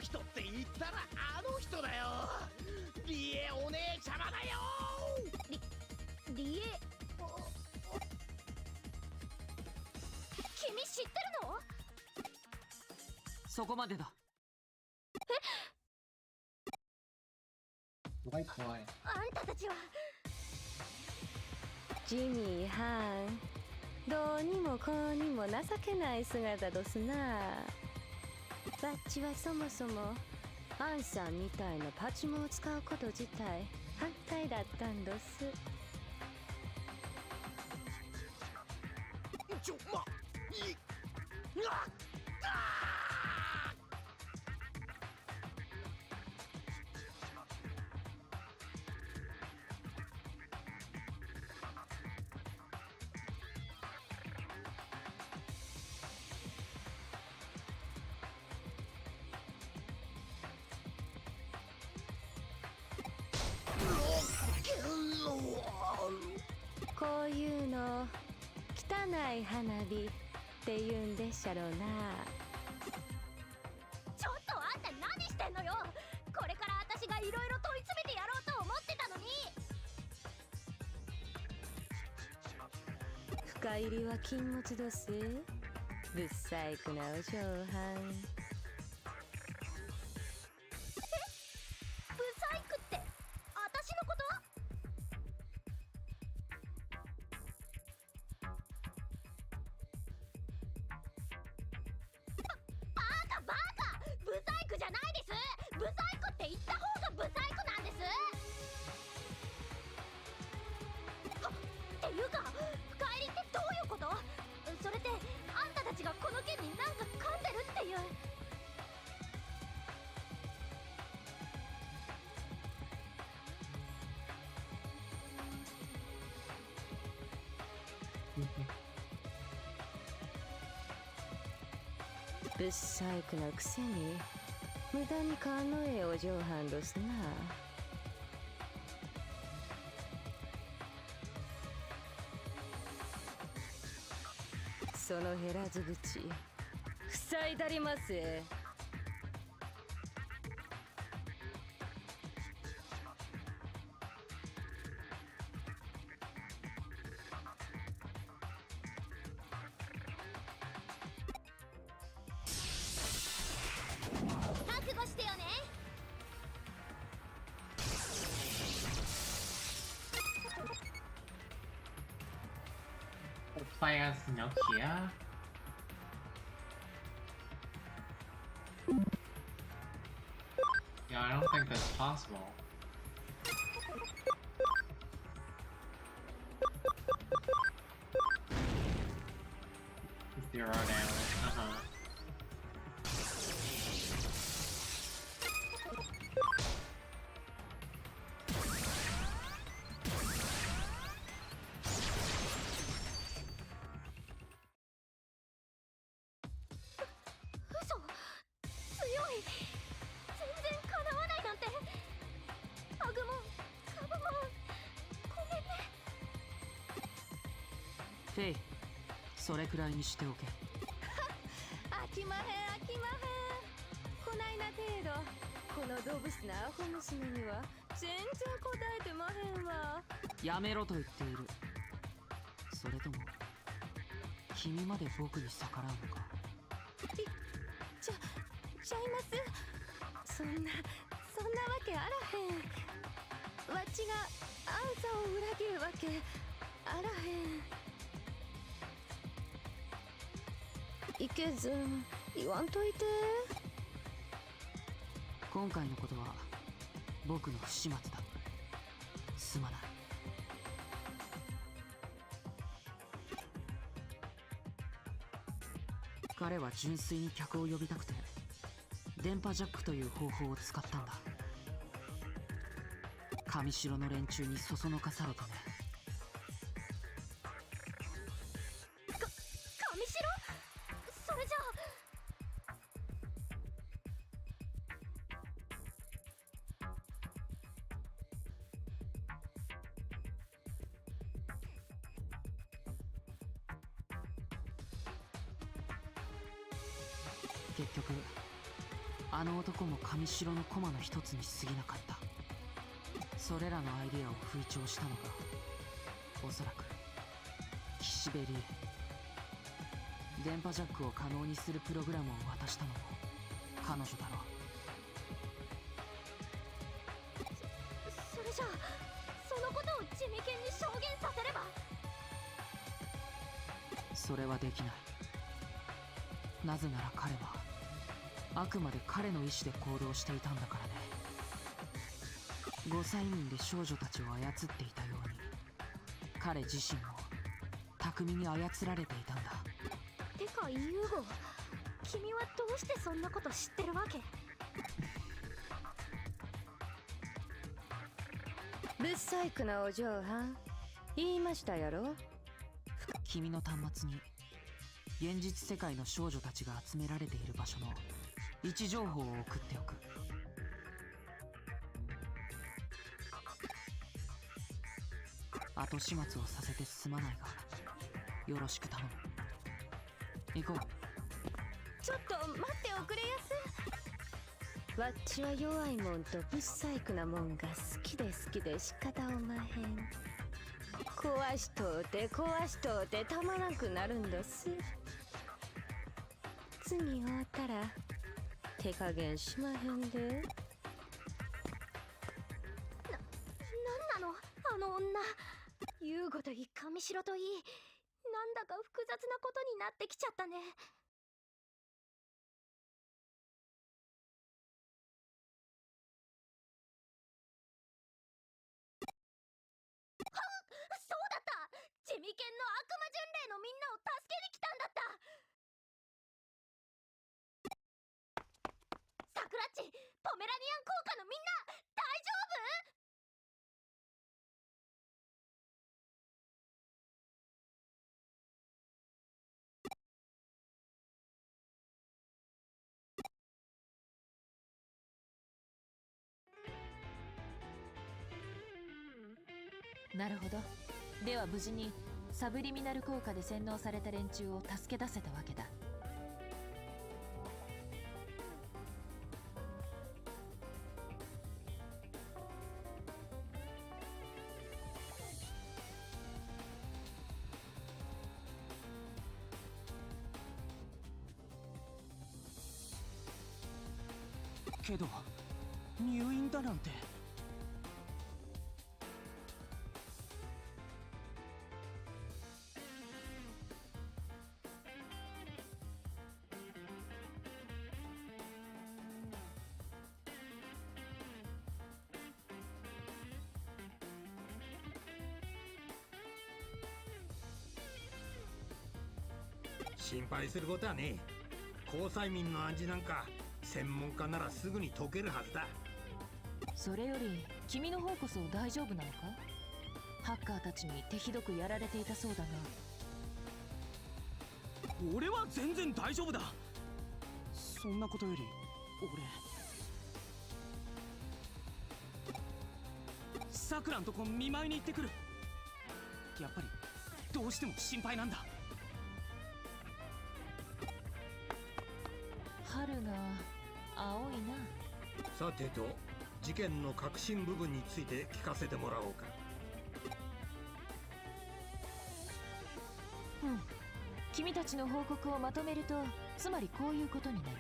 人って言ったらあの人だよ。リエお姉ちゃまだよ。リエ、君知ってるの？そこまでだ。White boy。あんたたちは。ジミーハン、どうにもこうにも情けない姿どすな。バッチはそもそもアンさんみたいなパチモンを使うこと自体反対だったんどす。こういうの汚い花火って言うんでっしゃろうな。ちょっとあんた何してんのよ。これから私がいろいろ問い詰めてやろうと思ってたのに。帰りは禁物どす。ぶっ細工なお嬢はん。ブサイクって私のこと？バカバカ、ブサイクじゃないです。ブサイクって言った方がブサイクなんです。っていうか、深入りってどういうこと？それってあんたたちがこの件になんか噛んでるっていう。ぶっ細工なくせに無駄に勘のええお嬢はんどすな。その減らず口塞いだりますえ。覚悟してよね。Play as Nokia. Yeah, I don't think that's possible. Zero damage,嘘、強い。全然かなわないなんて。アグモン、カブモン、ごめんね。フェイ、それくらいにしておけ。飽きまへん飽きまへん。こないな程度この動物なアホ娘には全然答えてまへんわ。やめろと言っている。それとも君まで僕に逆らうのか。ちゃいます。そんなわけあらへん。わっちがあんさを裏切るわけあらへん。いけず言わんといて。今回のことは僕の不始末だ。すまない。彼は純粋に客を呼びたくて電波ジャックという方法を使ったんだ。上城の連中にそそのかされてね。上城？それじゃ結局あの男も上城の駒の一つに過ぎなかった。それらのアイデアを吹聴したのがおそらく岸辺理恵。電波ジャックを可能にするプログラムを渡したのも彼女だろう。それじゃそのことを地味犬に証言させれば。それはできない。なぜなら彼はあくまで彼の意志で行動していたんだからね。5歳人で少女たちを操っていたように彼自身も巧みに操られていたんだ。てかユーゴ、君はどうしてそんなこと知ってるわけ？ぶっ細工なお嬢はん言いましたやろ。君の端末に現実世界の少女たちが集められている場所の位置情報を送っておく。後始末をさせてすまないがよろしく頼む。行こう。ちょっと待っておくれやす。わっちは弱いもんとぶっ細工なもんが好きで仕方おまへん。壊しとうて壊しとうてたまらんくなるんどす。次会ったら手加減しまへんで。なんなのあの女。優吾といい上白といい、なんだか複雑なことになってきちゃったね。そうだった、ジェミケンの悪魔巡礼のみんなを助けに来たんだった。サクラッチ、ポメラニアン効果のみんな大丈夫？なるほど。では無事にサブリミナル効果で洗脳された連中を助け出せたわけだ。けど入院だなんて。心配することはねえ。交際民の味なんか専門家ならすぐに解けるはずだ。それより君の方こそ大丈夫なのか？ハッカーたちに手ひどくやられていたそうだが。俺は全然大丈夫だ。そんなことより俺さくらんとこ見舞いに行ってくる。やっぱりどうしても心配なんだ。春が青いな。さてと事件の核心部分について聞かせてもらおうか。うん、君たちの報告をまとめると、つまりこういうことになる。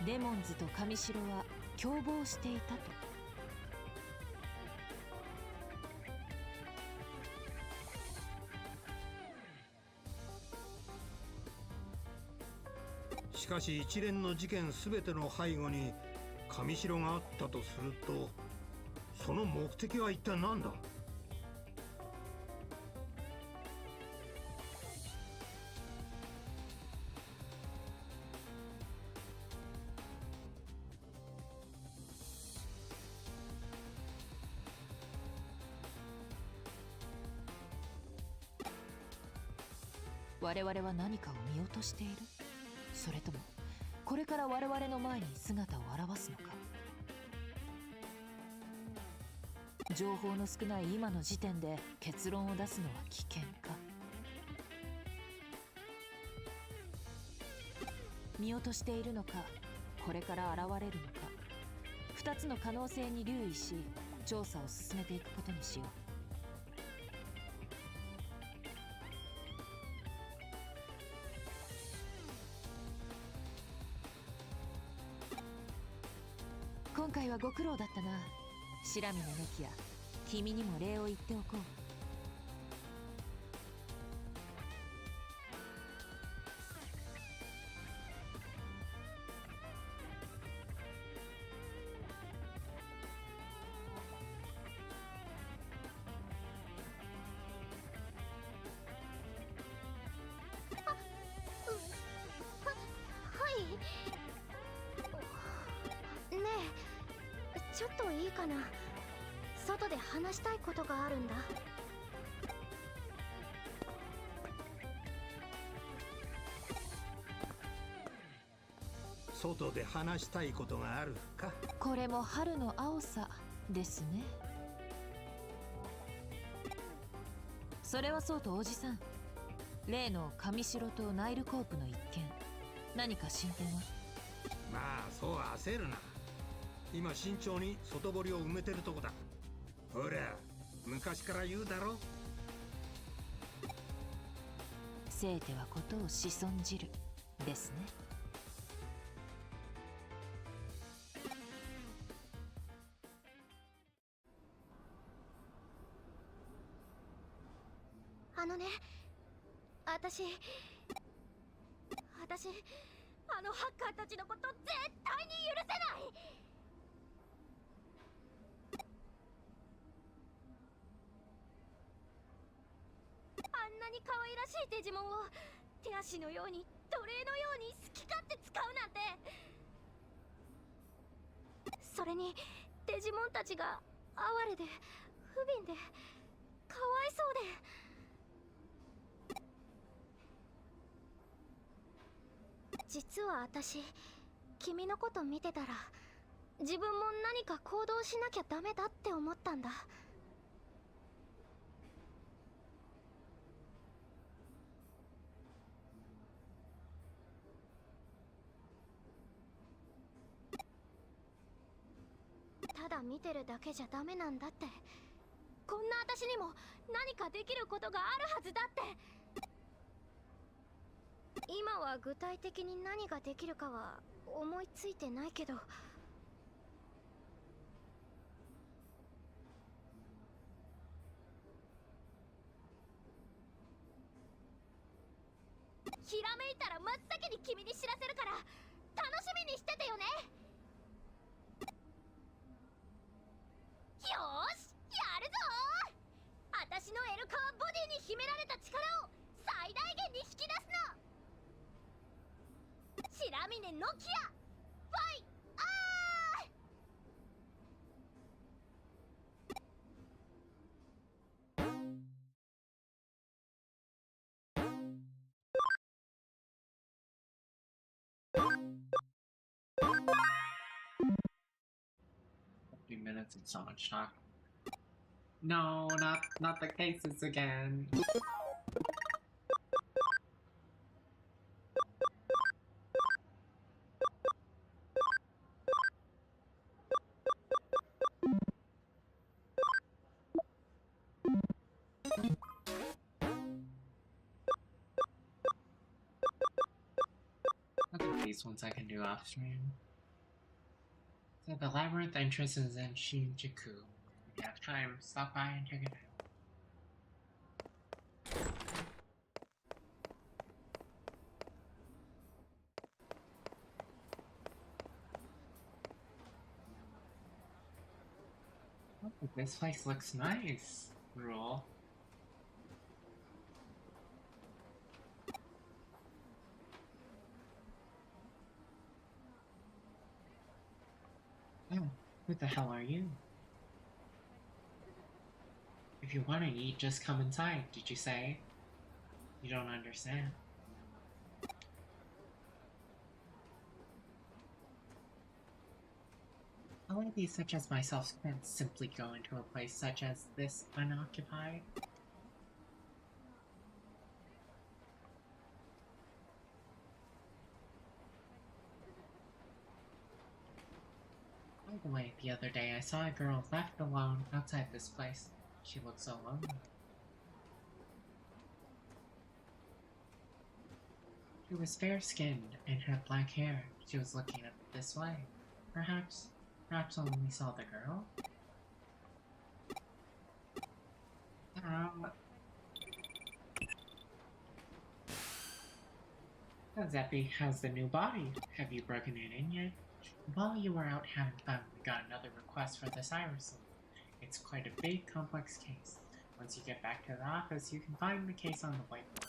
デモンズと上白は共謀していたと。しかし一連の事件すべての背後に上白があったとすると、その目的は一体何だ？我々は何かを見落としている？それともこれから我々の前に姿を現すのか？情報の少ない今の時点で結論を出すのは危険か？見落としているのか、これから現れるのか、2つの可能性に留意し調査を進めていくことにしよう。今回はご苦労だったな。白峰のきや、君にも礼を言っておこう。ねえ、ちょっといいかな。外で話したいことがあるんだ。外で話したいことがあるか？これも春の青さですね。それはそうとおじさん、例の上白とナイルコープの一件、何か進展は？まあそう焦るな。今慎重に外堀を埋めてるとこだ。ほら、昔から言うだろ。生てはことを子孫じるですね。あのね、私あのハッカーたちのこと絶対に許せない。あんなに可愛らしいデジモンを手足のように奴隷のように好き勝手使うなんて。それにデジモンたちが哀れで不憫でかわいそうで。実は私、君のこと見てたら自分も何か行動しなきゃダメだって思ったんだ。ただ見てるだけじゃダメなんだって。こんな私にも何かできることがあるはずだって。今は具体的に何ができるかは思いついてないけど、ひらめいたら真っ先に君に知らせるから楽しみにしててよね。よーし、やるぞー。私のエルカワボディに秘められた力を最大限に引き出すの。白峰ノキアファイアー。Minutes and so much talk. No, not the cases again. Look at these ones I can do off stream. So the labyrinth entrance is in Shinjuku. If you have time, stop by and check it out. Oh, this place looks nice, Rule. Oh, who the hell are you? If you want to eat, just come inside, did you say? You don't understand. A lady such as myself can't simply go into a place such as this unoccupied. By the way, the other day I saw a girl left alone outside this place. She looked so lonely. She was fair-skinned and had black hair. She was looking up this way. Perhaps only saw the girl? Zeppi, how's the new body? Have you broken it in yet? While you were out having fun, we got another request for the Cyrus Sleuth. It's quite a big, complex case. Once you get back to the office, you can find the case on the whiteboard.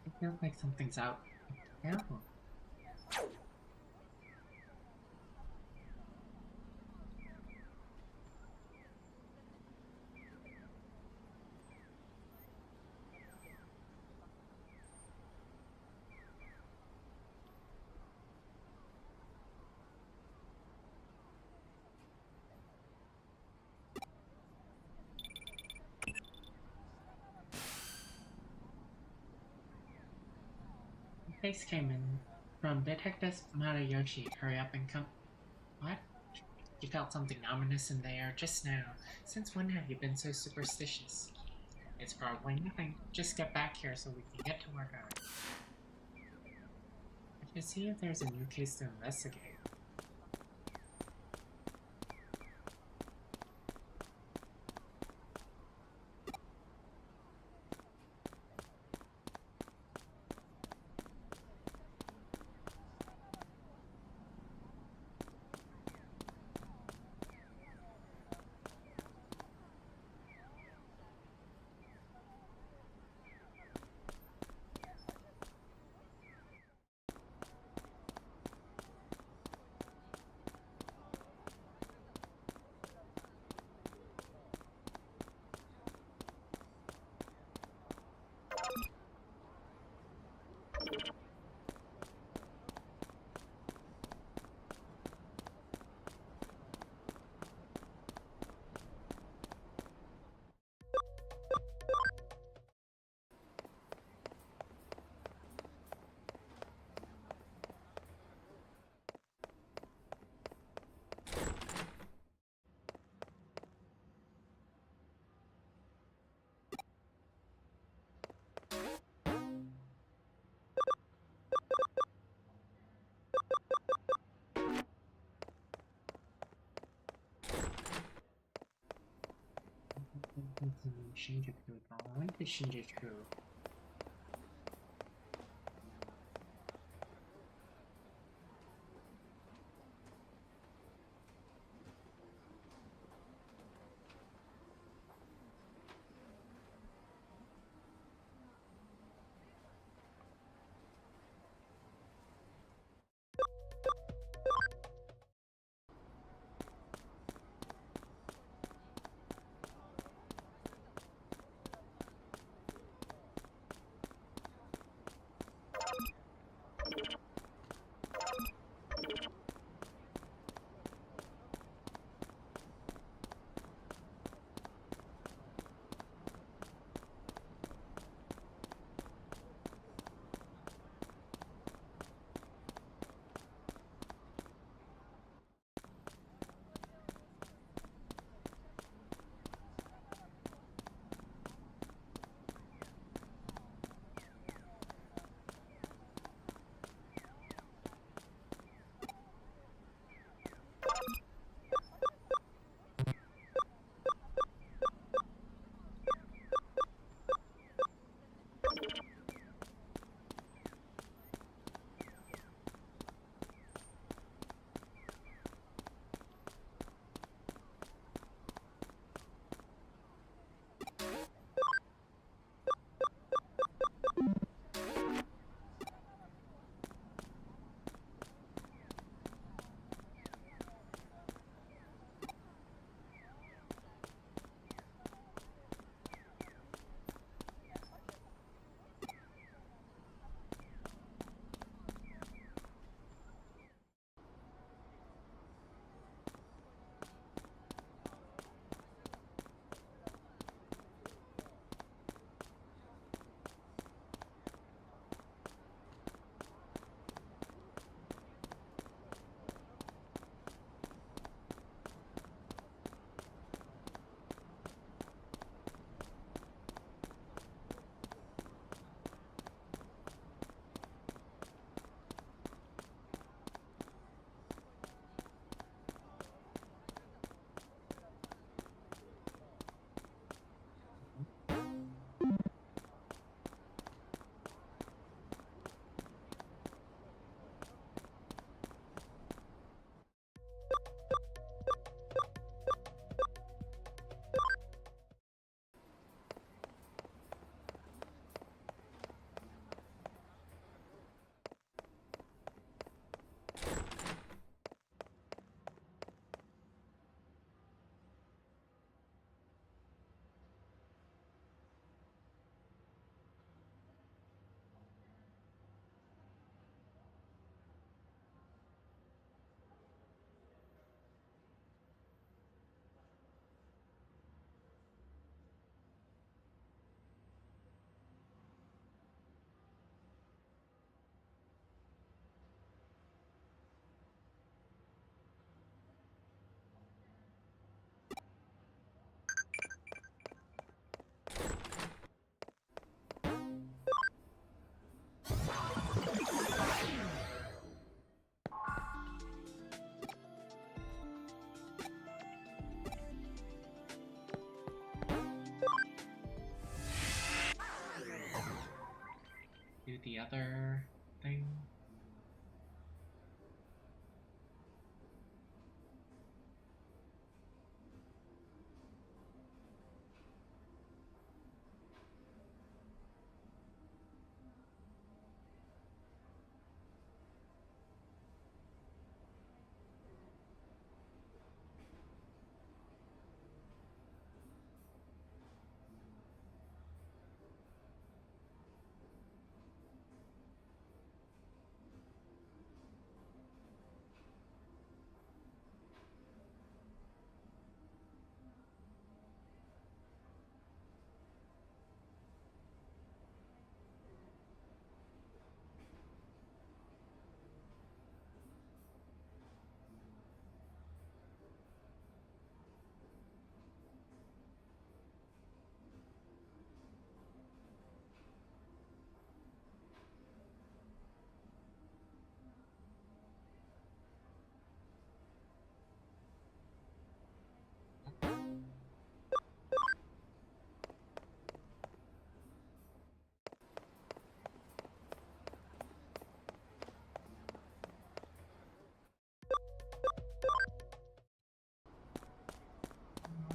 I feel like something's out. Yeah. text came in from Detective Marayoshi. Hurry up and come. What? You felt something ominous in the air just now. Since when have you been so superstitious? It's probably nothing. Just get back here so we can get to work on it. I should see if there's a new case to investigate. Shinjuku. I went to Shinjuku. other thing?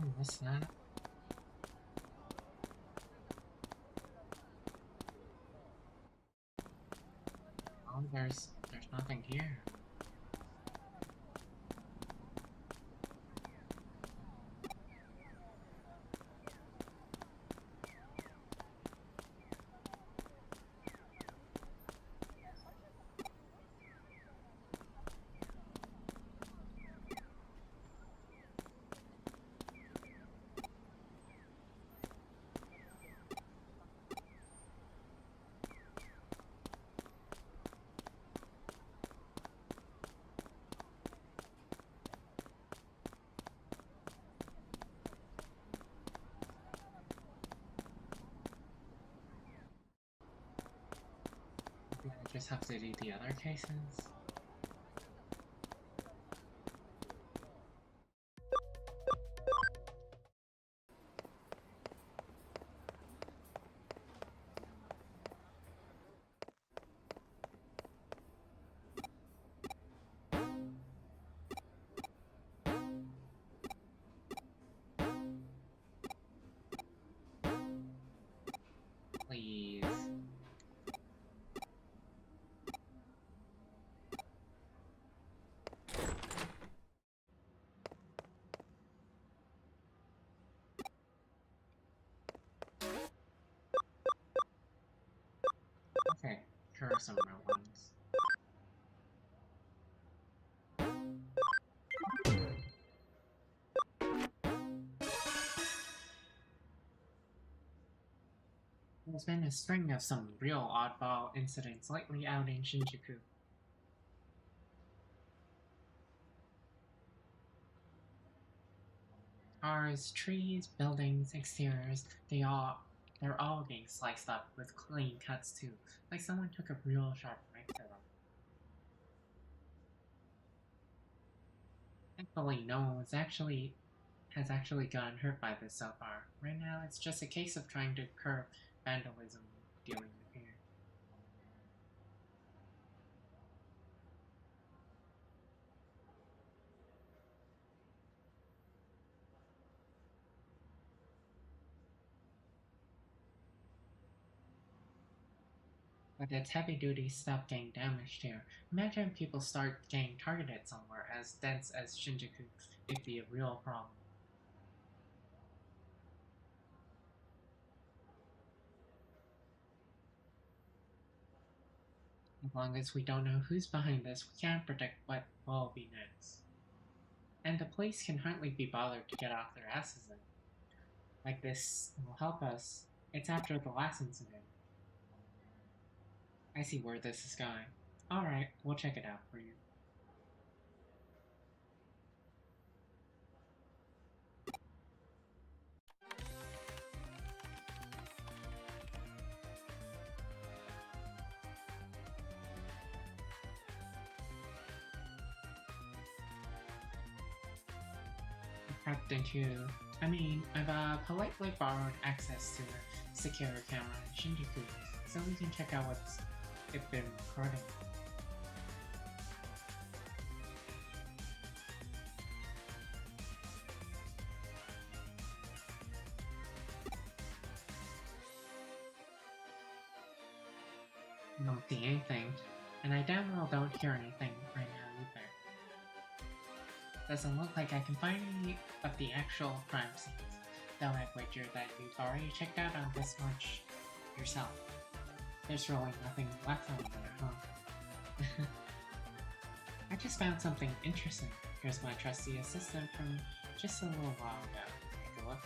Oh, what's that? Oh, there's nothing here. Maybe I just have to do the other cases. Please. Okay, here are some real ones. There's been a string of some real oddball incidents lately out in Shinjuku. Cars, trees, buildings, exteriors, they're all getting sliced up with clean cuts too, like someone took a real sharp knife to them. Thankfully, no one has actually gotten hurt by this so far. Right now, it's just a case of trying to curb vandalism dealing with here. But it's heavy-duty stuff getting damaged here. Imagine people start getting targeted somewhere as dense as Shinjuku. It'd be a real problem. As long as we don't know who's behind this, we can't predict what will be next. And the police can hardly be bothered to get off their asses in. Like this will help us. It's after the last incident. I see where this is going. Alright, we'll check it out for you. I've politely borrowed access to the secure camera in Shinjuku, so we can check out what's it's been recording. I don't see anything, and I damn well don't hear anything right now either. Doesn't look like I can find any of the actual crime scenes, though I wager that you've already checked out on this much yourself. There's really nothing left on there, huh? I just found something interesting. Here's my trusty assistant from just a little while ago. Take a look.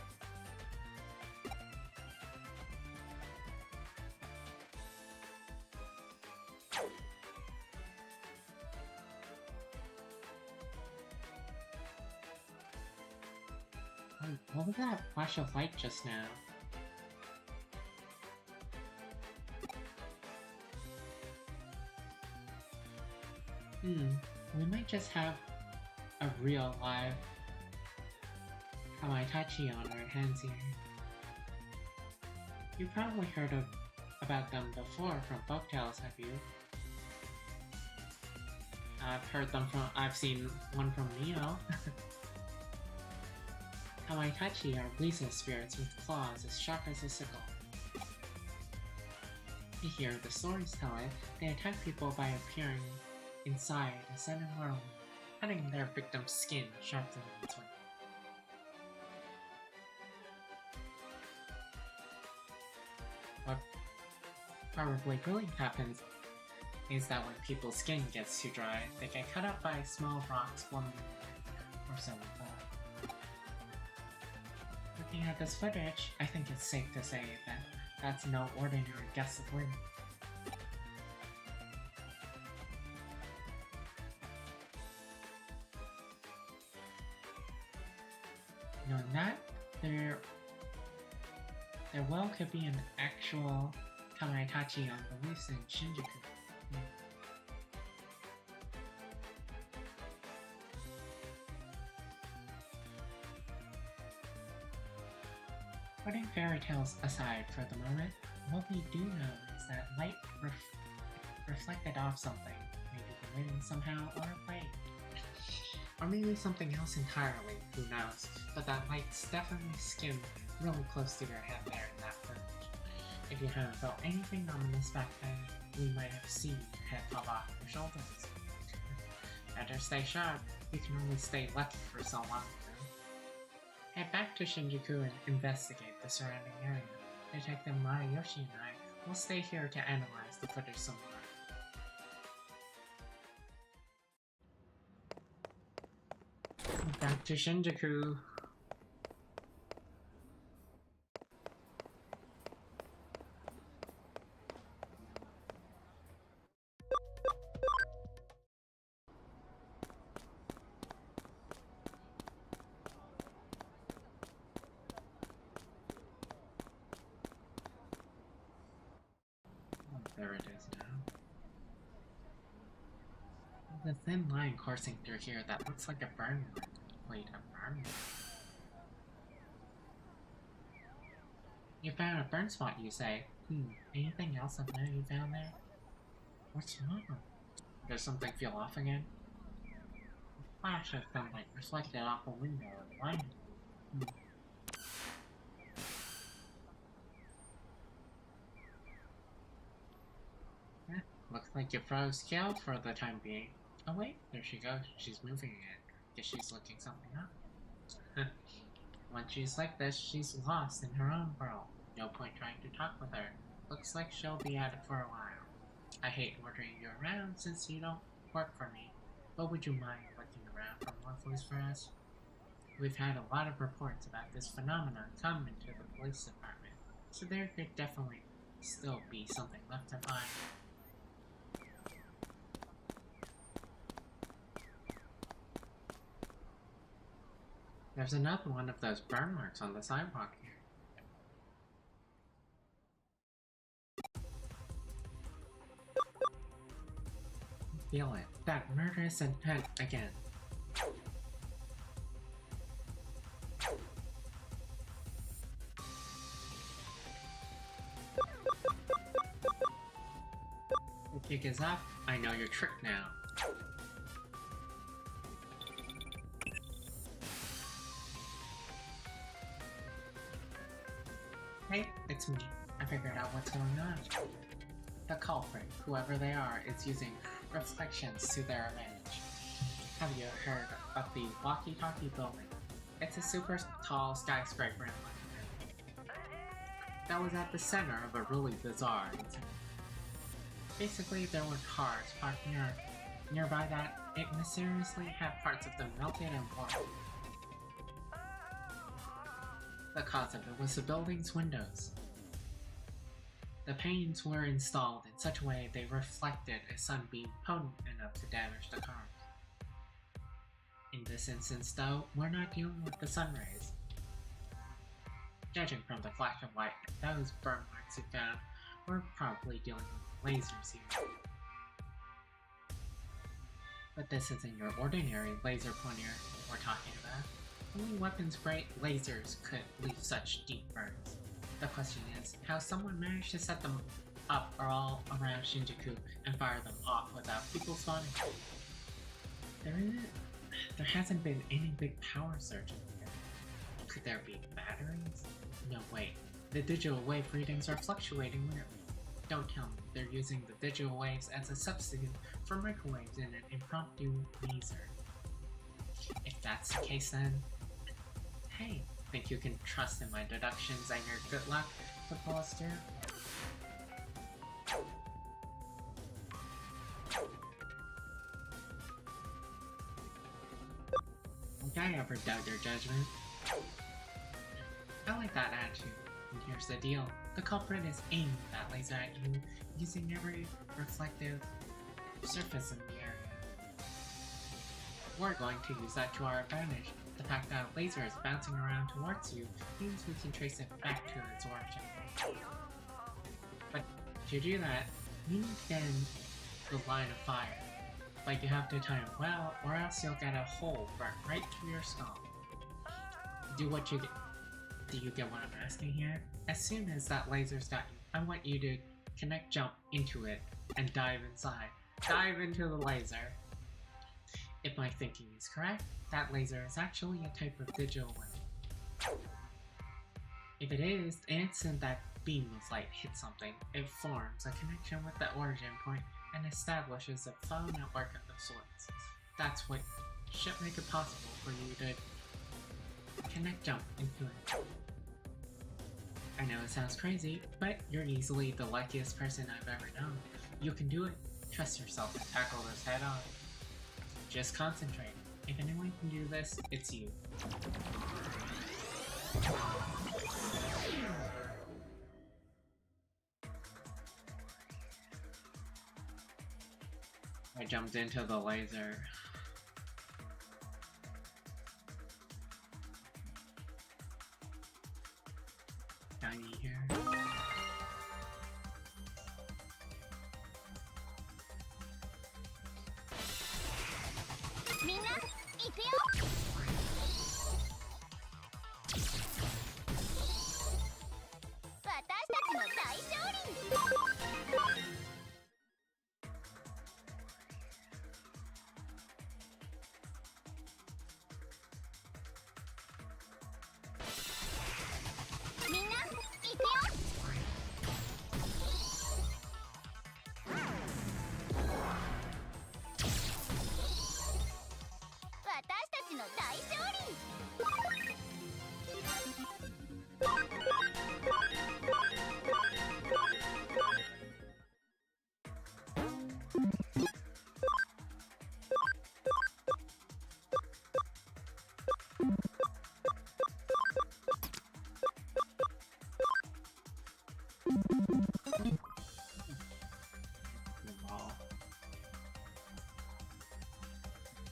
What was that flash of light just now? We might just have a real live Kamaitachi on our hands here. You've probably heard about them before from folktales, have you? I've seen one from Neo. Kamaitachi are weasel spirits with claws as sharp as a sickle. Here, the stories tell it, they attack people by appearing inside a sudden whirlwind, cutting their victim's skin sharply in its way. What probably really happens is that when people's skin gets too dry, they get cut up by small rocks one or so like that. Looking at this footage, I think it's safe to say that that's no ordinary gust of wind. Knowing that, there well could be an actual Kamaitachi on the loose in Shinjuku. Putting fairy tales aside for the moment, what we do know is that light reflected off something, maybe the wind somehow, or a plane. Or maybe something else entirely, who knows, but that light's definitely skimmed really close to your head there in that footage. If you haven't felt anything ominous back then, we might have seen your head fall off your shoulders. Better stay sharp, you can only stay lucky for so long. Head back to Shinjuku and investigate the surrounding area. Detective Marayoshi and I will stay here to analyze the footage some more. Back to Shinjuku. There it is now. The thin line coursing through here that looks like a burn mark. Wait, a burn mark? You found a burn spot, you say? Anything else of note you found there? What's wrong? Does something feel off again? A flash of sunlight reflected off a window and blinded. Looks like you froze Kale for the time being. Oh wait, there she goes. She's moving again. Guess she's looking something up. When she's like this, she's lost in her own world. No point trying to talk with her. Looks like she'll be at it for a while. I hate ordering you around since you don't work for me, but would you mind looking around for more clues for us? We've had a lot of reports about this phenomenon come into the police department, so there could definitely still be something left to find. There's another one of those burn marks on the sidewalk here. Feel it. That murderous intent again. Kick is up. I know your trick now. Hey, it's me. I figured out what's going on. The culprit, whoever they are, is using reflections to their advantage. Have you heard of the walkie-talkie building? It's a super tall skyscraper in London. That was at the center of a really bizarre incident. Basically, there were cars parked nearby that it mysteriously had parts of them melted and warped. The cause of it was the building's windows. The panes were installed in such a way they reflected a sunbeam potent enough to damage the cars. In this instance, though, we're not dealing with the sun rays. Judging from the flash of light and those burn marks you found, we're probably dealing with lasers here. But this isn't your ordinary laser pointer we're talking about. Only weapons-grade lasers could leave such deep burns. The question is, how someone managed to set them up all around Shinjuku and fire them off without people spawning. There hasn't been any big power surges here. Could there be batteries? No, wait. The digital wave readings are fluctuating weirdly. Don't tell me they're using the digital waves as a substitute for microwaves in an impromptu laser. If that's the case, then... Hey, think you can trust in my deductions and your good luck to pull us through? Would I ever doubt your judgment? I like that attitude. And here's the deal. The culprit is aiming that laser at you using every reflective surface in the area. We're going to use that to our advantage. The fact that a laser is bouncing around towards you means we can trace it back to its origin. But to do that, you need to get in the line of fire. But you have to time it well, or else you'll get a hole burnt right through your skull. Do you get what I'm asking here? As soon as that laser's got you, I want you to connect jump into it and dive inside. Dive into the laser. If my thinking is correct, that laser is actually a type of digital wave. If it is, the instant that beam of light hits something, it forms a connection with the origin point and establishes a phone network of sorts. That's what should make it possible for you to connect jump into it. I know it sounds crazy, but you're easily the luckiest person I've ever known. You can do it. Trust yourself and tackle this head on. Just concentrate. If anyone can do this, it's you. I jumped into the laser. Tiny here.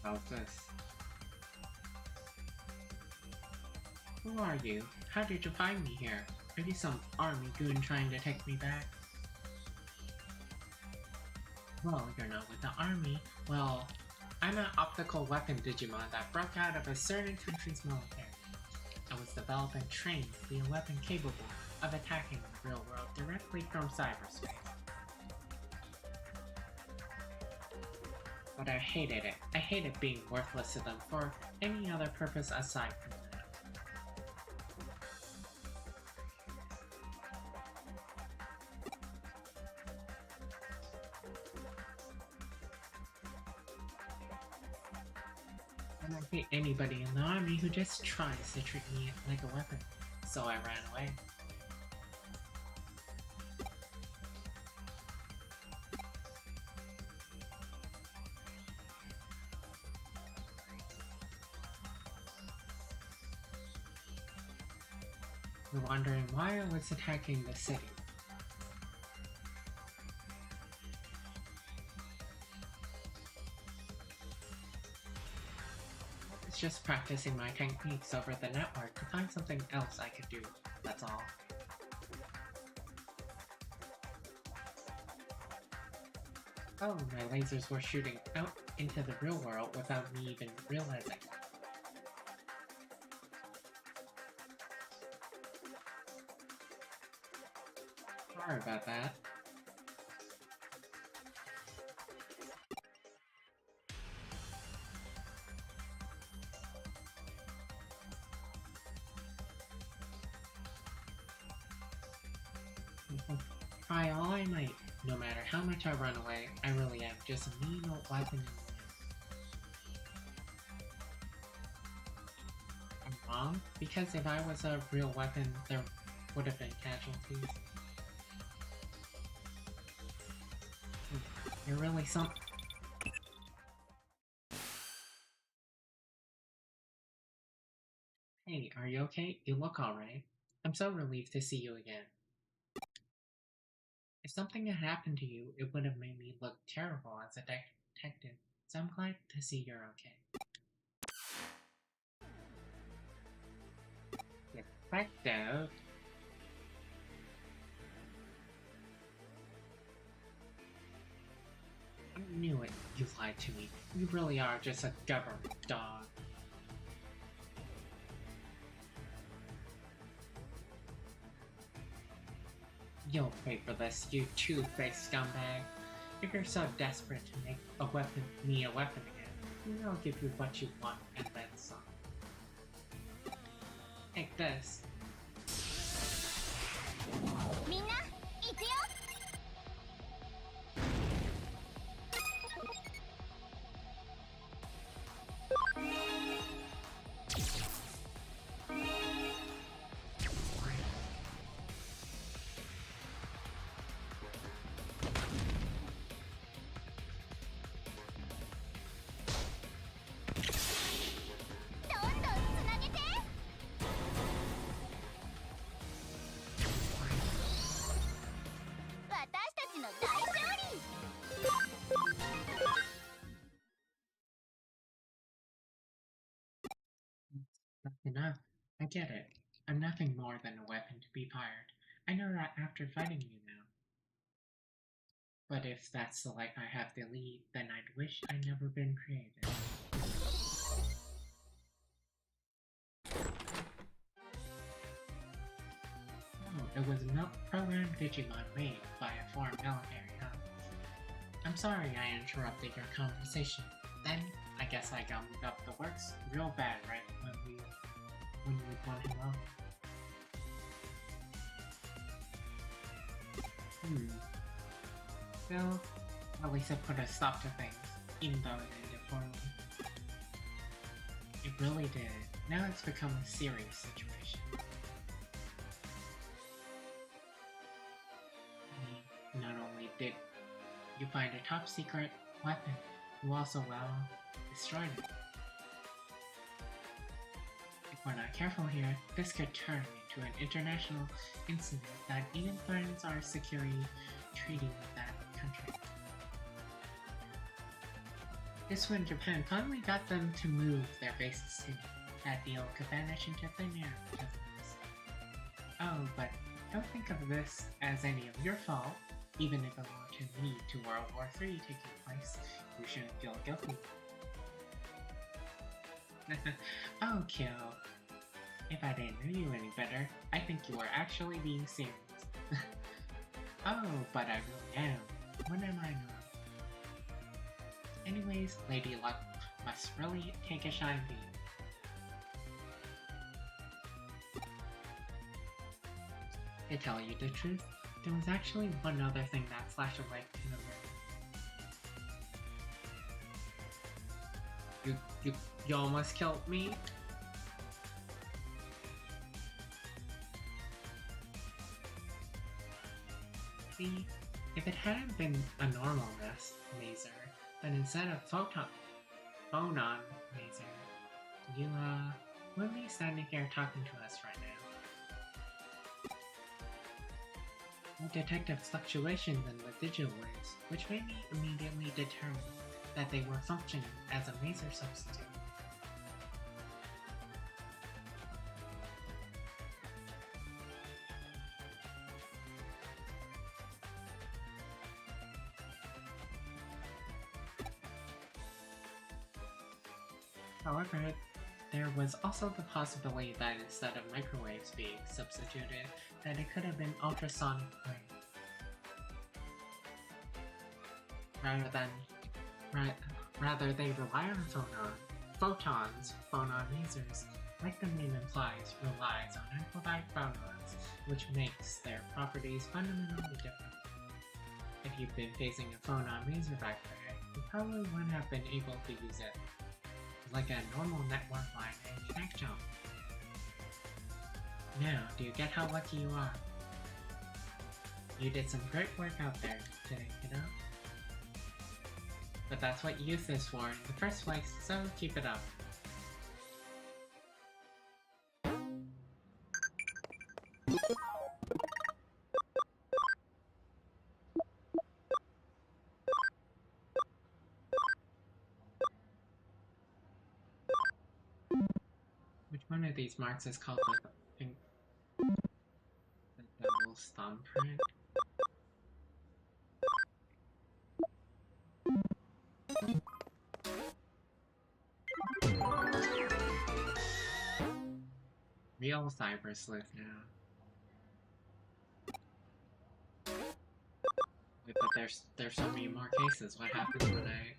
How's this? Who are you? How did you find me here? Are you some army goon trying to take me back? Well, you're not with the army. Well, I'm an optical weapon Digimon that broke out of a certain country's military. I was developed and trained to be a weapon capable of attacking the real world directly from cyberspace. but I hated it. I hated being worthless to them for any other purpose aside from that. And I hate anybody in the army who just tries to treat me like a weapon, so I ran away. You're wondering why I was attacking the city. I was just practicing my techniques over the network to find something else I could do, that's all. Oh, my lasers were shooting out into the real world without me even realizing. Sorry about that. Try all I might. No matter how much I run away, I really am just a mean old weapon in the end. I'm wrong? Because if I was a real weapon, there would have been casualties. You're really something. Hey, are you okay? You look alright. I'm so relieved to see you again. If something had happened to you, it would have made me look terrible as a detective, so I'm glad to see you're okay. Detective? I knew it. You lied to me. You really are just a government dog. You'll pay for this, you two-faced scumbag. If you're so desperate to make me a weapon again, I'll give you what you want and then some. Take this. みんな行くよ。どんどんつなげて。私たちの大勝利。That's enough. I get it. I'm nothing more than a weapon to be fired. I know that after fighting you now. But if that's the life I have to lead, then I'd wish I'd never been created. Oh, it was a programmed Digimon made by a foreign military, huh? I'm sorry I interrupted your conversation. Then, I guess I gummed up the works real bad right when we won him off. Well, at least it put a stop to things, even though it ended poorly. It really did. Now it's become a serious situation. I mean, not only did you find a top secret weapon, you also, well, destroyed it. If we're not careful here, this could turn into an international incident that even threatens our security treaty with that country. This when Japan finally got them to move their bases here. That deal could vanish into thin air because of this. Oh, but don't think of this as any of your fault. Even if it were to lead to World War III taking place, you shouldn't feel guilty. Oh, Kyo. If I didn't know you any better, I think you were actually being serious. Oh, but I really am. When am I not? Anyways, Lady Luck must really take a shine beam. To tell you the truth, there was actually one other thing that flashed a light in the room. You almost killed me? See, if it hadn't been a normal mazer, then instead of phonon mazer, you wouldn't be standing here talking to us right now. I detected fluctuations in the digital waves, which made me immediately determine that they were functioning as a mazer substitute. However, there was also the possibility that instead of microwaves being substituted, that it could have been ultrasonic waves. Rather they rely on photons, phonon lasers, like the name implies, relies on amplified photons, which makes their properties fundamentally different. If you've been facing a phonon laser back there, you probably wouldn't have been able to use it like a normal network line and connect jump. Now, do you get how lucky you are? You did some great work out there today, kiddo. But that's what youth is for in the first place, so keep it up. Which one of these marks is called the devil's thumbprint? Real cyber sleuth now. Wait, but there's so many more cases. What happens when I...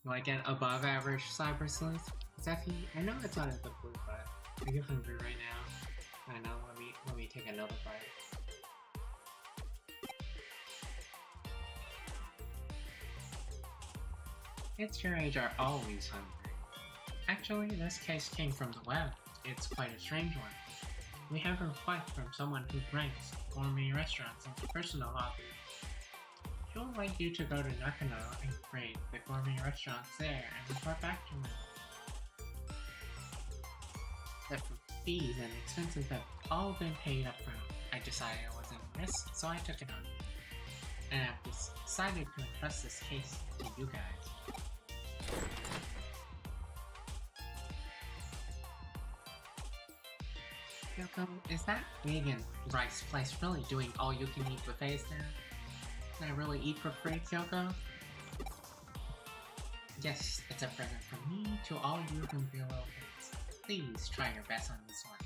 Do I get above average cyber sleuth? Zeffy, I know it's out of the blue, but are you hungry right now? I know, let me take another bite. Kids your age are always hungry. Actually, this case came from the web. It's quite a strange one. We have a request from someone who ranks gourmet restaurants as a personal hobby. She would like you to go to Nakano and rate the gourmet restaurants there and report back to her. The fees and expenses have all been paid up front. I decided it was a risk, so I took it on. And I've decided to entrust this case to you guys. Kyoko, is that vegan rice place really doing all-you-can-eat buffets now? Can I really eat for free, Kyoko? Yes, it's a present from me to all you hungry little kids. Please try your best on this one.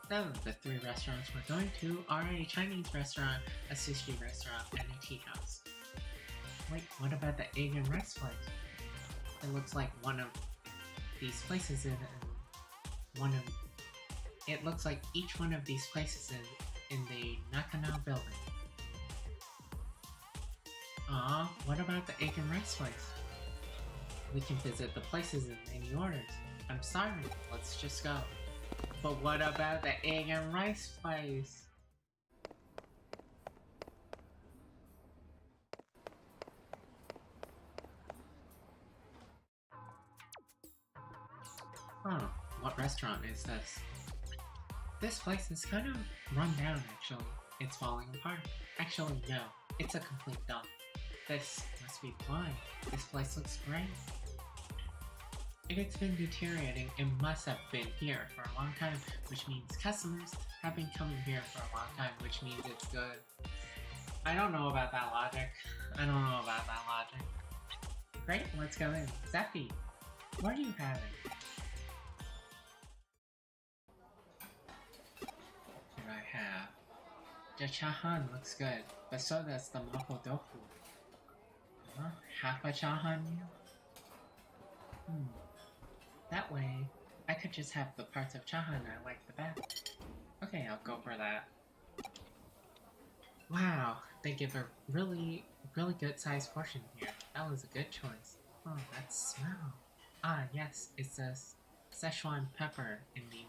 So, the 3 restaurants we're going to are a Chinese restaurant, a sushi restaurant, and a tea house. Wait, what about the egg and rice place? It looks like one of these places it looks like each one of these places in the Nakano building. Aw, what about the egg and rice place? We can visit the places in any orders. I'm sorry, let's just go. But what about the egg and rice place? Huh, what restaurant is this? This place is kind of run down actually. It's falling apart. Actually no, it's a complete dump. This must be why. This place looks great. If it's been deteriorating, it must have been here for a long time, which means customers have been coming here for a long time, which means it's good. I don't know about that logic. Great, let's go in. Zeffy, what are you having? The chahan looks good, but so does the mapo tofu. Huh? Half a chahan meal? That way, I could just have the parts of chahan I like the best. Okay, I'll go for that. Wow, they give a really good sized portion here. That was a good choice. Oh, that smell. Ah, yes, it's a Szechuan pepper in the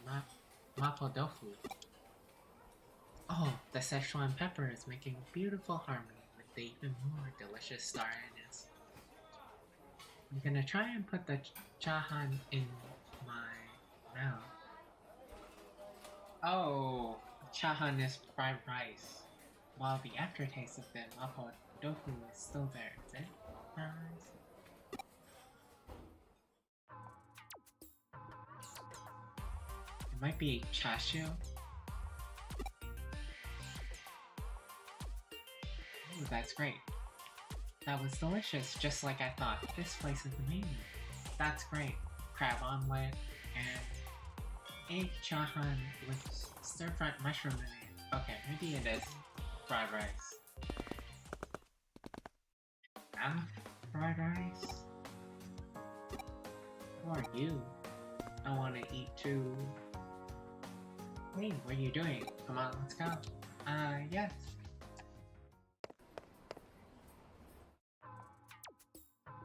mapo tofu. Oh, the Szechuan pepper is making beautiful harmony with the even more delicious star anise. I'm gonna try and put the chahan in my mouth. Oh, chahan is fried rice, while the aftertaste of the mapo tofu is still there, is it? Fried rice? It might be chashu. Ooh, that's great. That was delicious, just like I thought. This place is amazing. That's great. Crab omelet and egg chahan with stir-fried mushroom in it. Okay, maybe it is fried rice. Fried rice? Who are you? I wanna eat too. Hey, what are you doing? Come on, let's go. Yes.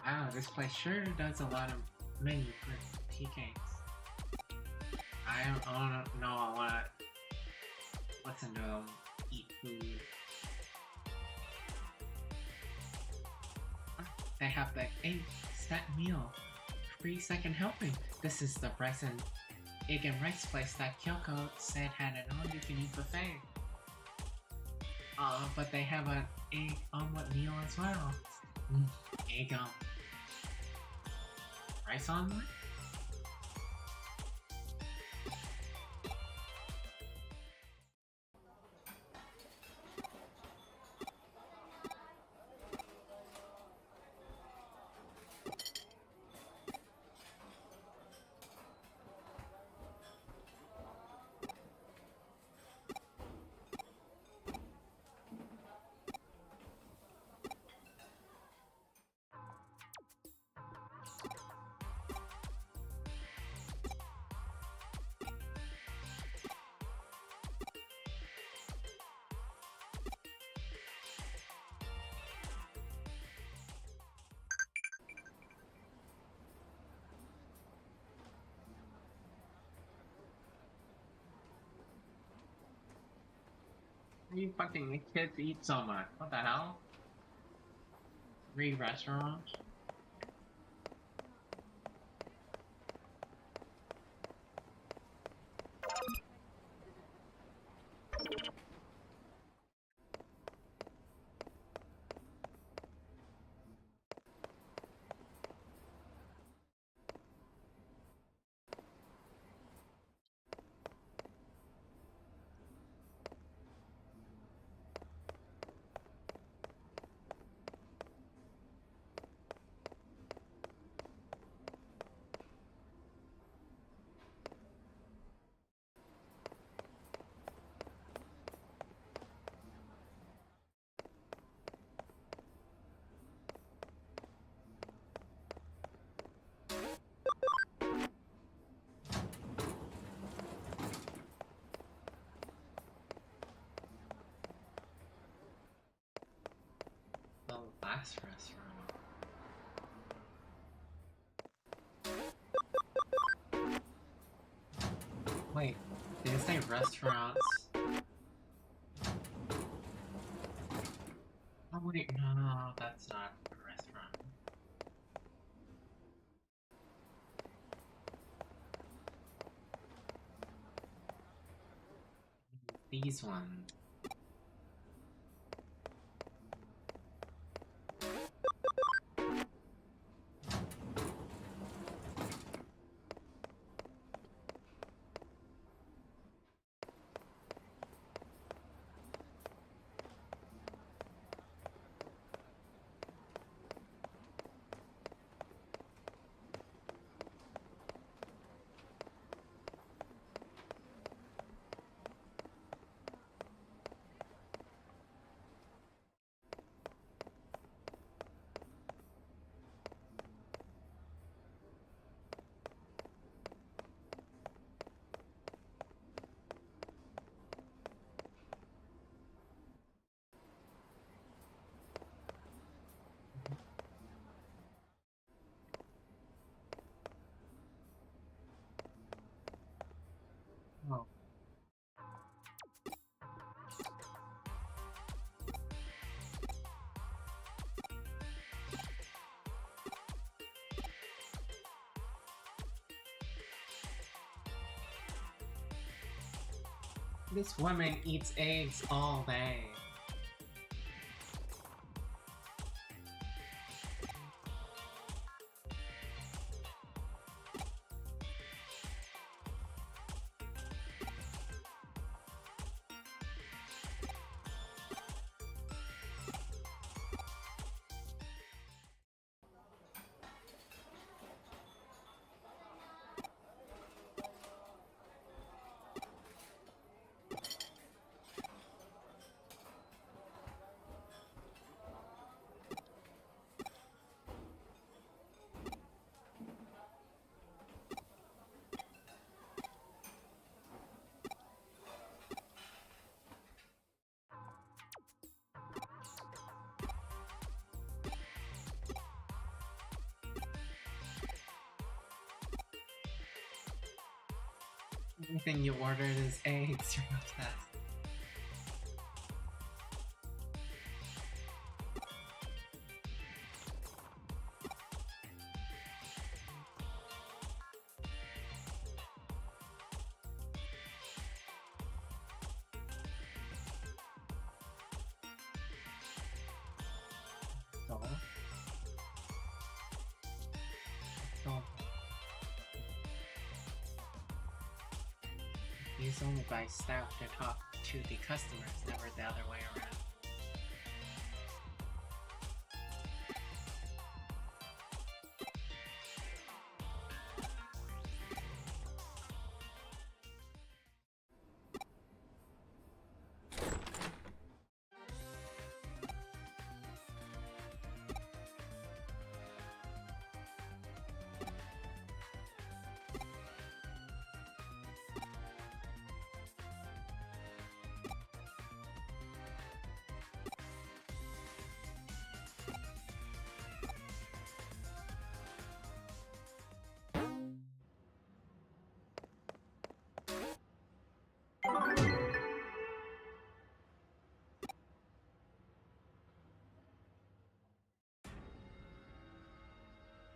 Wow, this place sure does a lot of menu for tea cakes. I don't know, I wanna listen to them eat food. They have the 8-set meal. Free second helping. This is the rice and egg and rice place that Kyoko said had an all-you-can-eat buffet. But they have an egg omelet meal as well. Egg omelet. Rice omelet? You fucking kids eat so much. What the hell? 3 restaurants? The last restaurant. Wait, did it say restaurants? Oh wait, no, that's not a restaurant. These ones. This woman eats eggs all day. Everything you ordered is eggs. You're obsessed. Use only by staff to talk to the customers, never the other way around.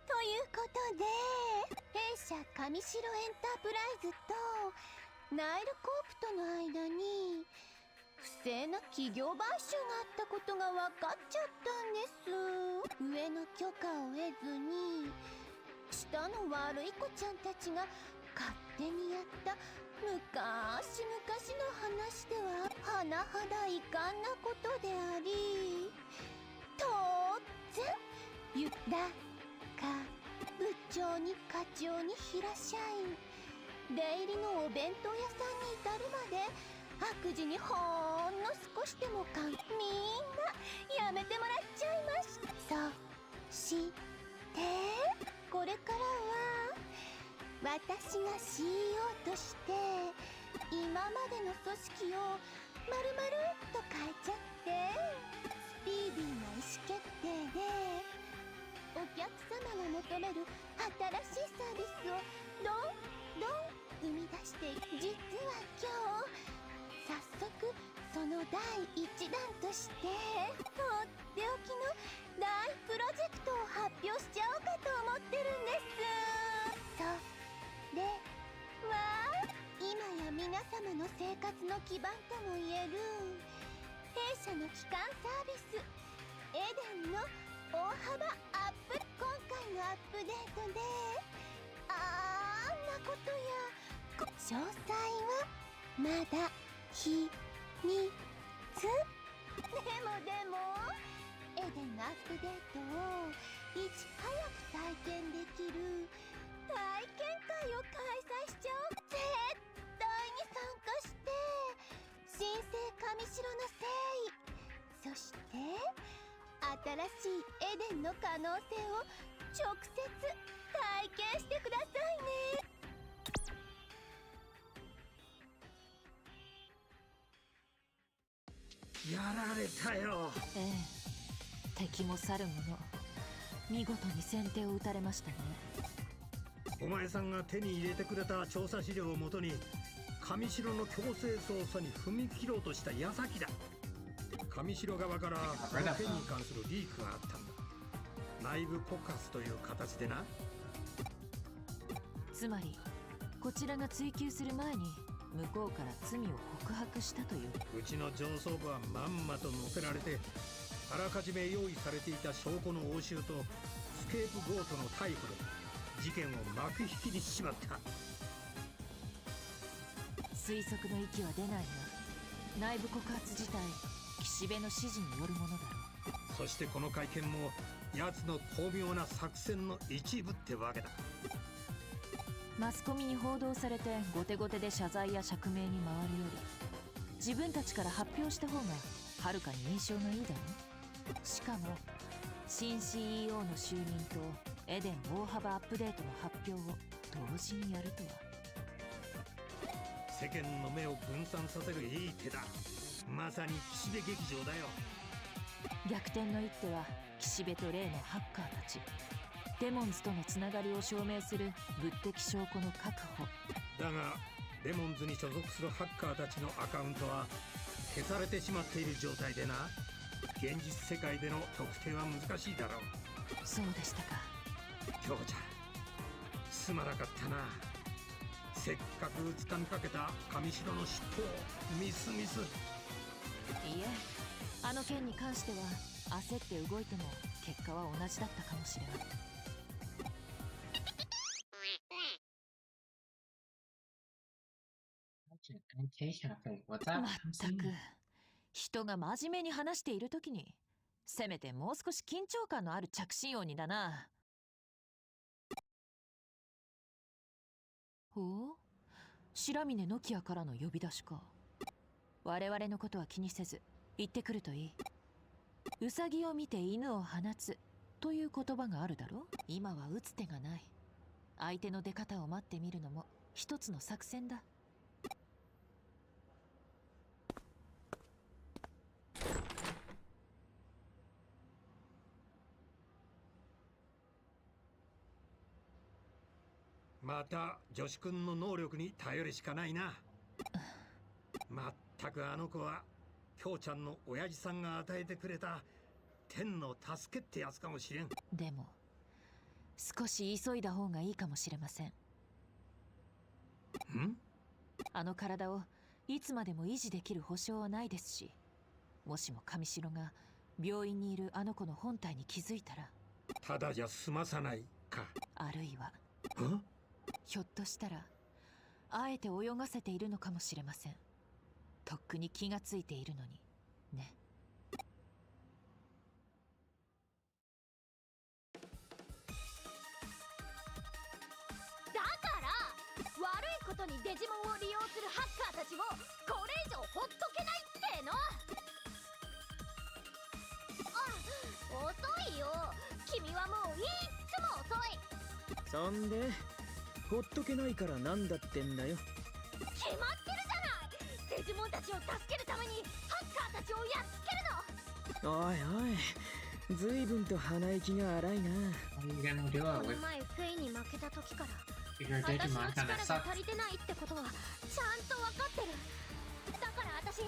ということで、弊社上白エンタープライズとナイルコープとの間に不正な企業買収があったことが分かっちゃったんです。上の許可を得ずに下の悪い子ちゃんたちが勝手にやった昔々の話では甚だ遺憾なことであり、当然言った部長に課長に平社員、出入りのお弁当屋さんに至るまで悪事にほんの少しでもみんなやめてもらっちゃいました。そしてこれからは私が CEO として今までの組織をまるまるっと変えちゃって、スピーディーな意思決定でお客様が求める新しいサービスをどんどん生み出していく。実は今日早速その第一弾としてとっておきの大プロジェクトを発表しちゃおうかと思ってるんです。それは今や皆様の生活の基盤ともいえる弊社の基幹サービスエデンの大幅アップ。今回のアップデートであんなことや詳細はまだ秘密。でもエデンのアップデートをいち早く体験できる体験会を開催しちゃおう。絶対に参加して新生上白の誠意、そして新しいエデンの可能性を直接体験してくださいね。やられたよ。ええ、敵も去る者、見事に先手を打たれましたね。お前さんが手に入れてくれた調査資料をもとに上白の強制捜査に踏み切ろうとした矢先だ。上白側からこの件に関するリークがあったんだ。内部告発という形でな。つまりこちらが追及する前に向こうから罪を告白したという。うちの上層部はまんまと乗せられて、あらかじめ用意されていた証拠の押収とスケープゴートの逮捕で事件を幕引きにしちまった。推測の域は出ないが、内部告発自体岸辺の指示によるものだろう。そしてこの会見も奴の巧妙な作戦の一部ってわけだ。マスコミに報道されて後手後手で謝罪や釈明に回るより、自分たちから発表した方がはるかに印象がいいだろう。しかも新 CEO の就任とエデン大幅アップデートの発表を同時にやるとは。世間の目を分散させるいい手だ。まさに岸辺劇場だよ。逆転の一手は岸辺と例のハッカーたち、デモンズとのつながりを証明する物的証拠の確保だが、デモンズに所属するハッカーたちのアカウントは消されてしまっている状態でな。現実世界での特定は難しいだろう。そうでしたか。京ちゃん、すまなかったな。せっかく掴みかけた上白の尻尾をミス。いえ、あの件に関しては焦って動いても結果は同じだったかもしれない。まったく、人が真面目に話しているときにせめてもう少し緊張感のある着信音にだな。ほう、白峰ノキアからの呼び出しか。我々のことは気にせず行ってくるといい。ウサギを見て犬を放つという言葉があるだろ。今は打つ手がない。相手の出方を待ってみるのも一つの作戦だ。また女子くんの能力に頼るしかないな。まったくあの子は京ちゃんの親父さんが与えてくれた天の助けってやつかもしれん。でも少し急いだ方がいいかもしれません。あの体をいつまでも維持できる保証はないですし、もしも上白が病院にいるあの子の本体に気づいたら、ただじゃ済まさないか。あるいはひょっとしたらあえて泳がせているのかもしれません。とっくに気がついているのにね。だから悪いことにデジモンを利用するハッカーたちをこれ以上ほっとけないっての。あ、遅いよ。君はもういっつも遅い。そんでほっとけないからなんだってんだよ。決まってるじゃない。デジモンたちを助けるためにハッカーたちをやっつけるの。おいおい、随分と鼻息が荒いな。この前フェイに負けた時から私の力が足りてないってことはちゃんと分かってる。だから私、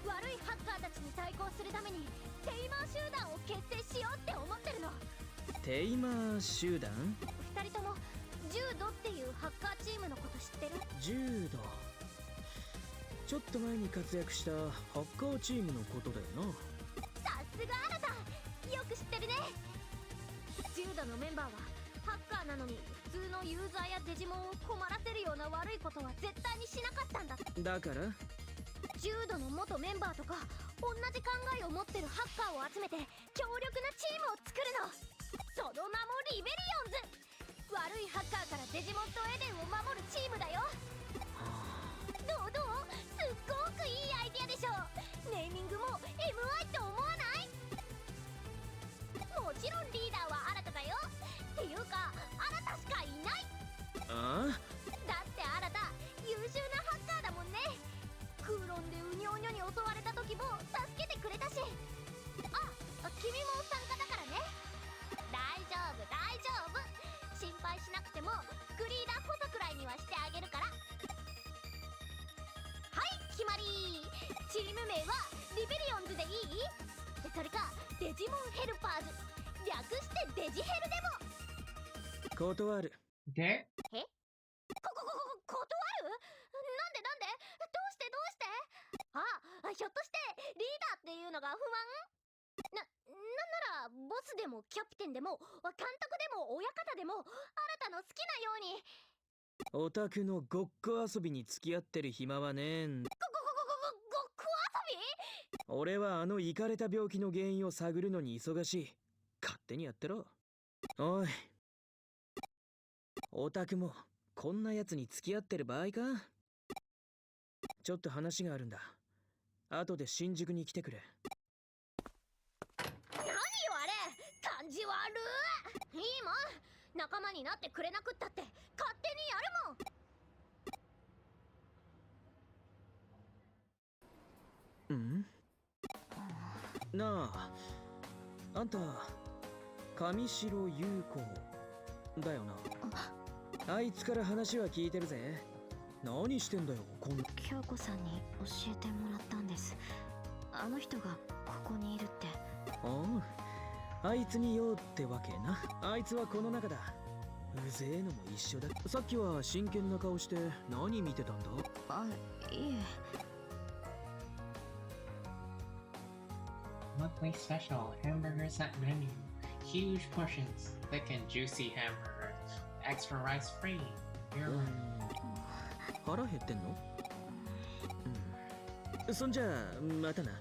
悪いハッカーたちに対抗するためにテイマー集団を結成しようって思ってるの。テイマー集団？二人ともジュードっていうハッカーチームのこと知ってる？柔道。ちょっと前に活躍したハッカーチームのことだよな。さすがあなた、よく知ってるね。ジュードのメンバーはハッカーなのに普通のユーザーやデジモンを困らせるような悪いことは絶対にしなかったんだ。だからジュードの元メンバーとか同じ考えを持ってるハッカーを集めて強力なチームを作るの。その名もリベリオンズ。悪いハッカーからデジモンとエデンを守るチームだよ。どうすっごくいいアイディアでしょ。ネーミングも MI って思わない？もちろんリーダーはあなただよ。っていうかあなたしかいない。ああ？だってあなた優秀なハッカーだもんね。クーロンでウニョウニョに襲われた時も助けてくれたし。君も参加だからね。大丈夫大丈夫、心配しなくてもグリーダー補佐くらいにはしてあげるから。はい決まり。チーム名はリベリオンズでいい？それかデジモンヘルパーズ、略してデジヘルでも。断る。で断る？なんでひょっとしてリーダーっていうのが不満？なんならボスでもキャプテンでも監督でも親方でも新たの好きなように。オタクのごっこ遊びに付き合ってる暇はねえんだ。ごっこ遊び？俺はあのイカれた病気の原因を探るのに忙しい。勝手にやってろ。おい、オタクもこんなやつに付き合ってる場合か？ちょっと話があるんだ。後で新宿に来てくれ。何よあれ、感じ悪い。いいもん、仲間になってくれなくったって勝手にやるもん。ん？なあ、あんた上白優子だよな。あいつから話は聞いてるぜ。何してんだよこんな。京子さんに教えてもらったんです。あの人がここにいるって。ああ、あいつに用ってわけな。あいつはこの中だ。うぜえのも一緒だ。さっきは真剣な顔して何見てたんだ？あ、いえ。Monthly special hamburgers at menu. Huge portions, thick and juicy hamburgers. Extra rice free. You're 腹減ってんの？そんじゃあまたな。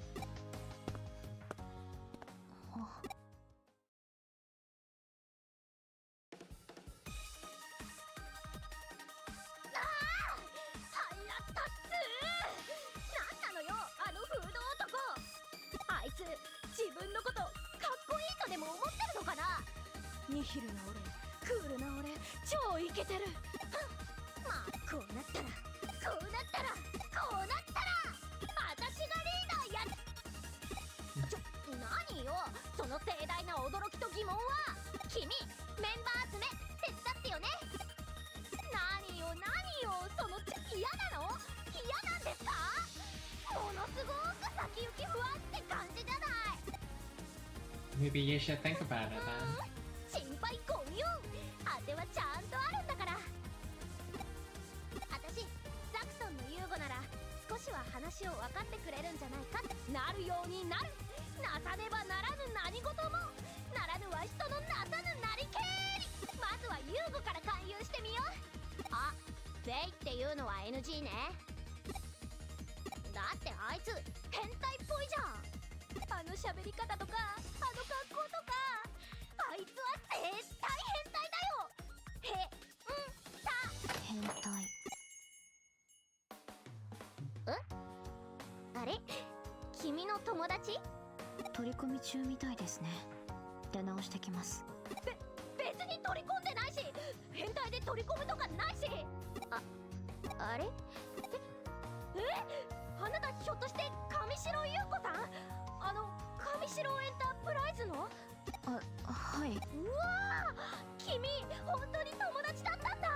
自分のことかっこいいとでも思ってるのかな。ニヒルな俺、クールな俺、超イケてる。まあこうなったらこうなったらこうなったら私がリーダーや。何よその盛大な驚きと疑問は。君メンバー集め手伝ってよね。何よその嫌なの？嫌なんですか？ものすごく先行き不安って感じじゃない。Maybe you should think about it then. 心配ご無用。当てはちゃんとあるんだから。私ザクソンのユーゴなら少しは話を分かってくれるんじゃないか。なるようになる。なさねばならぬ何事もならぬは人のなさぬなりけり。まずはユーゴから勧誘してみよう。あ、フェイっていうのは NG ね。だってあいつ変態っぽいじゃん。あの喋り方とかあの格好とか。あいつは絶対変態だよ。変態。あれ、君の友達？取り込み中みたいですね。出直してきます。別に取り込んでないし変態で取り込むとかないし。あれ？あなたひょっとして上白優子さん？上白エンタープライズの？はい。うわー、君本当に友達だったんだ。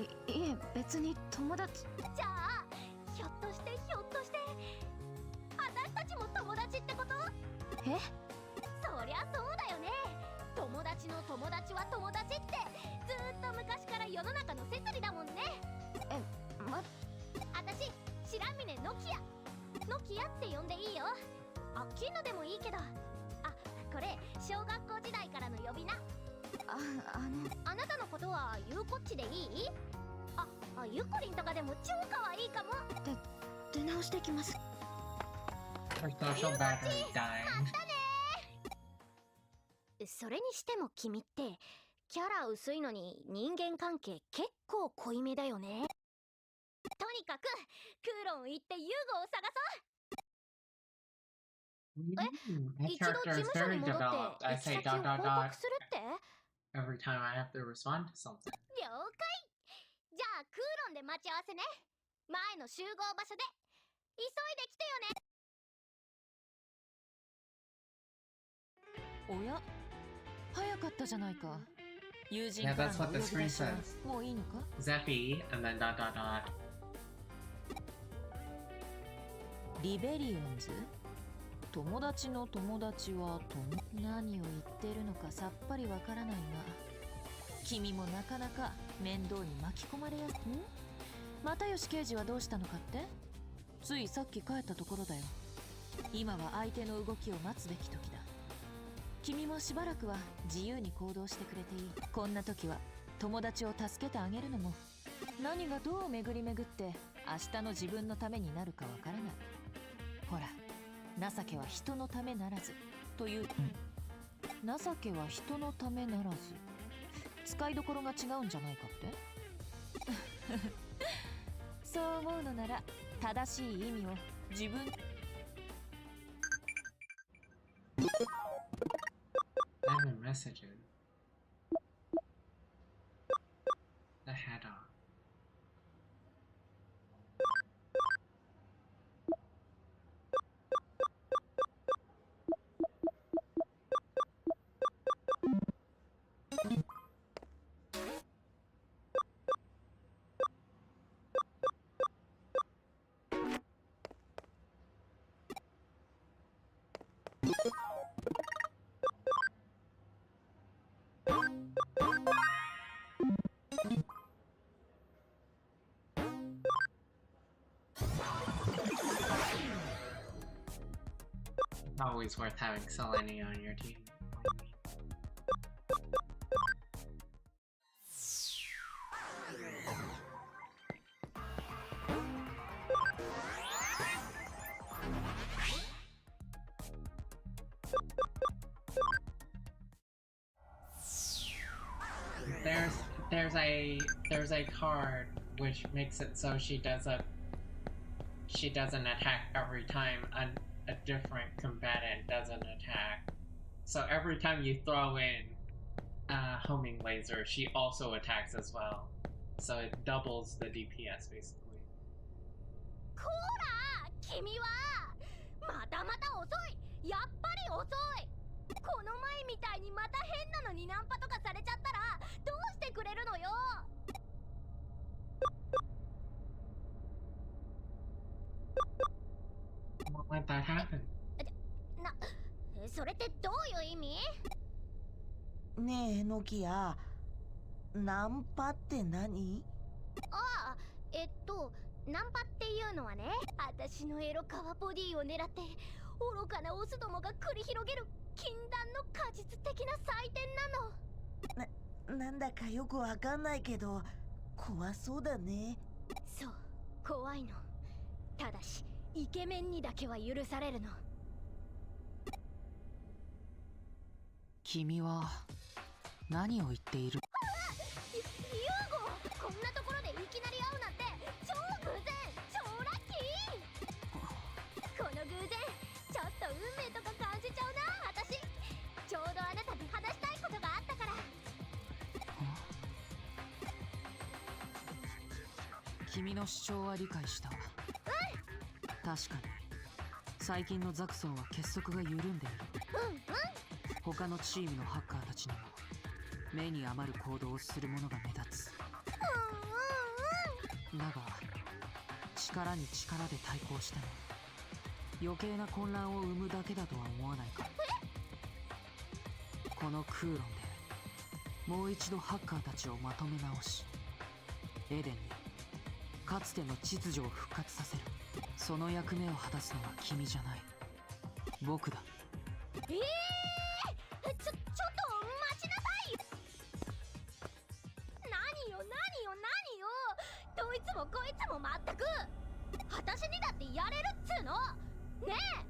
いえ別に友達。じゃあひょっとして私たちも友達ってこと？そりゃそうだよね。友達の友達は友達ってずーっと昔から世の中の摂理だもんね。私白峰ノキアって呼んでいいよ。金野でもいいけど。これ小学校時代からの呼び名。あなたのことはゆうこっちでいい？ゆっこりんとかでも超可愛いかも。出直してきます。Her social battery died. それにしても君ってキャラ薄いのに人間関係結構濃いめだよね。とにかくクーロン行ってユーゴを探そう。一度事務所に戻って行き先を報告するって？ Every time I have to respond to something. 了解。じゃあクーロンで待ち合わせね。前の集合場所で。急いで来てよね。おや、早かったじゃないか。友人 Yeah, から that's の what お the 呼び screen 出しは says. もういいのか？ Zeppi, and then ... リベリオンズ？友達の友達は何を言ってるのかさっぱりわからないが、君もなかなか面倒に巻き込まれやすい。又吉刑事はどうしたのかって？ついさっき帰ったところだよ。今は相手の動きを待つべき時だ。君もしばらくは自由に行動してくれていい。こんな時は友達を助けてあげるのも、何がどう巡り巡って明日の自分のためになるかわからない。ほら、情けは人のためならずという、情けは人のためならず、使いどころが違うんじゃないかってそう思うのなら正しい意味を自分。I have a message. The head off. Always worth having Selene on your team. There's a card which makes it so she doesn't attack every time a different combatant doesn't attack. So every time you throw in a homing laser, she also attacks as well. So it doubles the DPS basically. こら君はまたまた遅い。やっぱり遅い。この前みたいにまた変なのにナンパとかされちゃったらどうしてくれるのよ。Won't let that happen. それってどういう意味？ねえノキア、ナンパって何？ああ、ナンパっていうのはね、私のエロカワボディを狙って愚かなオスどもが繰り広げる禁断の果実的な祭典なの。なんだかよくわかんないけど怖そうだね。そう、怖いの。ただしイケメンにだけは許されるの。君は何を言っている？ユーゴ、こんなところでいきなり会うなんて超偶然、超ラッキー。この偶然、ちょっと運命とか感じちゃうな、私。ちょうどあなたに話したいことがあったから。君の主張は理解した。確かに最近のザクソンは結束が緩んでいる。他のチームのハッカーたちにも目に余る行動をする者が目立つ。だが力に力で対抗しても余計な混乱を生むだけだとは思わないか？この空論でもう一度ハッカーたちをまとめ直し、エデンにかつての秩序を復活させる。その役目を果たすのは君じゃない、僕だ。ちょっと待ちなさいよ。何よどいつもこいつもまったく。私にだってやれるっつうのねえ。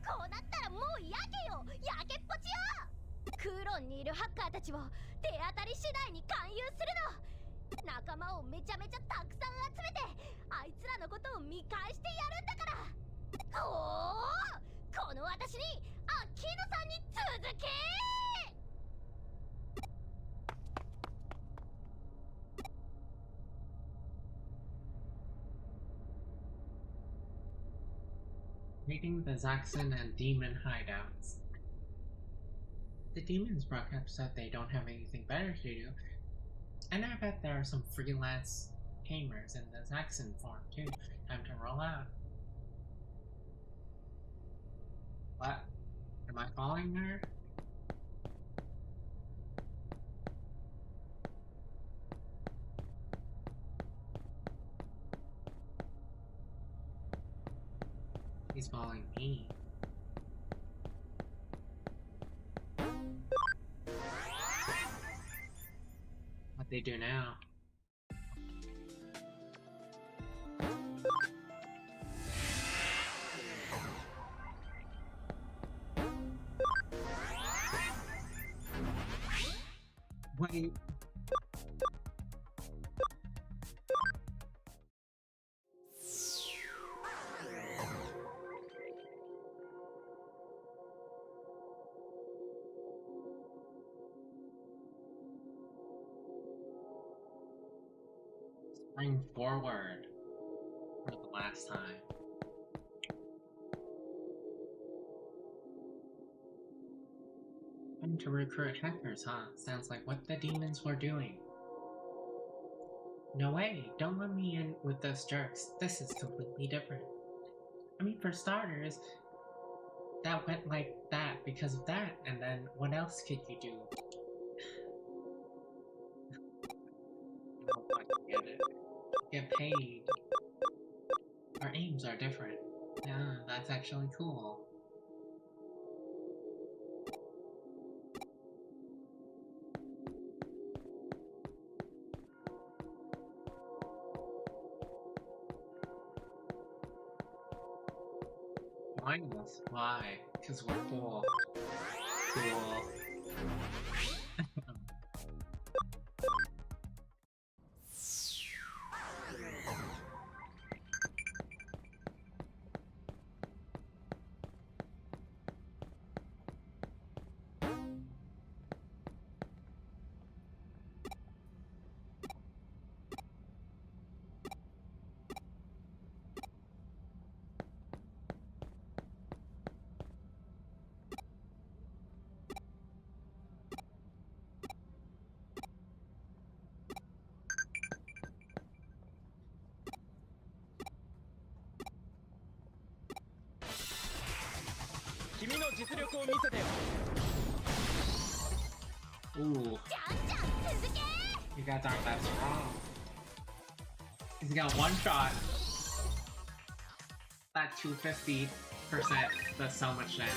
こうなったらもうやけっぽちよ。クーロンにいるハッカーたちを手当たり次第に勧誘するの。仲間をめちゃめちゃたくさん集めてあいつらのことを見返してやるんだから。この私にアッキーノさんに続け。Reading the Zaxxon and Demon hideouts. The demons broke up so they don't have anything better to do, and I bet there are some freelance gamers in the Zaxxon form too. Time to roll out. What? Am I following her? He's following me. What they do now? Wait. Spring forward for the last time. Trying to recruit hackers, huh? Sounds like what the demons were doing. No way, don't let me in with those jerks. This is completely different. I mean, for starters, that went like that because of that, and then what else could you do? I hope I can get it. Get paid. Our aims are different. Yeah, that's actually cool. Mindless? Why? Because we're cool. Cool. Ooh. You guys aren't that strong. He's got one shot. That 250% does so much damage.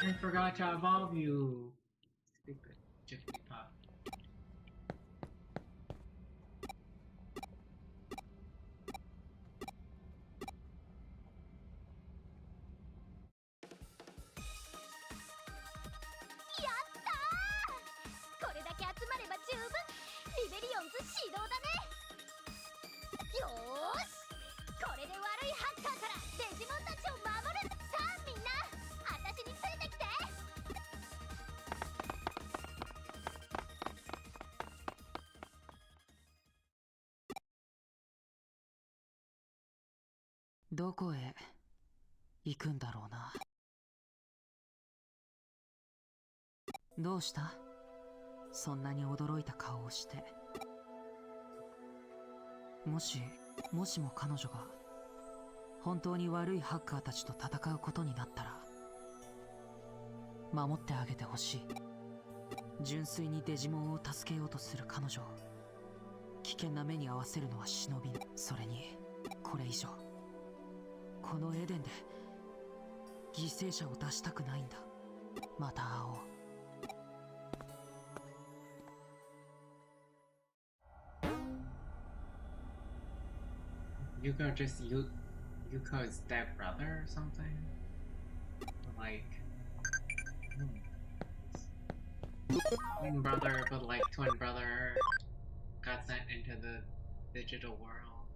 I forgot to evolve you. Stupid Jiffy Pop.どこへ行くんだろうな。どうした？そんなに驚いた顔をして。もしも彼女が本当に悪いハッカーたちと戦うことになったら、守ってあげてほしい。純粋にデジモンを助けようとする彼女を危険な目に遭わせるのは忍びぬ。それにこれ以上このエデンで犠牲者を出したくないんだ。また会おう。Yuko's dead brother or something? Like... twin brother, but like twin brother got sent into the digital world.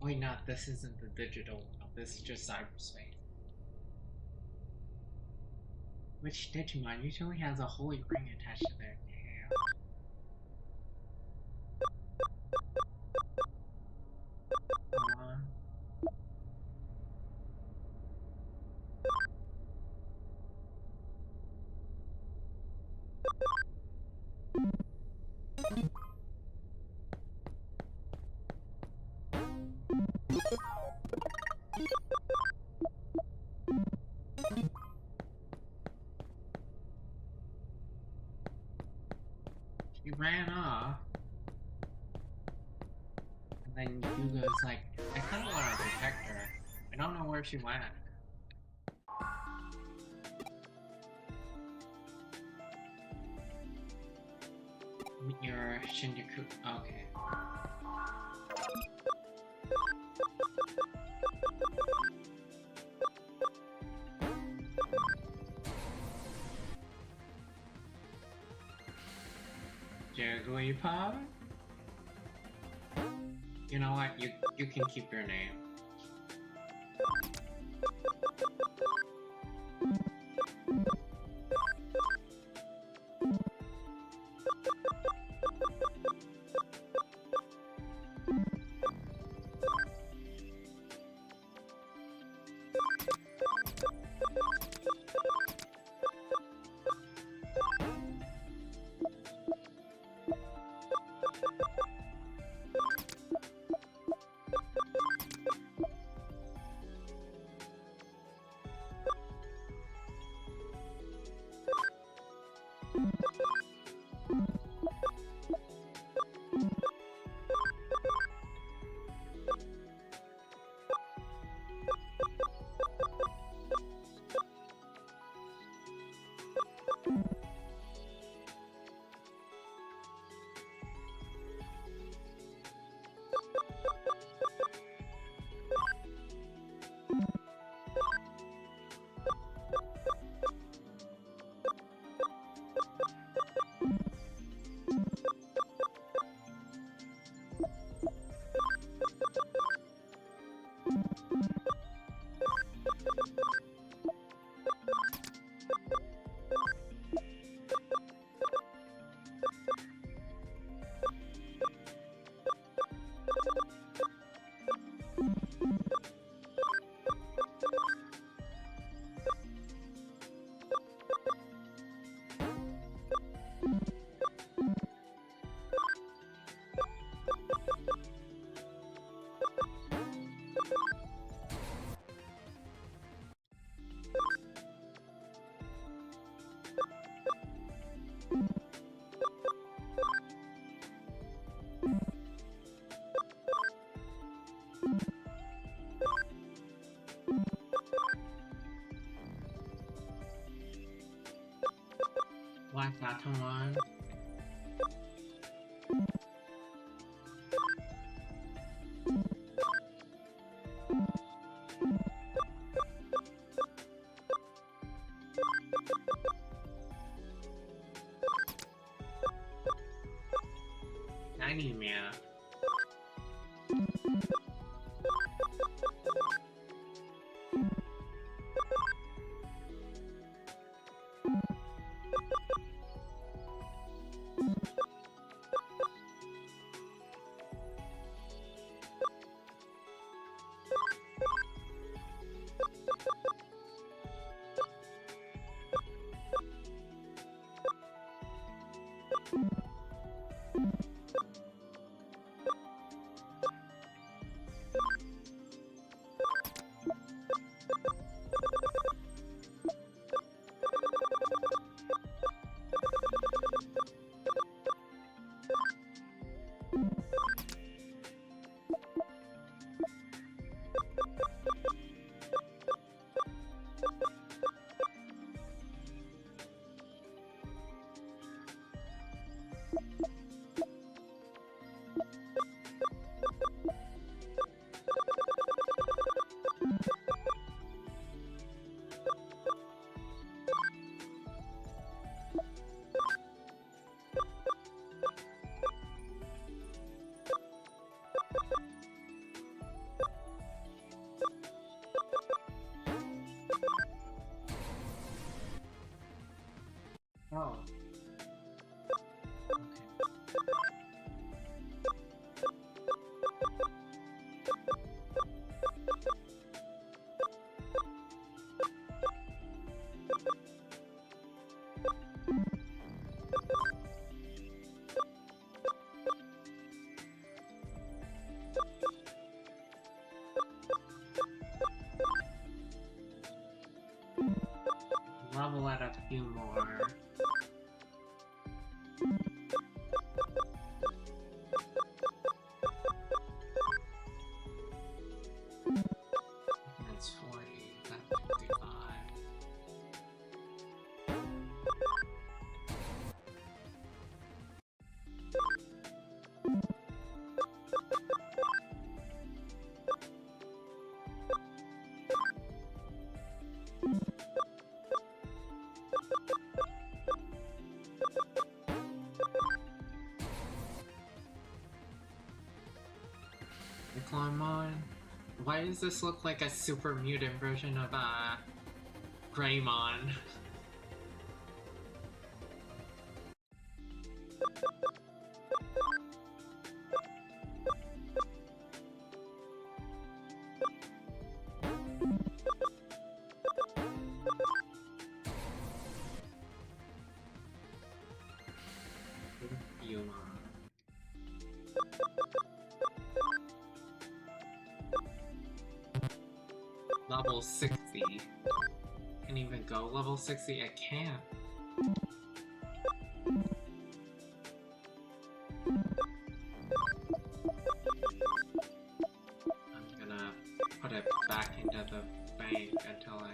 Wait, not, this isn't the digital world, this is just cyberspace. Which Digimon usually has a holy ring attached to their tail? then Hugo's like, I kind of want to protect her. I don't know where she went. Your Shinjuku. Okay. Jigglypuff? You know what? You can keep your name. Black Baton. Anemia. Oh. Level at a few more. Digimon. Why does this look like a super mutant version of Greymon? Level 60. Can't even go level 60? I can't. I'm gonna put it back into the bank until I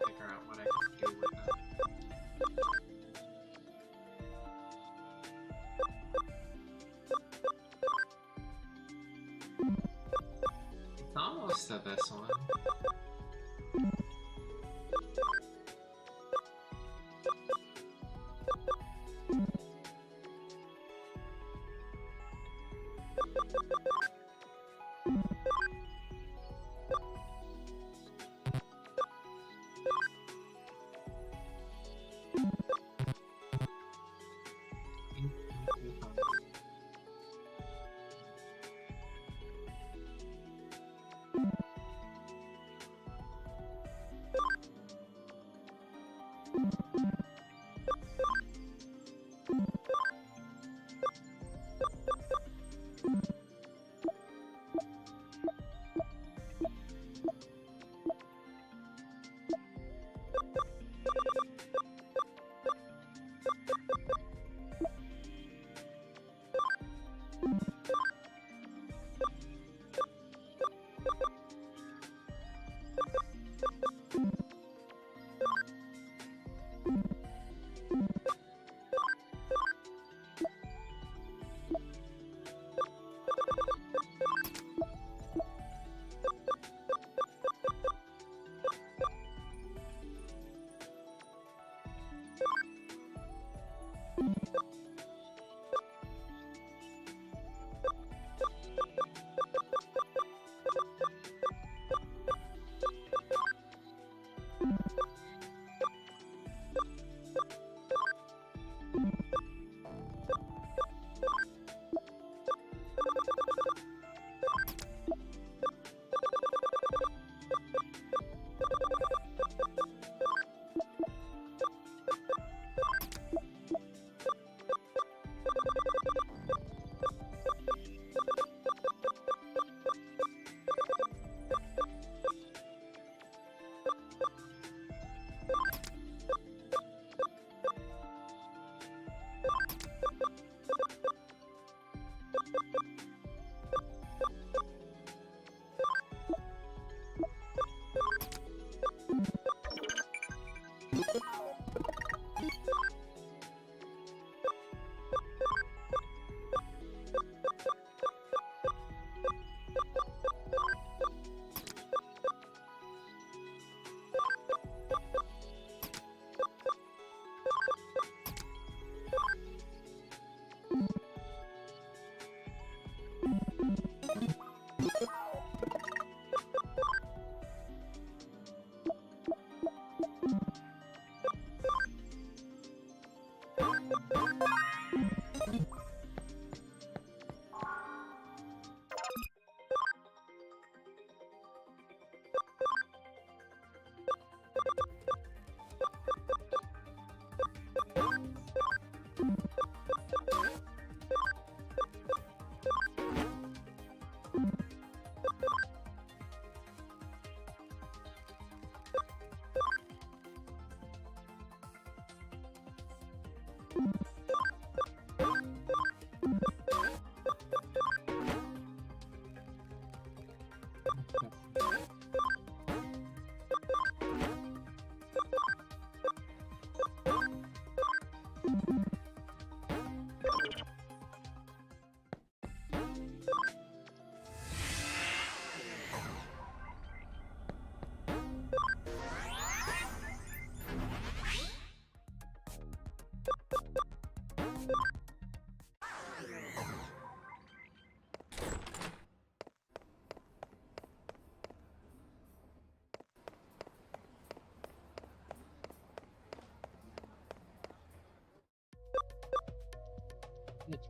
figure out what I can do with it. It's almost to this one.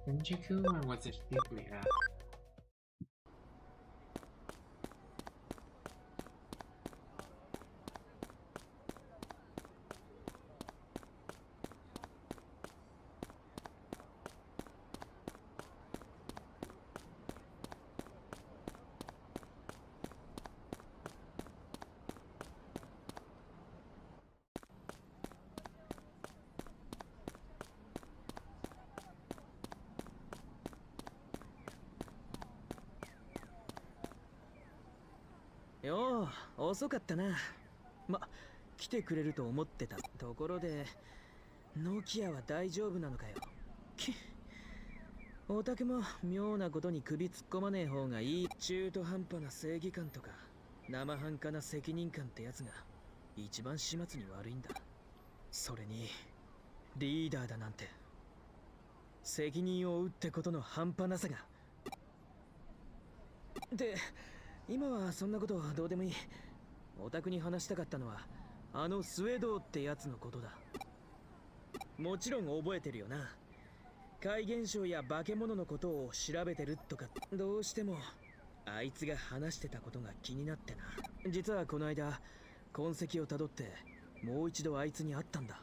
Shinjuku or was it Shibuya?よう、遅かったな。来てくれると思ってた。ところで、ノキアは大丈夫なのかよ。オタクも妙なことに首突っ込まねえ方がいい。中途半端な正義感とか生半可な責任感ってやつが一番始末に悪いんだ。それにリーダーだなんて責任を負うってことの半端なさが。で、今はそんなことどうでもいい。オタクに話したかったのはあのスウェドーってやつのことだ。もちろん覚えてるよな。怪現象や化け物のことを調べてるとか。どうしてもあいつが話してたことが気になってな。実はこの間痕跡をたどってもう一度あいつに会ったんだ。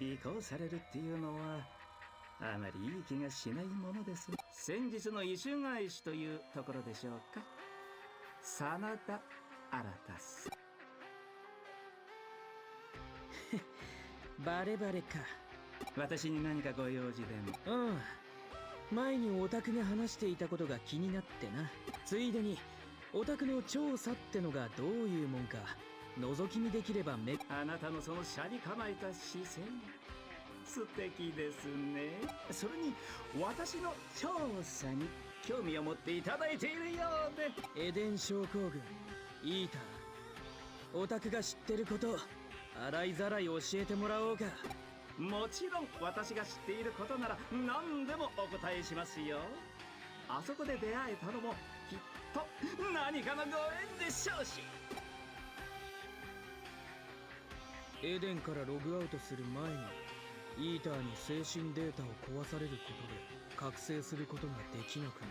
尾行されるっていうのはあまりいい気がしないものです。先日の異種返しというところでしょうか。真田新バレバレか。私に何かご用事でも。うん。前にオタクが話していたことが気になってな。ついでにオタクの調査ってのがどういうもんか覗き見できればあなたのその斜に構えた視線素敵ですね。それに私の調査に興味を持っていただいているようで。エデン症候群、イーター、オタクが知ってること洗いざらい教えてもらおうか。もちろん私が知っていることなら何でもお答えしますよ。あそこで出会えたのもきっと何かのご縁でしょうし。エデンからログアウトする前にイーターに精神データを壊されることで覚醒することができなくな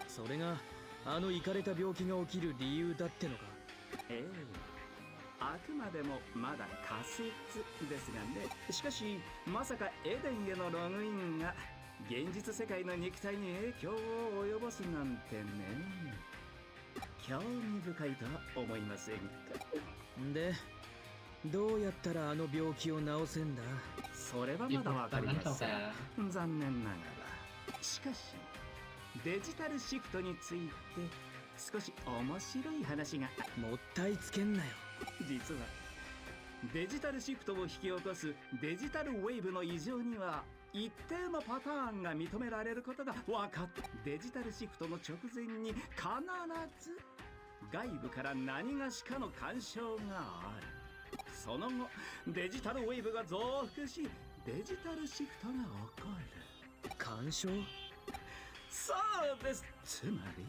る。それがあのイカれた病気が起きる理由だってのか。あくまでもまだ仮説ですがね。しかしまさかエデンへのログインが現実世界の肉体に影響を及ぼすなんてね。興味深いとは思いませんか。で、どうやったらあの病気を治せんだ。それはまだわかりません。残念ながら。しかしデジタルシフトについて少し面白い話が。もったいつけんなよ。実はデジタルシフトを引き起こすデジタルウェーブの異常には一定のパターンが認められることが分かった。デジタルシフトの直前に必ず外部から何がしかの干渉がある。その後デジタルウェーブが増幅しデジタルシフトが起こる。干渉？そうです。つまり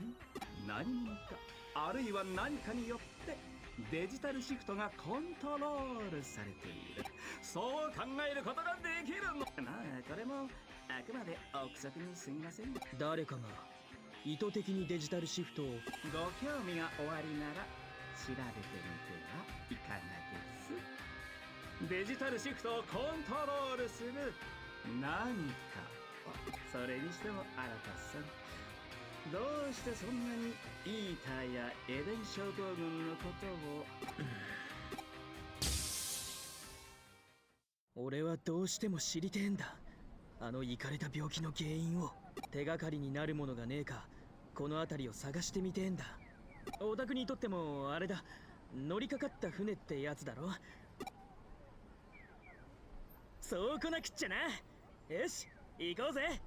何者かあるいは何かによってデジタルシフトがコントロールされている。そう考えることができるの。まあこれもあくまで憶測にすぎません。誰かが意図的にデジタルシフトを。ご興味がおありなら調べてみてはいかがです。デジタルシフトをコントロールする何か。それにしても新さん、どうしてそんなにイーターやエデン症候群のことを。俺はどうしても知りてえんだ。あのイカれた病気の原因を。手がかりになるものがねえかこの辺りを探してみてえんだ。オタクにとってもあれだ、乗りかかった船ってやつだろ。そうこなくっちゃな。よし行こうぜ。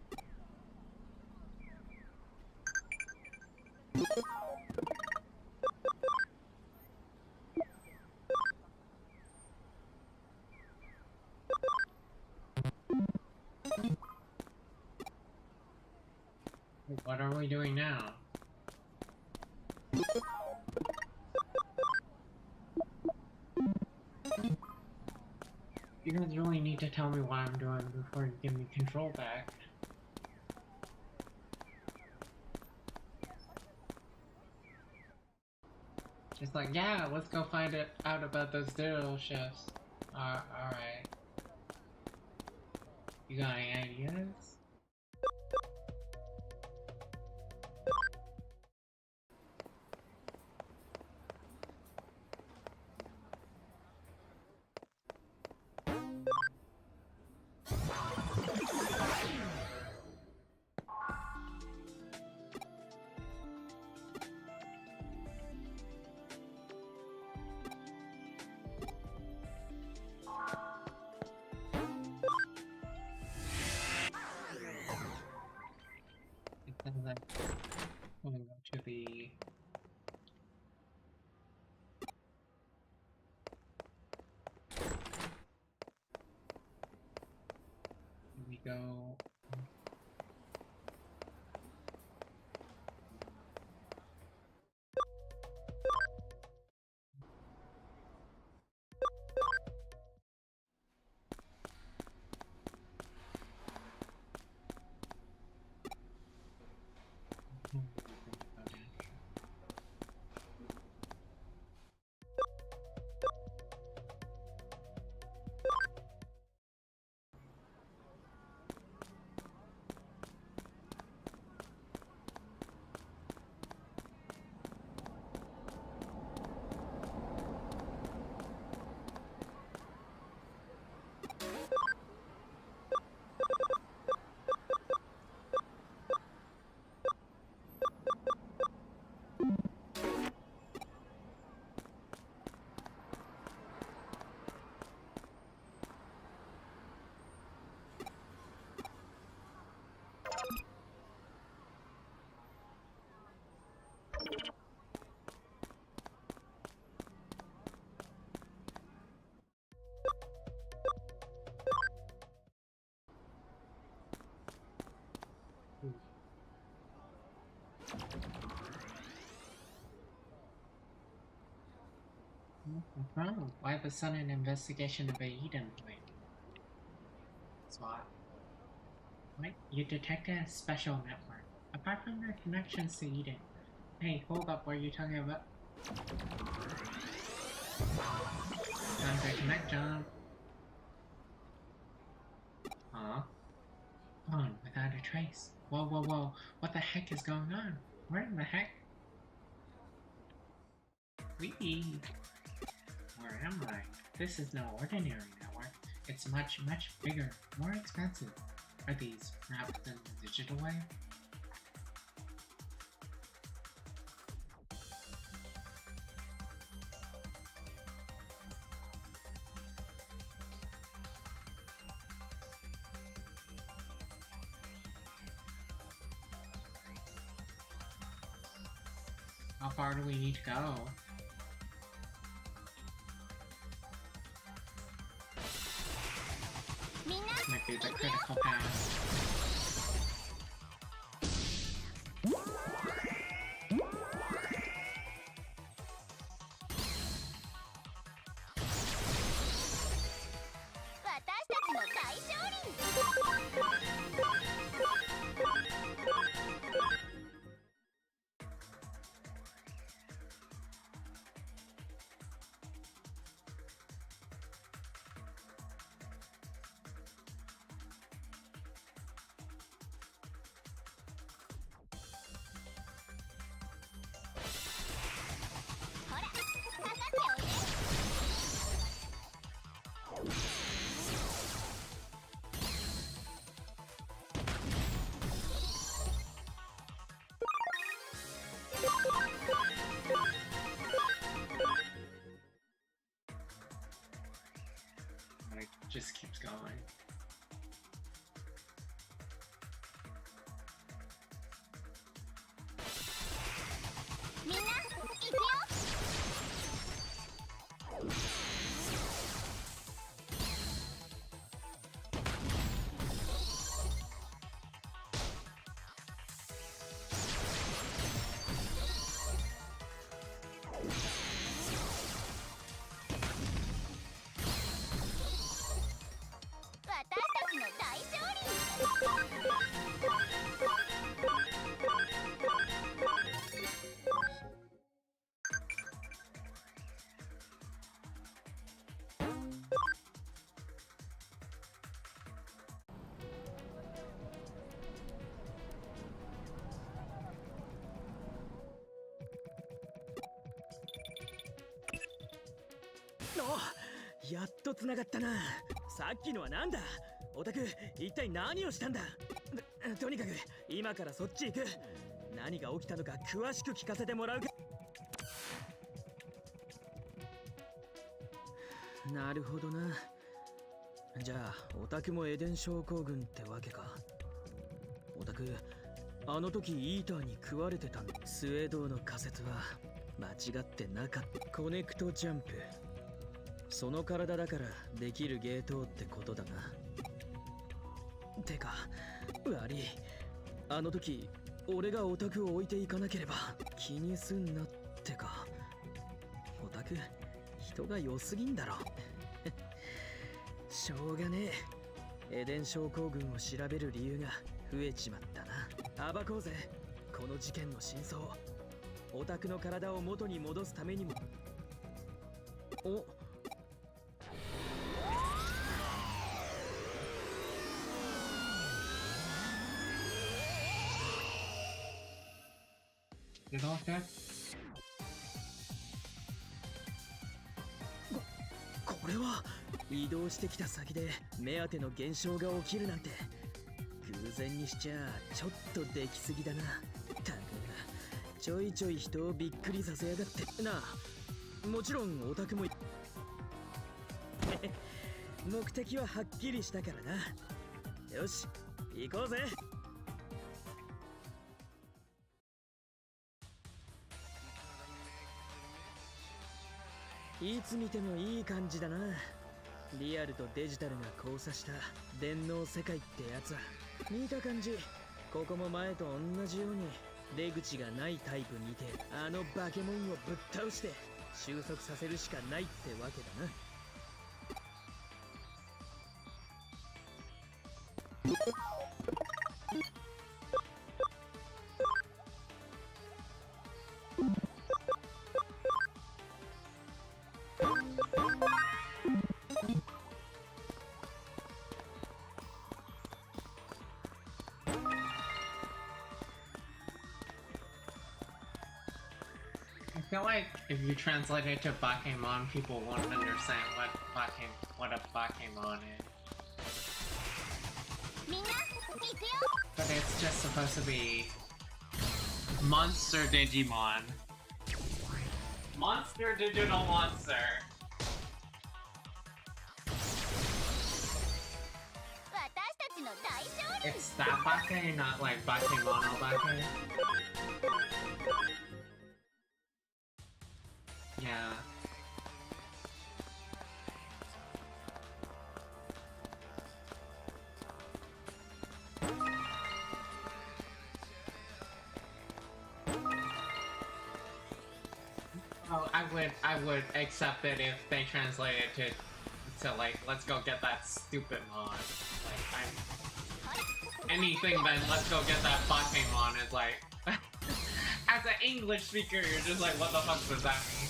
What are we doing now? You guys really need to tell me what I'm doing before you give me control back. Just like, yeah, let's go find out about those zero shifts. Alright. You got any ideas? And then I'm gonna go to the here we go. Oh, why the sudden investigation of a Eden Point? SWAT. What? You detected a special network. Apart from their connections to Eden. Hey, hold up, what are you talking about? Time to connect, jump. Huh? Gone without a trace. Whoa, whoa, whoa. What the heck is going on? Where in the heck? Wee! Where am I? This is no ordinary network. It's much, much bigger, more expensive. Are these mapped in the digital way? How far do we need to go? This might be the critical pass. It just keeps going. やっと繋がったな。さっきのはなんだ？オタク、一体何をしたんだ？とにかく今からそっち行く。何が起きたのか詳しく聞かせてもらうか。なるほどな。じゃあオタクもエデン症候群ってわけか。オタク、あの時イーターに食われてたんだ。スウェードの仮説は間違ってなかった。コネクトジャンプ、その体だからできるゲートってことだな。てか悪い、あの時俺がオタクを置いていかなければ。気にすんなってか。オタク人が良すぎんだろ。しょうがねえ。エデン症候群を調べる理由が増えちまったな。暴こうぜこの事件の真相。オタクの体を元に戻すためにも。お、Get off that. これは移動してきた先で目当ての現象が起きるなんて、偶然にしちゃちょっとできすぎだな。たくちょいちょい人をびっくりさせやがってなあ。もちろんオタクも目的ははっきりしたからな。よし行こうぜ。いつ見てもいい感じだな。リアルとデジタルが交差した電脳世界ってやつは。見た感じここも前と同じように出口がないタイプにて、あのバケモンをぶっ倒して収束させるしかないってわけだな。I feel like if you translate it to Bakemon, people won't understand what a Bakemon is. But it's just supposed to be Monster Digimon. Monster Digital Monster. It's that Bake, not like Bakemono Bake. Yeah. Oh, I would accept it if they translate it to like, let's go get that stupid mod. Like, anything then let's go get that Pokemon is like, as an English speaker, you're just like, what the fuck does that mean?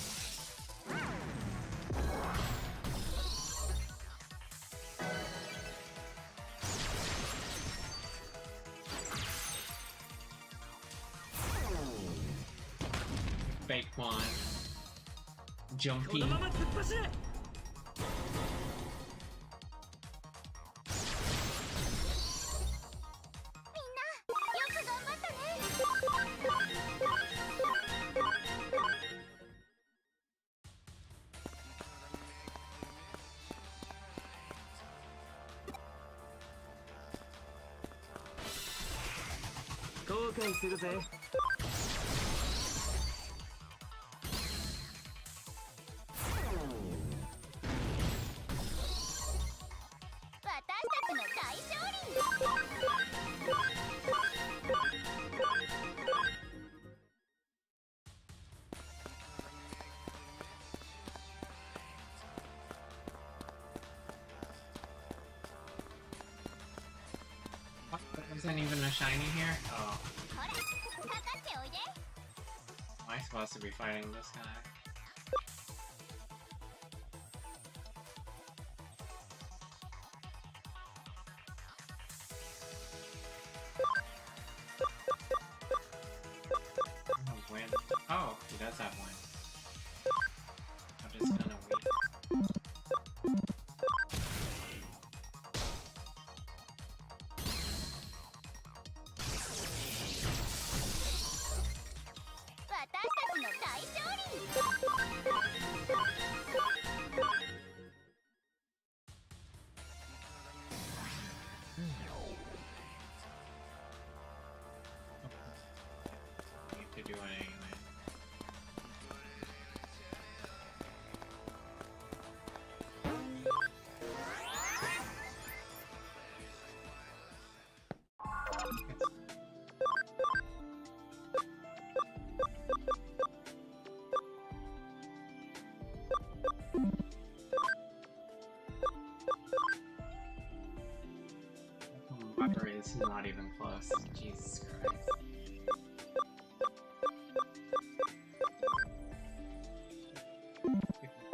Fake one. Jumpy. Isn't even a shiny here? Oh. Am I supposed to be fighting this guy? Wind. Oh, he does have wind. But it's kind of weak. Need to do it anyway. Battery is not even close. Jesus Christ.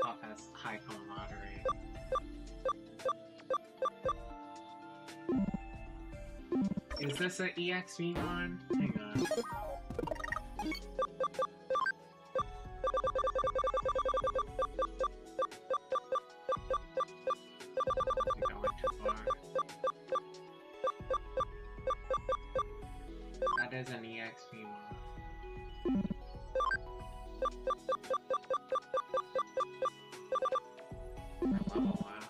Pop has high camaraderie. Is this an EXVmon? Hang on. That is an EXVmon. Level, wow.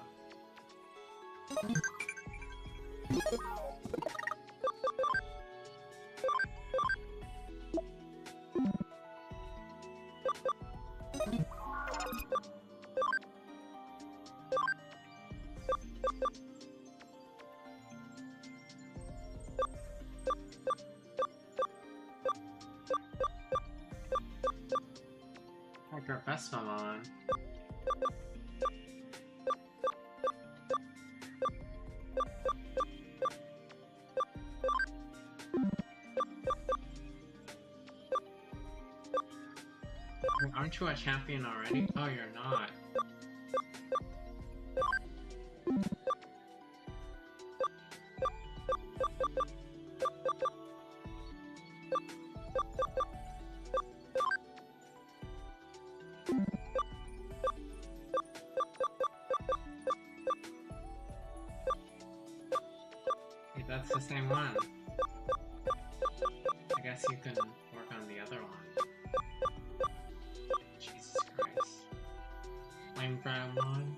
Like our best Mamon. Aren't you a champion already? Oh, you're not. Hey, that's the same one. I guess you can work on the other one. Jesus Christ. Angewomon.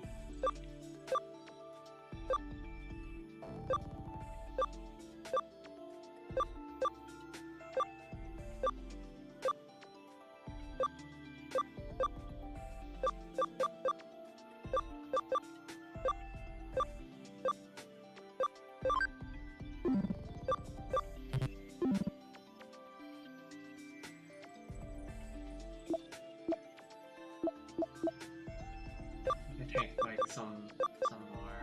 Take like some more.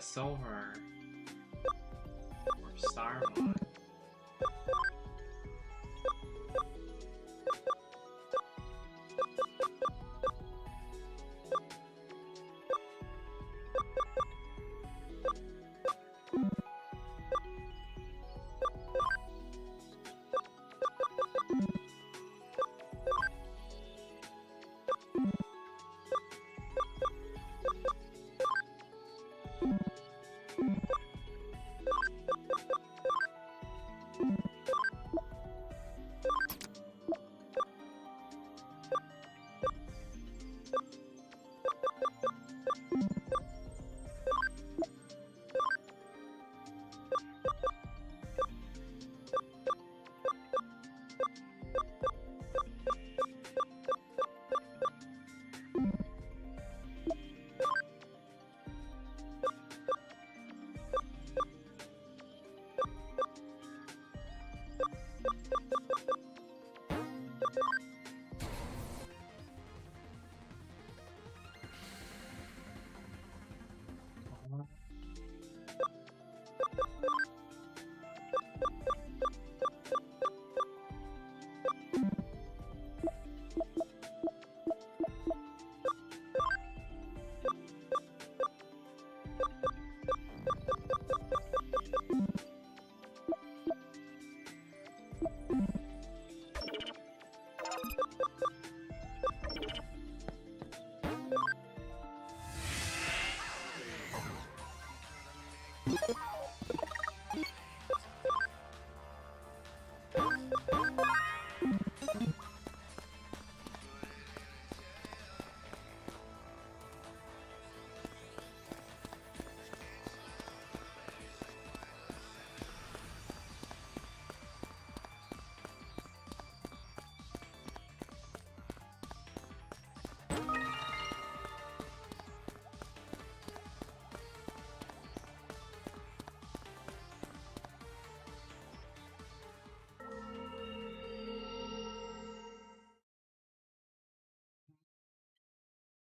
the silver or Starmon.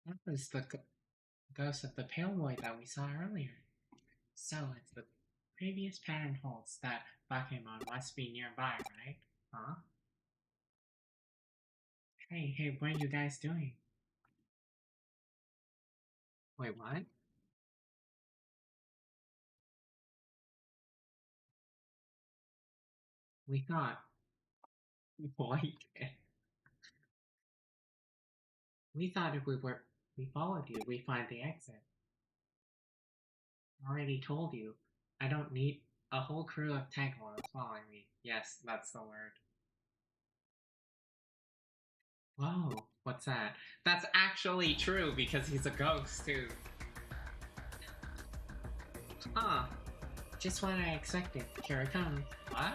That was the ghost of the pale boy that we saw earlier. So if the previous pattern holds, that Pokemon must be nearby, right? Huh? Hey, what are you guys doing? Wait, what? We thought... What? We thought if we followed you, we'd find the exit. I already told you. I don't need a whole crew of Tagmores following me. Yes, that's the word. Whoa, what's that? That's actually true because he's a ghost too. Huh. Just what I expected. Here it comes. What?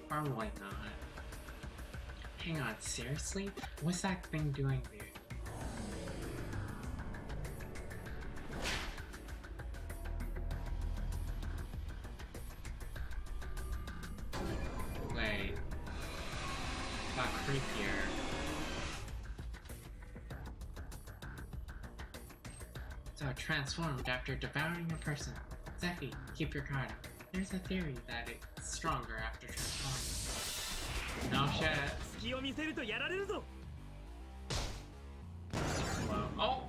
Probably not. Hang on, seriously? What's that thing doing there? Wait. Got creepier. So it transformed after devouring a person. Zephy, keep your guard up. There's a theory that it's stronger after transforming. No shit. Oh!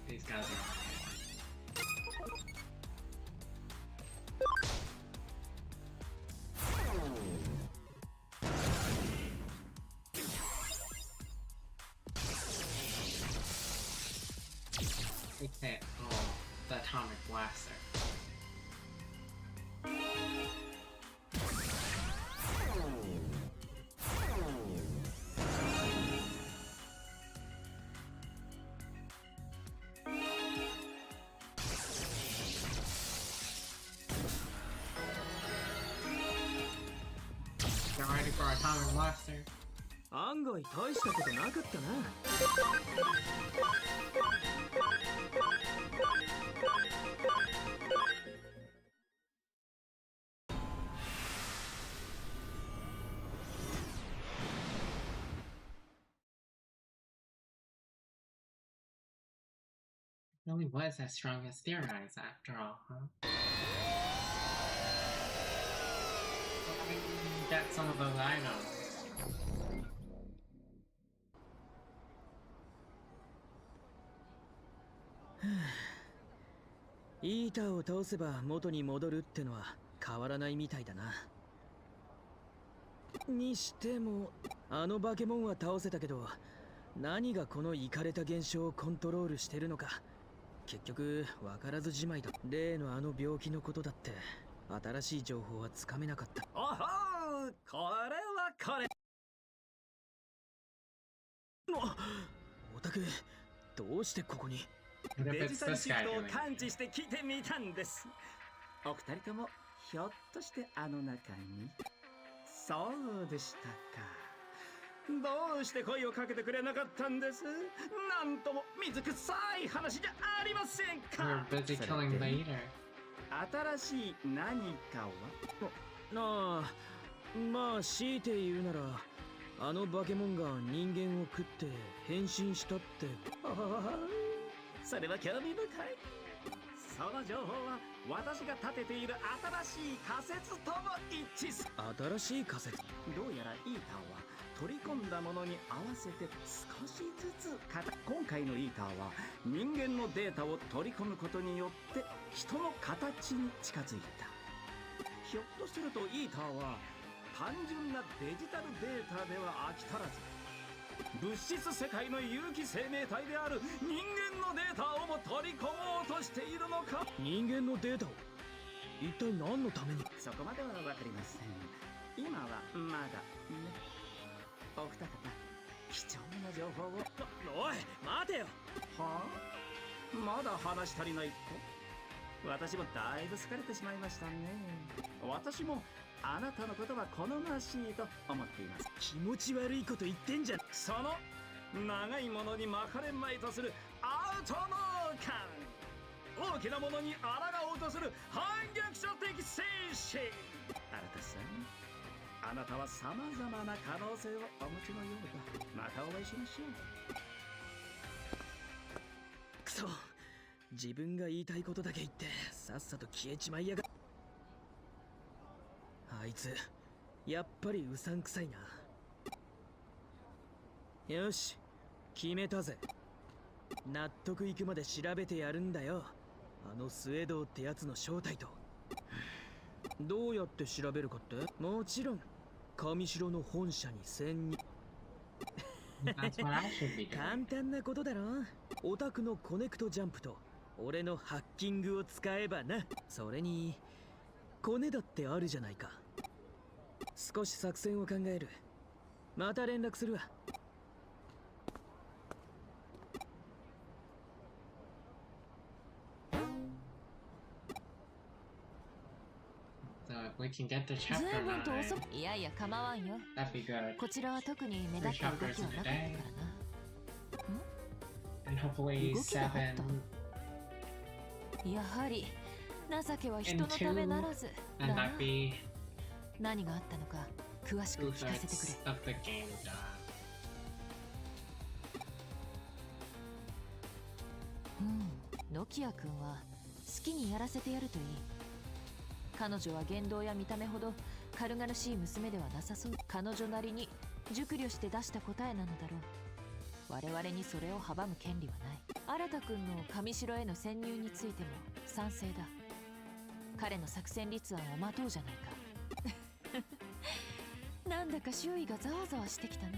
These guys are... They can't... Oh, the atomic blaster. common lobster. 案外大したことなかったな。Really was as strong as their eyes after all, huh? How did we even get some of those items? イーターを倒せば元に戻るってのは変わらないみたいだな。にしてもあのバケモンは倒せたけど、何がこのイカれた現象をコントロールしてるのか結局分からずじまいだ。例のあの病気のことだって新しい情報はつかめなかった。おほー、これはこれ。オタクどうしてここに？デジタルシフトを感知して来てみたんです。お二人ともひょっとしてあの中に？そうでしたか。どうして声をかけてくれなかったんです？なんとも水臭い話じゃありませんか。We're busy killing the eater. 新しい何かなは？あ、まあ強いて言うならあのバケモンが人間を食って変身したって。それは興味深い。その情報は私が立てている新しい仮説とも一致する。新しい仮説？どうやらイーターは取り込んだものに合わせて少しずつ今回のイーターは人間のデータを取り込むことによって人の形に近づいた。ひょっとするとイーターは単純なデジタルデータでは飽き足らず、物質世界の有機生命体である人間のデータをも取り込もうとしているのか。人間のデータを一体何のために？そこまでは分かりません。今はまだね。お二方、貴重な情報を。おい待てよ。はあ、まだ話し足りないと。私もだいぶ疲れてしまいましたね。私もあなたのことは好ましいと思っています。気持ち悪いこと言ってんじゃん。その長いものに巻かれまいとするアウトノー感、大きなものに抗おうとする反逆者的精神。あなたさん、あなたは様々な可能性をお持ちのようだ。またお会いしましょう。くそ、自分が言いたいことだけ言ってさっさと消えちまいやが。あいつやっぱりうさんくさいな。よし、決めたぜ。納得いくまで調べてやるんだよ、あのスウェードってやつの正体と。どうやって調べるかって？もちろん上城の本社に潜入。簡単なことだろ。オタクのコネクトジャンプと俺のハッキングを使えばな。それにコネだってあるじゃないか。少し作戦を考える。また連絡するわ。We can get to chapter 9. いやいや構わんよ。 That'd be good. こちらは特に目立った動きはなかったからな。And hopefully 7. やはり情けは人のためならずだ And な。 might be 何があったのか詳しく two 聞かせてく thirds of the game done. れ。ノキア君は好きにやらせてやるといい。彼女は言動や見た目ほど軽々しい娘ではなさそう。彼女なりに熟慮して出した答えなのだろう。我々にそれを阻む権利はない。新君の上城への潜入についても賛成だ。彼の作戦立案を待とうじゃないか。なんだか周囲がざわざわしてきたな。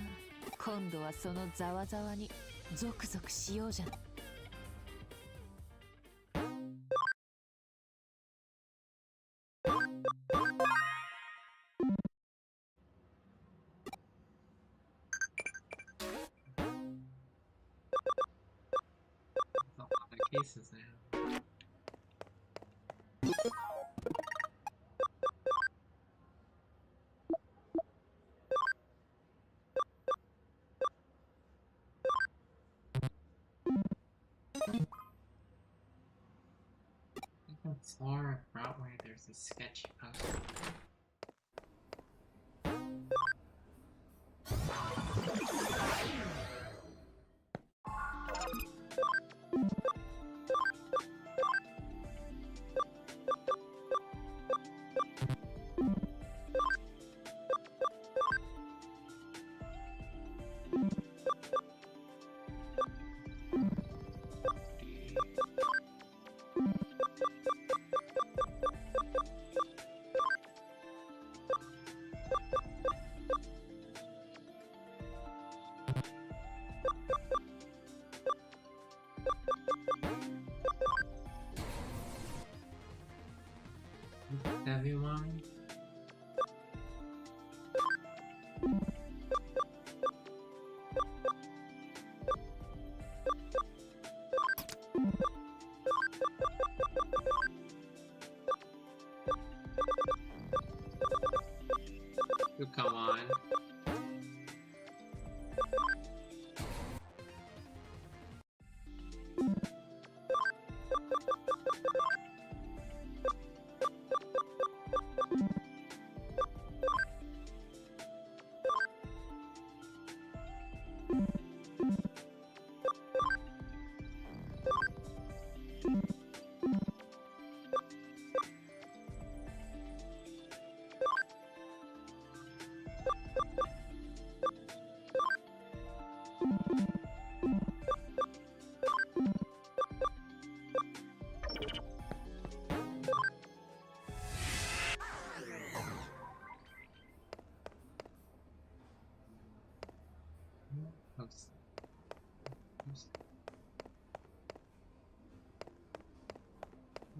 今度はそのざわざわにゾクゾクしようじゃん。Cases now. Explore a route where there's a sketchy poster. Angewomon. Come on.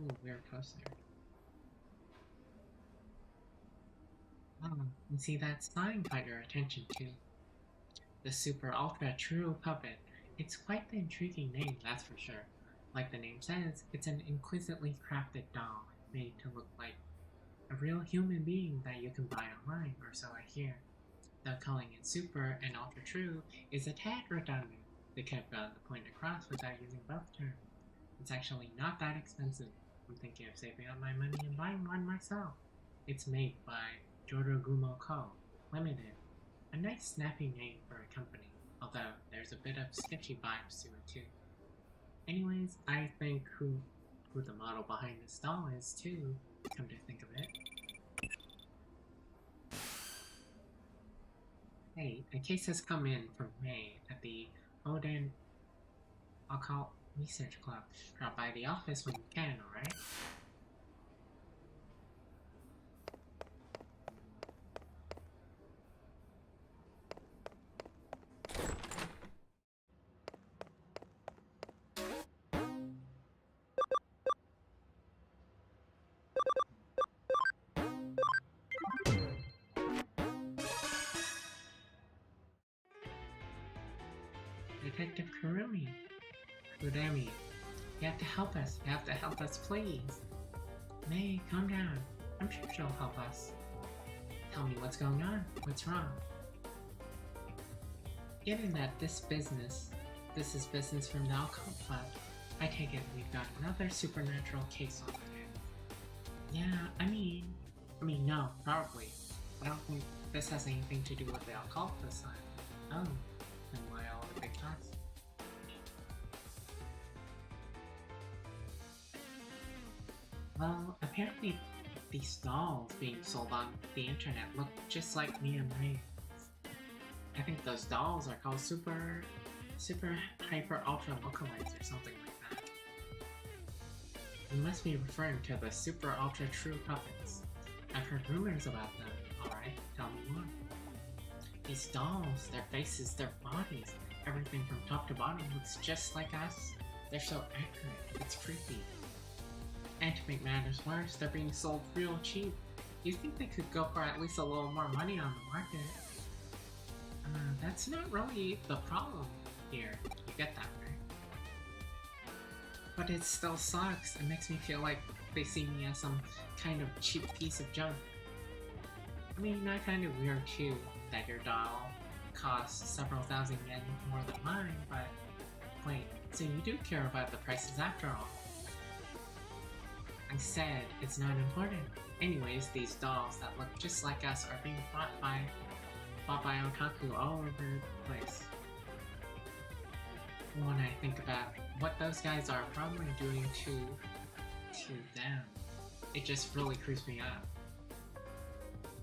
Ooh, weird poster. Oh, you see that sign caught your attention too. The Super Ultra True Puppet. It's quite the intriguing name, that's for sure. Like the name says, it's an exquisitely crafted doll made to look like a real human being that you can buy online, or so I hear. Though calling it Super and Ultra True is a tad redundant. They could have gotten the point across without using both terms. It's actually not that expensive. I'm thinking of saving up my money and buying one myself. It's made by Jorogumo Co. Limited. A nice snappy name for a company, although there's a bit of sketchy vibes to it too. Anyways, I think who the model behind this doll is too, come to think of it. Hey, a case has come in from May at the Oden Occult Research Club. Drop by the office when you can, alright? Detective Kurumi. You have to help us. You have to help us, please. May, calm down. I'm sure she'll help us. Tell me what's going on. What's wrong? Given that this is business from the Occult Club, I take it we've got another supernatural case on our hands. Yeah, I mean, no, probably. I don't think this has anything to do with the occult this time. Oh, then why all the big fuss? Well, apparently these dolls being sold on the internet look just like Mia May's. I think those dolls are called super hyper ultra lookalikes or something like that. You must be referring to the super ultra true puppets. I've heard rumors about them. Alright, tell me more. These dolls, their faces, their bodies, everything from top to bottom looks just like us. They're so accurate, it's creepy. And to make matters worse, they're being sold real cheap. You'd think they could go for at least a little more money on the market. That's not really the problem here. You get that, right? But it still sucks. It makes me feel like they see me as some kind of cheap piece of junk. I mean, I find it weird too that your doll costs several thousand yen more than mine, but wait, so you do care about the prices after all? I said it's not important. Anyways, these dolls that look just like us are being bought by otaku all over the place. When I think about what those guys are probably doing to them, it just really creeps me out.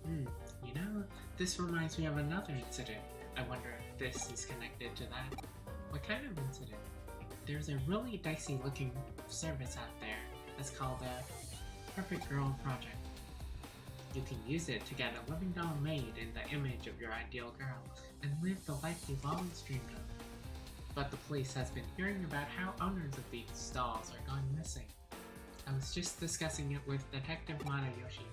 You know, this reminds me of another incident. I wonder if this is connected to that. What kind of incident? There's a really dicey looking service out there that's called the Perfect Girl Project. You can use it to get a living doll made in the image of your ideal girl and live the life you've always dreamed of. But the police has been hearing about how owners of these dolls are going missing. I was just discussing it with Detective Madayoshi.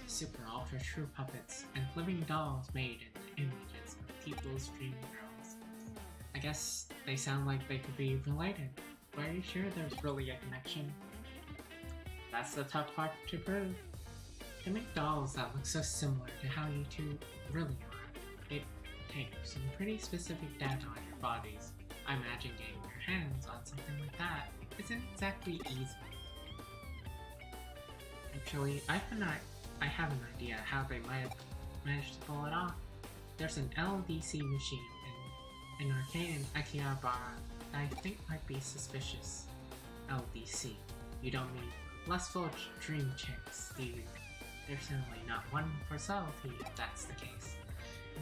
Super ultra true puppets and living dolls made in the images of people's dream girls. I guess they sound like they could be related, but are you sure there's really a connection? That's the tough part to prove. To make dolls that look so similar to how you two really are, it takes some pretty specific data on your bodies. I imagine getting your hands on something like that isn't exactly easy. Actually, I have an idea how they might have managed to pull it off. There's an LDC machine in an arcade in Akihabara that I think might be suspicious. LDC. You don't need blissful dream chicks, do you? There's certainly not one for subtlety if that's the case.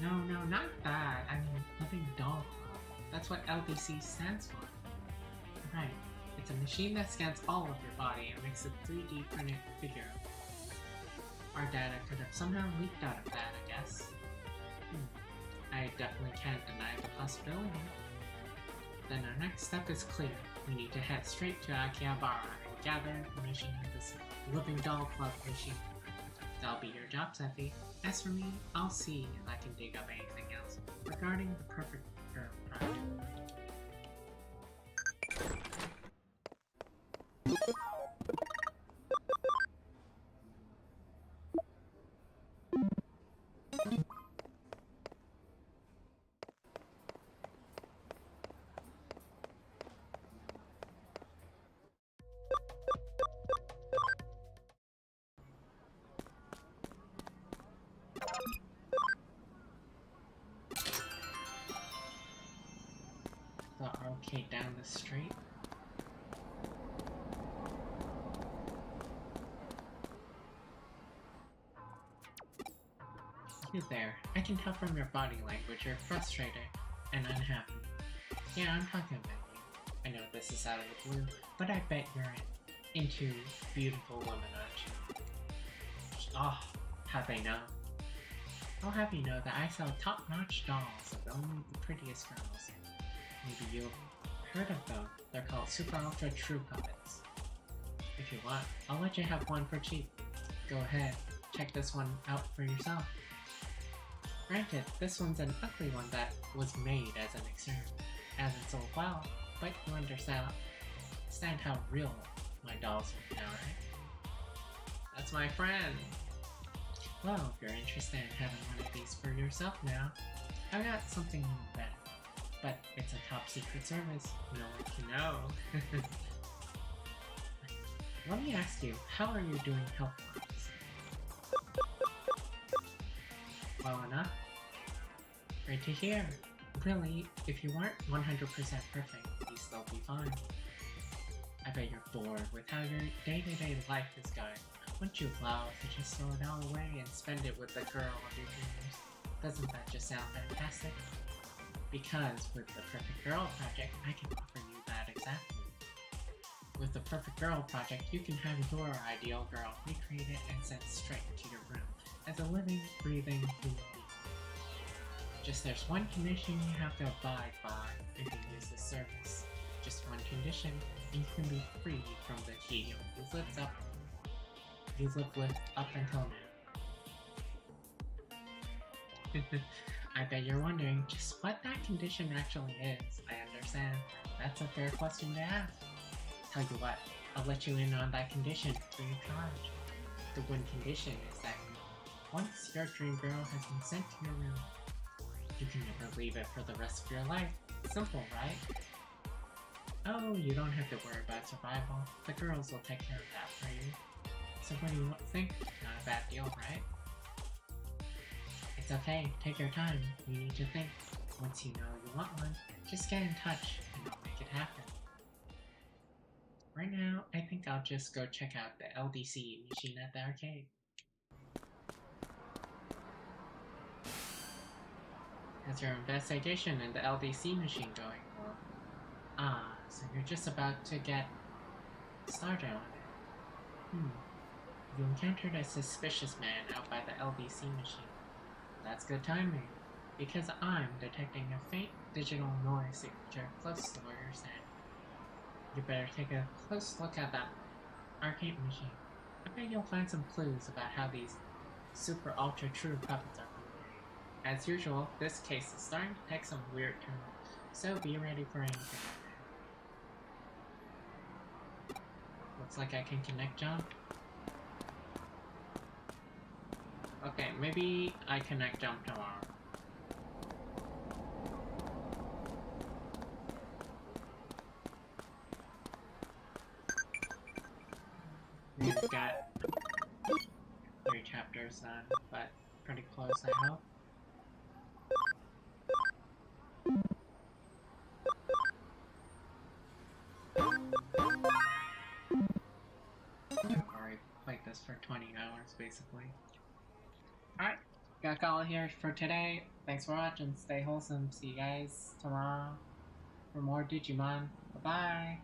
No, not that. I mean, living doll club. That's what LDC stands for. Right. It's a machine that scans all of your body and makes a 3D printed figure. Our data could have somehow leaked out of that, I guess. I definitely can't deny the possibility. Then our next step is clear. We need to head straight to Akihabara and gather information on this living doll club machine. That'll be your job, Sephi. As for me, I'll see if I can dig up anything else regarding the Perfect Girl Project. The arcade down the street. You there. I can tell from your body language you're frustrated and unhappy. Yeah, I'm talking about you. I know this is out of the blue, but I bet you're into beautiful women, aren't you? Oh, how they know. I'll have you know that I sell top-notch dolls of only the prettiest girls. Maybe you've heard of them. They're called Super Ultra True Puppets. If you want, I'll let you have one for cheap. Go ahead, check this one out for yourself. Granted, this one's an ugly one that was made as an experiment. Hasn't sold well, but you understand how real my dolls look now, right? That's my friend! Well, if you're interested in having one of these for yourself now, I've got something even better. But it's a top secret service, no one can know. Let me ask you, how are you doing health-wise? Well enough? Great to hear. Really, if you weren't 100% perfect, you'd still be fine. I bet you're bored with how your day-to-day life is going. Wouldn't you love to just throw it all away and spend it with the girl of your dreams? Doesn't that just sound fantastic? Because with the Perfect Girl Project, I can offer you that exactly. With the Perfect Girl Project, you can have your ideal girl recreated and sent straight to your room as a living, breathing human being. Just there's one condition you have to abide by if you use this service. Just one condition, and you can be free from the tedium you've lived with up until now. I bet you're wondering just what that condition actually is. I understand. That's a fair question to ask. Tell you what, I'll let you in on that condition free of charge. The one condition is that once your dream girl has been sent to your room, you can never leave it for the rest of your life. Simple, right? Oh, you don't have to worry about survival. The girls will take care of that for you. So what do you think? Not a bad deal, right? It's okay, take your time. You need to think. Once you know you want one, just get in touch and I'll make it happen. Right now, I think I'll just go check out the LDC machine at the arcade. How's your investigation in the LDC machine going? Well, so you're just about to get started on it. You encountered a suspicious man out by the LDC machine. That's good timing, because I'm detecting a faint digital noise signature close to where you're standing. You better take a close look at that arcade machine. I bet you'll find some clues about how these super ultra true puppets are being made. As usual, this case is starting to take some weird turns, so be ready for anything. Looks like I can connect jump. Okay, maybe I connect jump tomorrow. We've got 3 chapters done, but pretty close, I hope. I've already played this for 20 hours, basically. Alright, got all here for today. Thanks for watching, stay wholesome, see you guys tomorrow for more Digimon. Bye-bye!